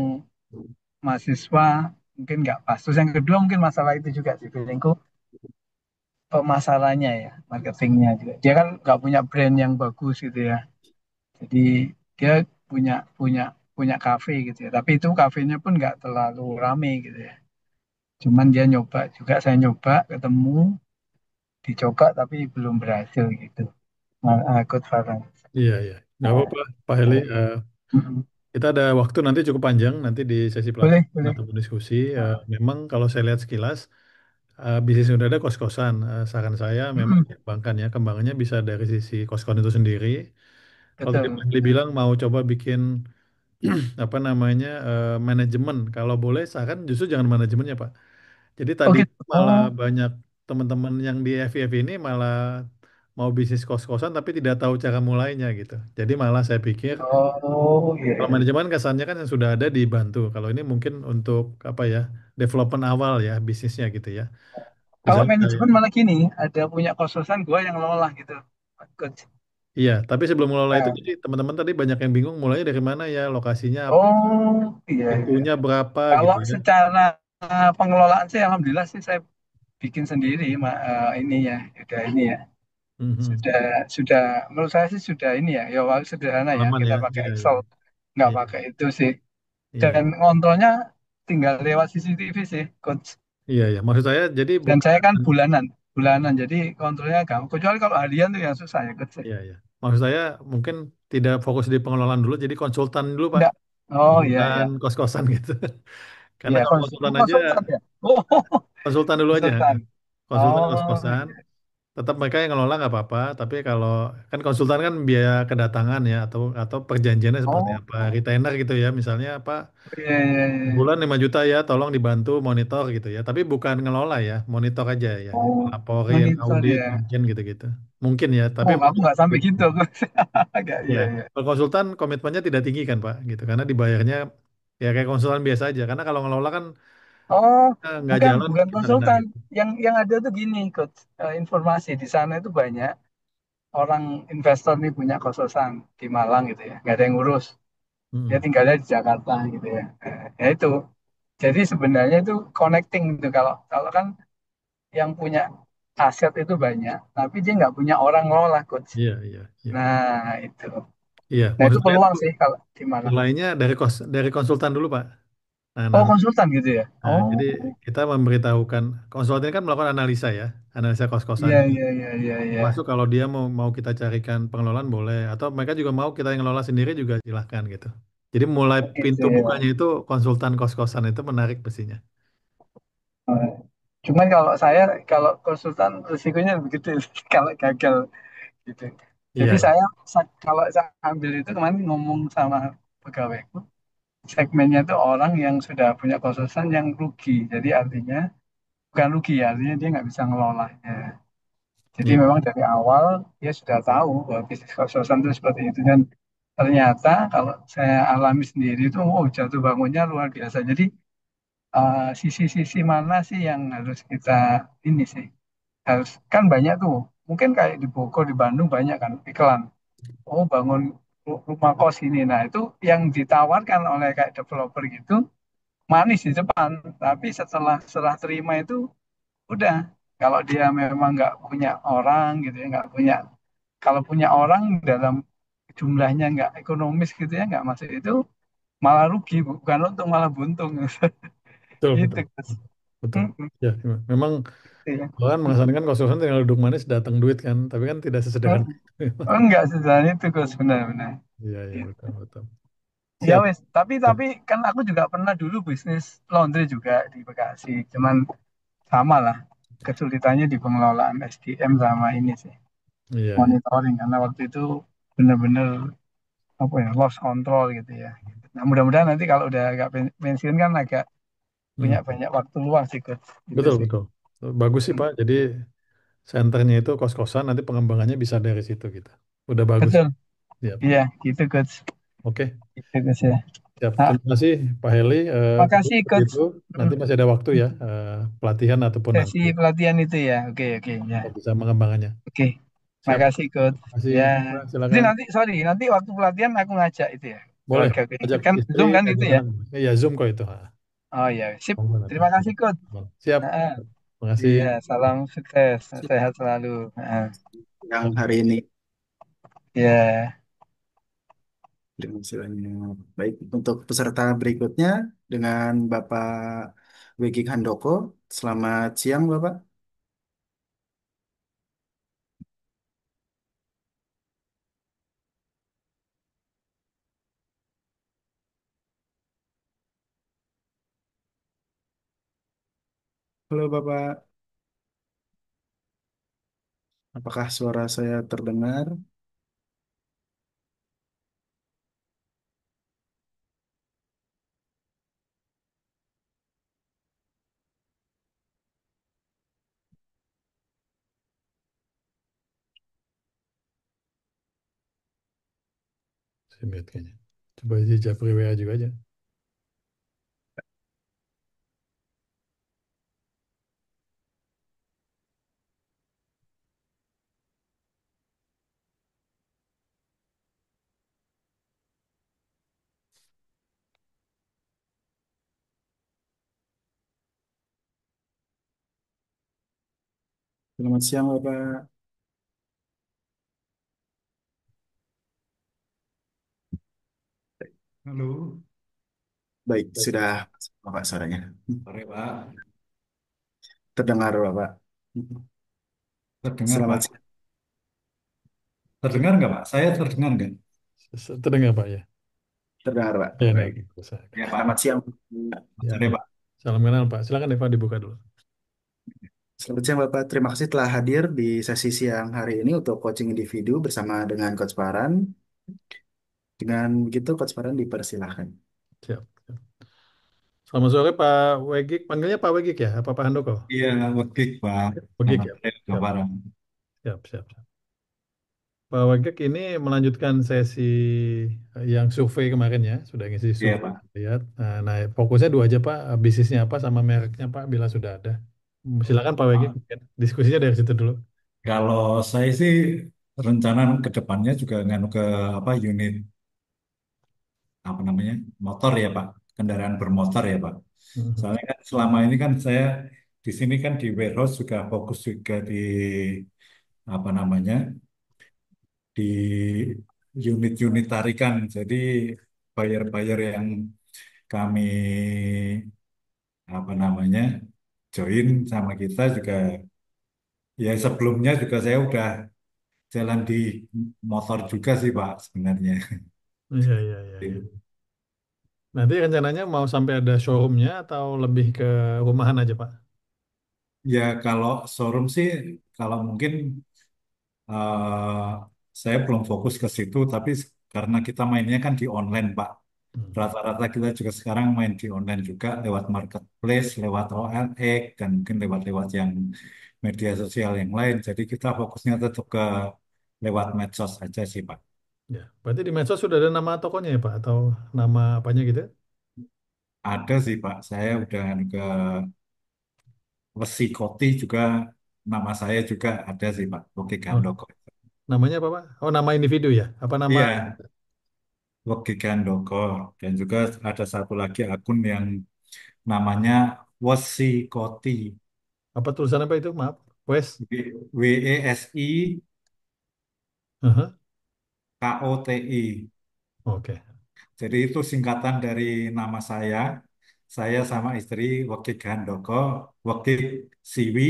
mahasiswa mungkin nggak pas. Terus yang kedua mungkin masalah itu juga sih feelingku pemasarannya ya, marketingnya juga. Dia kan nggak punya brand yang bagus gitu ya. Jadi dia punya punya punya kafe gitu ya. Tapi itu kafenya pun nggak terlalu rame gitu ya. Cuman dia nyoba juga, saya nyoba ketemu dicoba tapi belum berhasil gitu. Ikut Farhan. Iya, iya. Nggak apa-apa, Pak Heli. Mm-mm. Kita ada waktu nanti cukup panjang nanti di sesi Boleh, pelatihan boleh. ataupun diskusi. Nah, Memang kalau saya lihat sekilas, bisnis yang udah ada kos-kosan. Saran saya memang mm-mm. dikembangkan ya. Kembangannya bisa dari sisi kos-kosan itu sendiri. Kalau tadi Pak Betul. Heli bilang mau coba bikin apa namanya manajemen, kalau boleh saran justru jangan manajemennya Pak. Jadi Oh tadi gitu. malah Oh, banyak teman-teman yang di FIF ini malah mau bisnis kos-kosan tapi tidak tahu cara mulainya gitu. Jadi malah saya pikir oh iya, kalau iya. manajemen kesannya kan yang sudah ada dibantu. Kalau ini mungkin untuk apa ya development awal ya bisnisnya gitu ya. Kalau Misalnya kayak manajemen malah gini, ada punya kos-kosan gua yang ngelola gitu. Coach. iya, tapi sebelum mengelola itu Nah, jadi teman-teman tadi banyak yang bingung mulainya dari mana ya, lokasinya apa, oh iya, iya. waktunya berapa Kalau gitu ya. secara pengelolaan sih, alhamdulillah sih saya bikin sendiri, ini ya, udah ini ya, Mhm. sudah sudah menurut saya sih sudah ini ya, ya wah, sederhana ya, Aman kita ya. pakai Iya, iya. Excel, nggak Iya, pakai itu sih. iya. Dan ngontrolnya tinggal lewat CCTV sih, coach. Iya, iya. Maksud saya jadi Dan saya bukan kan bulanan, bulanan, jadi kontrolnya gampang. Kecuali kalau harian tuh yang susah ya, coach. iya, iya. Maksud saya mungkin tidak fokus di pengelolaan dulu, jadi konsultan dulu, Pak. Enggak. Oh iya Konsultan iya. kos-kosan gitu. Karena Iya, kalau konsultan aja, konsultan ya. Oh, konsultan dulu aja. konsultan. Konsultan Oh kos-kosan, iya. tetap mereka yang ngelola nggak apa-apa. Tapi kalau kan konsultan kan biaya kedatangan ya, atau perjanjiannya seperti Oh apa, retainer gitu ya, misalnya apa, iya iya iya. bulan 5 juta ya, tolong dibantu monitor gitu ya. Tapi bukan ngelola ya, monitor aja ya, Oh, laporin, monitor audit, ya. mungkin gitu-gitu. Mungkin ya, tapi Oh, aku mungkin nggak sampai gitu. Enggak, ya, iya iya. kalau konsultan komitmennya tidak tinggi kan Pak, gitu. Karena dibayarnya ya kayak konsultan biasa aja. Karena kalau ngelola kan Oh, Nggak bukan, jalan bukan kita kena konsultan. gitu. Yang ada tuh gini, Coach. Informasi di sana itu banyak orang investor nih punya kos-kosan di Malang gitu ya. Nggak ada yang ngurus. Dia Mm-mm. tinggalnya di Jakarta gitu ya. Ya itu. Jadi sebenarnya itu connecting gitu. Kalau kalau kan yang punya aset itu banyak, tapi dia nggak punya orang ngelola, Coach. Iya, iya, iya. Nah, itu. Iya, Nah, itu maksud saya peluang tuh sih kalau di Malang. mulainya dari konsultan dulu, Pak. Nah, Oh, nanti konsultan gitu ya? jadi Oh, kita memberitahukan konsultan ini kan melakukan analisa ya, analisa kos-kosan. iya, iya, iya, iya, iya. Termasuk kalau dia mau mau kita carikan pengelolaan boleh, atau mereka juga mau kita yang ngelola sendiri juga silahkan gitu. Jadi mulai Gitu pintu ya. bukanya itu konsultan kos-kosan itu menarik pastinya. Oh. Cuman kalau saya, kalau konsultan risikonya begitu, kalau gagal gitu. Jadi Iya, iya. kalau saya ambil itu kemarin ngomong sama pegawaiku, segmennya itu orang yang sudah punya konsultan yang rugi. Jadi artinya bukan rugi ya, artinya dia nggak bisa ngelolanya. Jadi Iya. memang dari awal dia sudah tahu bahwa bisnis konsultan itu seperti itu dan ternyata kalau saya alami sendiri itu, oh jatuh bangunnya luar biasa. Jadi sisi-sisi mana sih yang harus kita ini sih harus kan banyak tuh mungkin kayak di Bogor di Bandung banyak kan iklan oh bangun rumah kos ini nah itu yang ditawarkan oleh kayak developer gitu manis di depan tapi setelah serah terima itu udah kalau dia memang nggak punya orang gitu ya nggak punya kalau punya orang dalam jumlahnya nggak ekonomis gitu ya nggak masuk itu malah rugi bukan untung malah buntung Betul, gitu betul. Gus. Betul. Mm-mm. Ya, memang Iya. kan mengesankan konsultan tinggal duduk manis datang duit kan, tapi kan tidak Oh, sesederhana itu. oh, enggak sesederhana itu Gus benar-benar. Iya, iya, betul, betul. Ya Siap. wes, tapi kan aku juga pernah dulu bisnis laundry juga di Bekasi. Cuman sama lah kesulitannya di pengelolaan SDM sama ini sih Iya, iya. monitoring karena waktu itu benar-benar apa ya lost control gitu ya. Nah mudah-mudahan nanti kalau udah agak pensiun kan agak punya Hmm. banyak waktu luang sih Coach. Gitu Betul, sih. betul. Bagus sih, Hmm. Pak. Jadi senternya itu kos-kosan, nanti pengembangannya bisa dari situ gitu. Udah bagus. Betul, Siap. iya gitu Coach. Oke, Gitu Coach ya. siap. Nah, Terima kasih, Pak Heli. Kalau makasih Coach. begitu, Hmm. nanti masih ada waktu ya, pelatihan ataupun Sesi nanti pelatihan itu ya. Oke oke ya. bisa mengembangannya. Oke, Siap. makasih coach. Terima kasih. Ya, Pak, jadi silakan. nanti sorry nanti waktu pelatihan aku ngajak itu ya Boleh keluarga ajak ikut kan istri, Zoom kan itu ajak ya. anak. Ya, Zoom kok itu. Oh ya, sip. Monggo nanti. Terima kasih coach. Siap. Nah, Terima kasih. iya, salam sukses, sehat selalu. Nah, yang hari ini. ya, Dengan istilahnya. Baik, untuk peserta berikutnya dengan Bapak Wegik Handoko. Selamat siang, Bapak. Halo, Bapak. Apakah suara saya terdengar? Saya lihat kayaknya. Coba aja Japri WA juga aja. Selamat siang, Bapak. Halo, Baik, sudah Bapak suaranya. sore Pak. Terdengar, Bapak. Terdengar Selamat Pak. siang. Terdengar nggak Pak? Saya terdengar nggak? Terdengar Pak ya? Terdengar, Pak. Ya, Baik. ini bisa. Ya Pak. Selamat siang. Ya, Sore ya. Pak. Salam kenal Pak. Silakan Eva dibuka dulu. Selamat siang, Bapak. Terima kasih telah hadir di sesi siang hari ini untuk coaching individu bersama dengan Coach Paran. Dengan begitu, Coach Paran dipersilahkan. Siap. Siap. Selamat sore Pak Wegik. Panggilnya Pak Wegik ya? Apa Pak Handoko? Iya, Wegik Pak. Wegik Selamat ya. sore Siap. Bapak. Siap, siap, siap. Pak Wagek ini melanjutkan sesi yang survei kemarin ya, sudah ngisi Iya, survei. Pak. Lihat. Nah, fokusnya dua aja Pak, bisnisnya apa sama mereknya Pak, bila sudah ada. Silakan Pak Wagek, Ah, mungkin diskusinya dari situ dulu. Kalau saya sih rencana ke depannya juga nganu ke apa unit apa namanya motor ya Pak, kendaraan bermotor ya Pak. Mhm. Soalnya kan selama ini kan saya di sini kan di warehouse juga fokus juga di apa namanya di unit-unit tarikan. Jadi buyer-buyer yang kami apa namanya join sama kita juga ya sebelumnya juga saya udah jalan di motor juga sih Pak sebenarnya. Iya, iya, iya, iya. Nanti rencananya mau sampai ada showroomnya atau lebih ke rumahan aja Pak? Ya kalau showroom sih kalau mungkin eh, saya belum fokus ke situ tapi karena kita mainnya kan di online Pak. Hmm. Rata-rata kita juga sekarang main di online juga lewat marketplace, lewat OLX dan mungkin lewat-lewat yang media sosial yang lain. Jadi kita fokusnya tetap ke lewat medsos aja sih Pak. Ya, berarti di medsos sudah ada nama tokonya ya Pak, atau nama apanya gitu? Ada sih Pak, saya udah ke Wesi Koti juga nama saya juga ada sih Pak, Oke Oh, Gandoko. namanya apa Pak? Oh, nama individu ya? Apa nama Iya, Oke Gandoko. Dan juga ada satu lagi akun yang namanya Wesi Koti. apa tulisan apa itu? Maaf, Wes. WESI Aha. KOTI. Oke. Jadi itu singkatan dari nama saya sama istri Wekik Handoko, Wekik Siwi,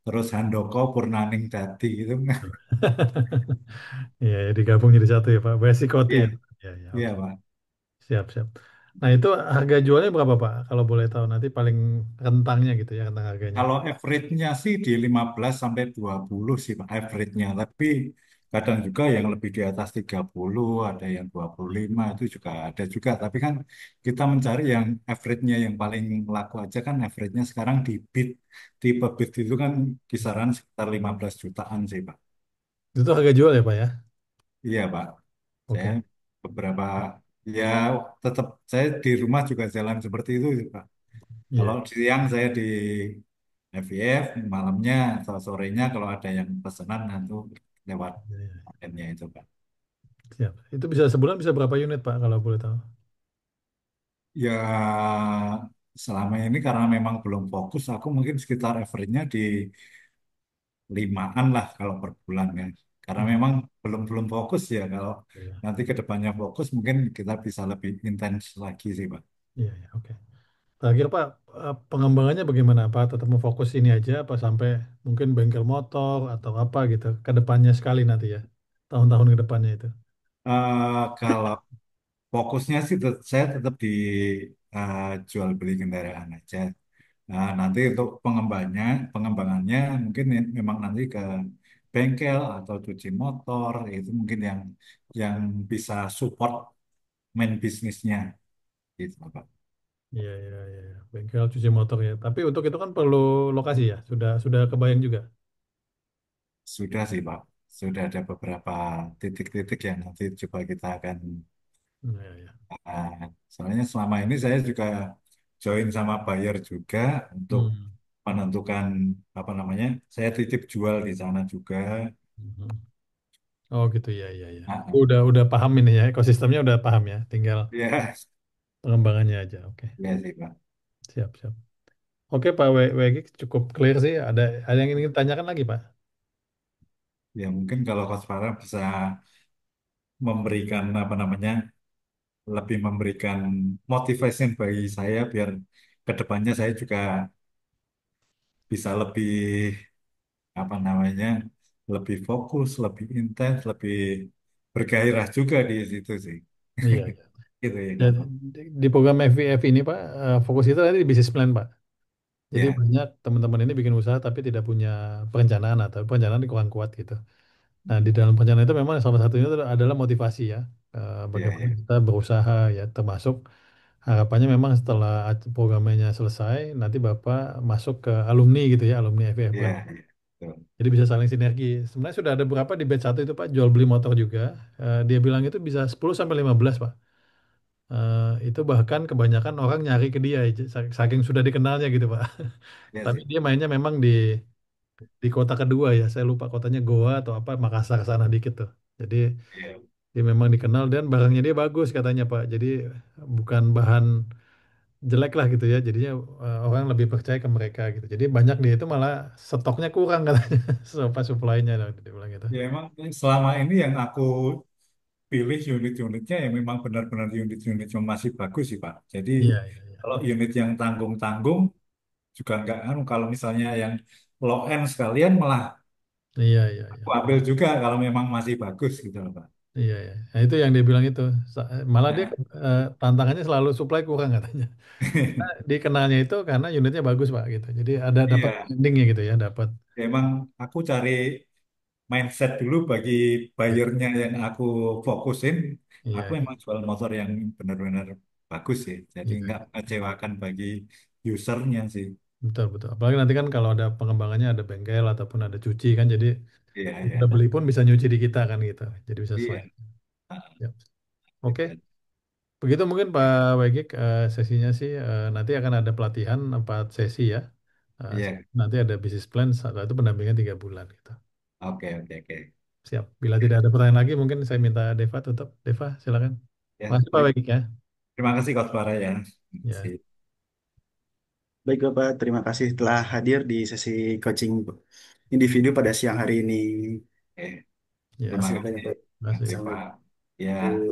terus Handoko Purnaning Dadi itu. Iya, ya, digabung jadi satu ya Pak. Wesikoti Iya, ya. Ya, ya, iya oke. Pak. Siap, siap. Nah, itu harga jualnya berapa Pak? Kalau boleh tahu nanti paling rentangnya gitu ya, rentang harganya. Kalau average-nya sih di 15 sampai 20 sih Pak average-nya. Tapi kadang juga yang lebih di atas 30, ada yang 25 itu juga ada juga. Tapi kan kita mencari yang average-nya yang paling laku aja kan average-nya sekarang di Bit. Tipe Bit itu kan kisaran sekitar 15 jutaan sih Pak. Itu harga jual ya Pak ya? Iya Pak. Saya Oke. beberapa ya tetap saya di rumah juga jalan seperti itu sih, Pak. Kalau Iya. siang saya di FIF, malamnya atau sorenya kalau ada yang pesanan nanti lewat Iya, iya. agennya itu Pak. Siap. Itu bisa sebulan bisa berapa unit Pak kalau boleh tahu? Ya selama ini karena memang belum fokus, aku mungkin sekitar average-nya di limaan lah kalau per bulan ya. Karena Hmm. memang belum belum fokus ya. Kalau Iya, nanti ke depannya fokus, mungkin kita bisa lebih intens lagi sih Pak. iya, iya, oke. Terakhir Pak, pengembangannya bagaimana Pak? Tetap mau fokus ini aja apa sampai mungkin bengkel motor atau apa gitu ke depannya sekali nanti ya. Tahun-tahun ke depannya itu. Kalau fokusnya sih saya tetap di jual beli kendaraan aja. Nah, nanti untuk pengembangannya mungkin memang nanti ke bengkel atau cuci motor itu mungkin yang bisa support main bisnisnya gitu, Pak. Iya, iya, iya, iya. Bengkel cuci motor ya. Tapi untuk itu kan perlu lokasi ya. Sudah kebayang juga. Sudah sih, Pak. Sudah ada beberapa titik-titik yang nanti coba kita akan Iya, iya. uh, soalnya selama ini saya juga join sama buyer juga untuk Hmm. menentukan apa namanya. Saya titip jual di sana juga. Mhm. Oh gitu ya, iya, iya. Ah, ah. Udah paham ini ya. Ekosistemnya udah paham ya. Tinggal Ya, pengembangannya aja. Oke. ya sih, Pak. Siap, siap. Oke Pak WG cukup clear sih. Ada yang ingin ditanyakan lagi Pak? Ya mungkin kalau Coach Farah bisa memberikan apa namanya, lebih memberikan motivasi bagi saya biar kedepannya saya juga bisa lebih apa namanya, lebih fokus, lebih intens, lebih bergairah juga di situ sih. Iya, iya. Gitu ya Dan Kak. di program FVF ini Pak, fokus kita tadi di bisnis plan Pak. Jadi Ya, banyak teman-teman ini bikin usaha tapi tidak punya perencanaan atau perencanaan yang kurang kuat gitu. Nah, di dalam perencanaan itu memang salah satunya itu adalah motivasi ya. ya, Bagaimana ya, kita berusaha ya, termasuk harapannya memang setelah programnya selesai, nanti Bapak masuk ke alumni gitu ya, alumni FVF ya, Plan. ya. betul. Jadi bisa saling sinergi. Sebenarnya sudah ada beberapa di batch satu itu Pak jual beli motor juga. Dia bilang itu bisa 10 sampai 15 Pak. Itu bahkan kebanyakan orang nyari ke dia saking sudah dikenalnya gitu Pak. Ya Tapi sih. dia mainnya memang di kota kedua ya. Saya lupa kotanya Goa atau apa Makassar sana dikit tuh. Jadi Iya. dia memang dikenal dan barangnya dia bagus katanya Pak. Jadi bukan bahan jelek lah gitu ya. Jadinya orang lebih percaya ke mereka gitu. Jadi banyak dia itu malah stoknya kurang katanya. Supply-nya dia bilang gitu. Ya emang selama ini yang aku pilih unit-unitnya yang memang benar-benar unit-unit yang masih bagus sih Pak. Jadi Iya, iya, iya. kalau unit yang tanggung-tanggung juga nggak anu, kalau misalnya yang low end sekalian malah Iya, iya, aku iya. ambil juga kalau memang masih bagus gitu loh Pak. Iya, iya. Nah, itu yang dia bilang itu. Malah dia Nah, tantangannya selalu supply kurang katanya. Dikenalnya itu karena unitnya bagus Pak gitu. Jadi ada dapat iya, endingnya gitu ya, dapat. ya emang aku cari mindset dulu bagi buyernya yang aku fokusin. Iya, Aku iya, memang jual motor yang benar-benar bagus sih. Jadi iya, nggak mengecewakan bagi usernya sih. betul betul. Apalagi nanti kan kalau ada pengembangannya ada bengkel ataupun ada cuci kan, jadi Iya, udah iya. beli pun bisa nyuci di kita kan gitu. Jadi bisa Iya. selesai. Ah, Ya. Oke, gitu. begitu mungkin Pak Wegik sesinya sih nanti akan ada pelatihan 4 sesi ya. Iya. Nanti ada business plan, setelah itu pendampingan 3 bulan gitu. Oke, oke, oke. Siap. Bila tidak Oke. ada pertanyaan lagi, mungkin saya minta Deva tutup. Deva, silakan. Ya, Makasih Pak Wegik ya. terima kasih Coach Bara ya. Ya, Sip. Baik Bapak, terima kasih telah hadir di sesi coaching individu pada siang hari ini. Oke, ya. Terima terima kasih kasih. banyak Pak. Terima Terima kasih. kasih Pak. Ya. Assalamualaikum.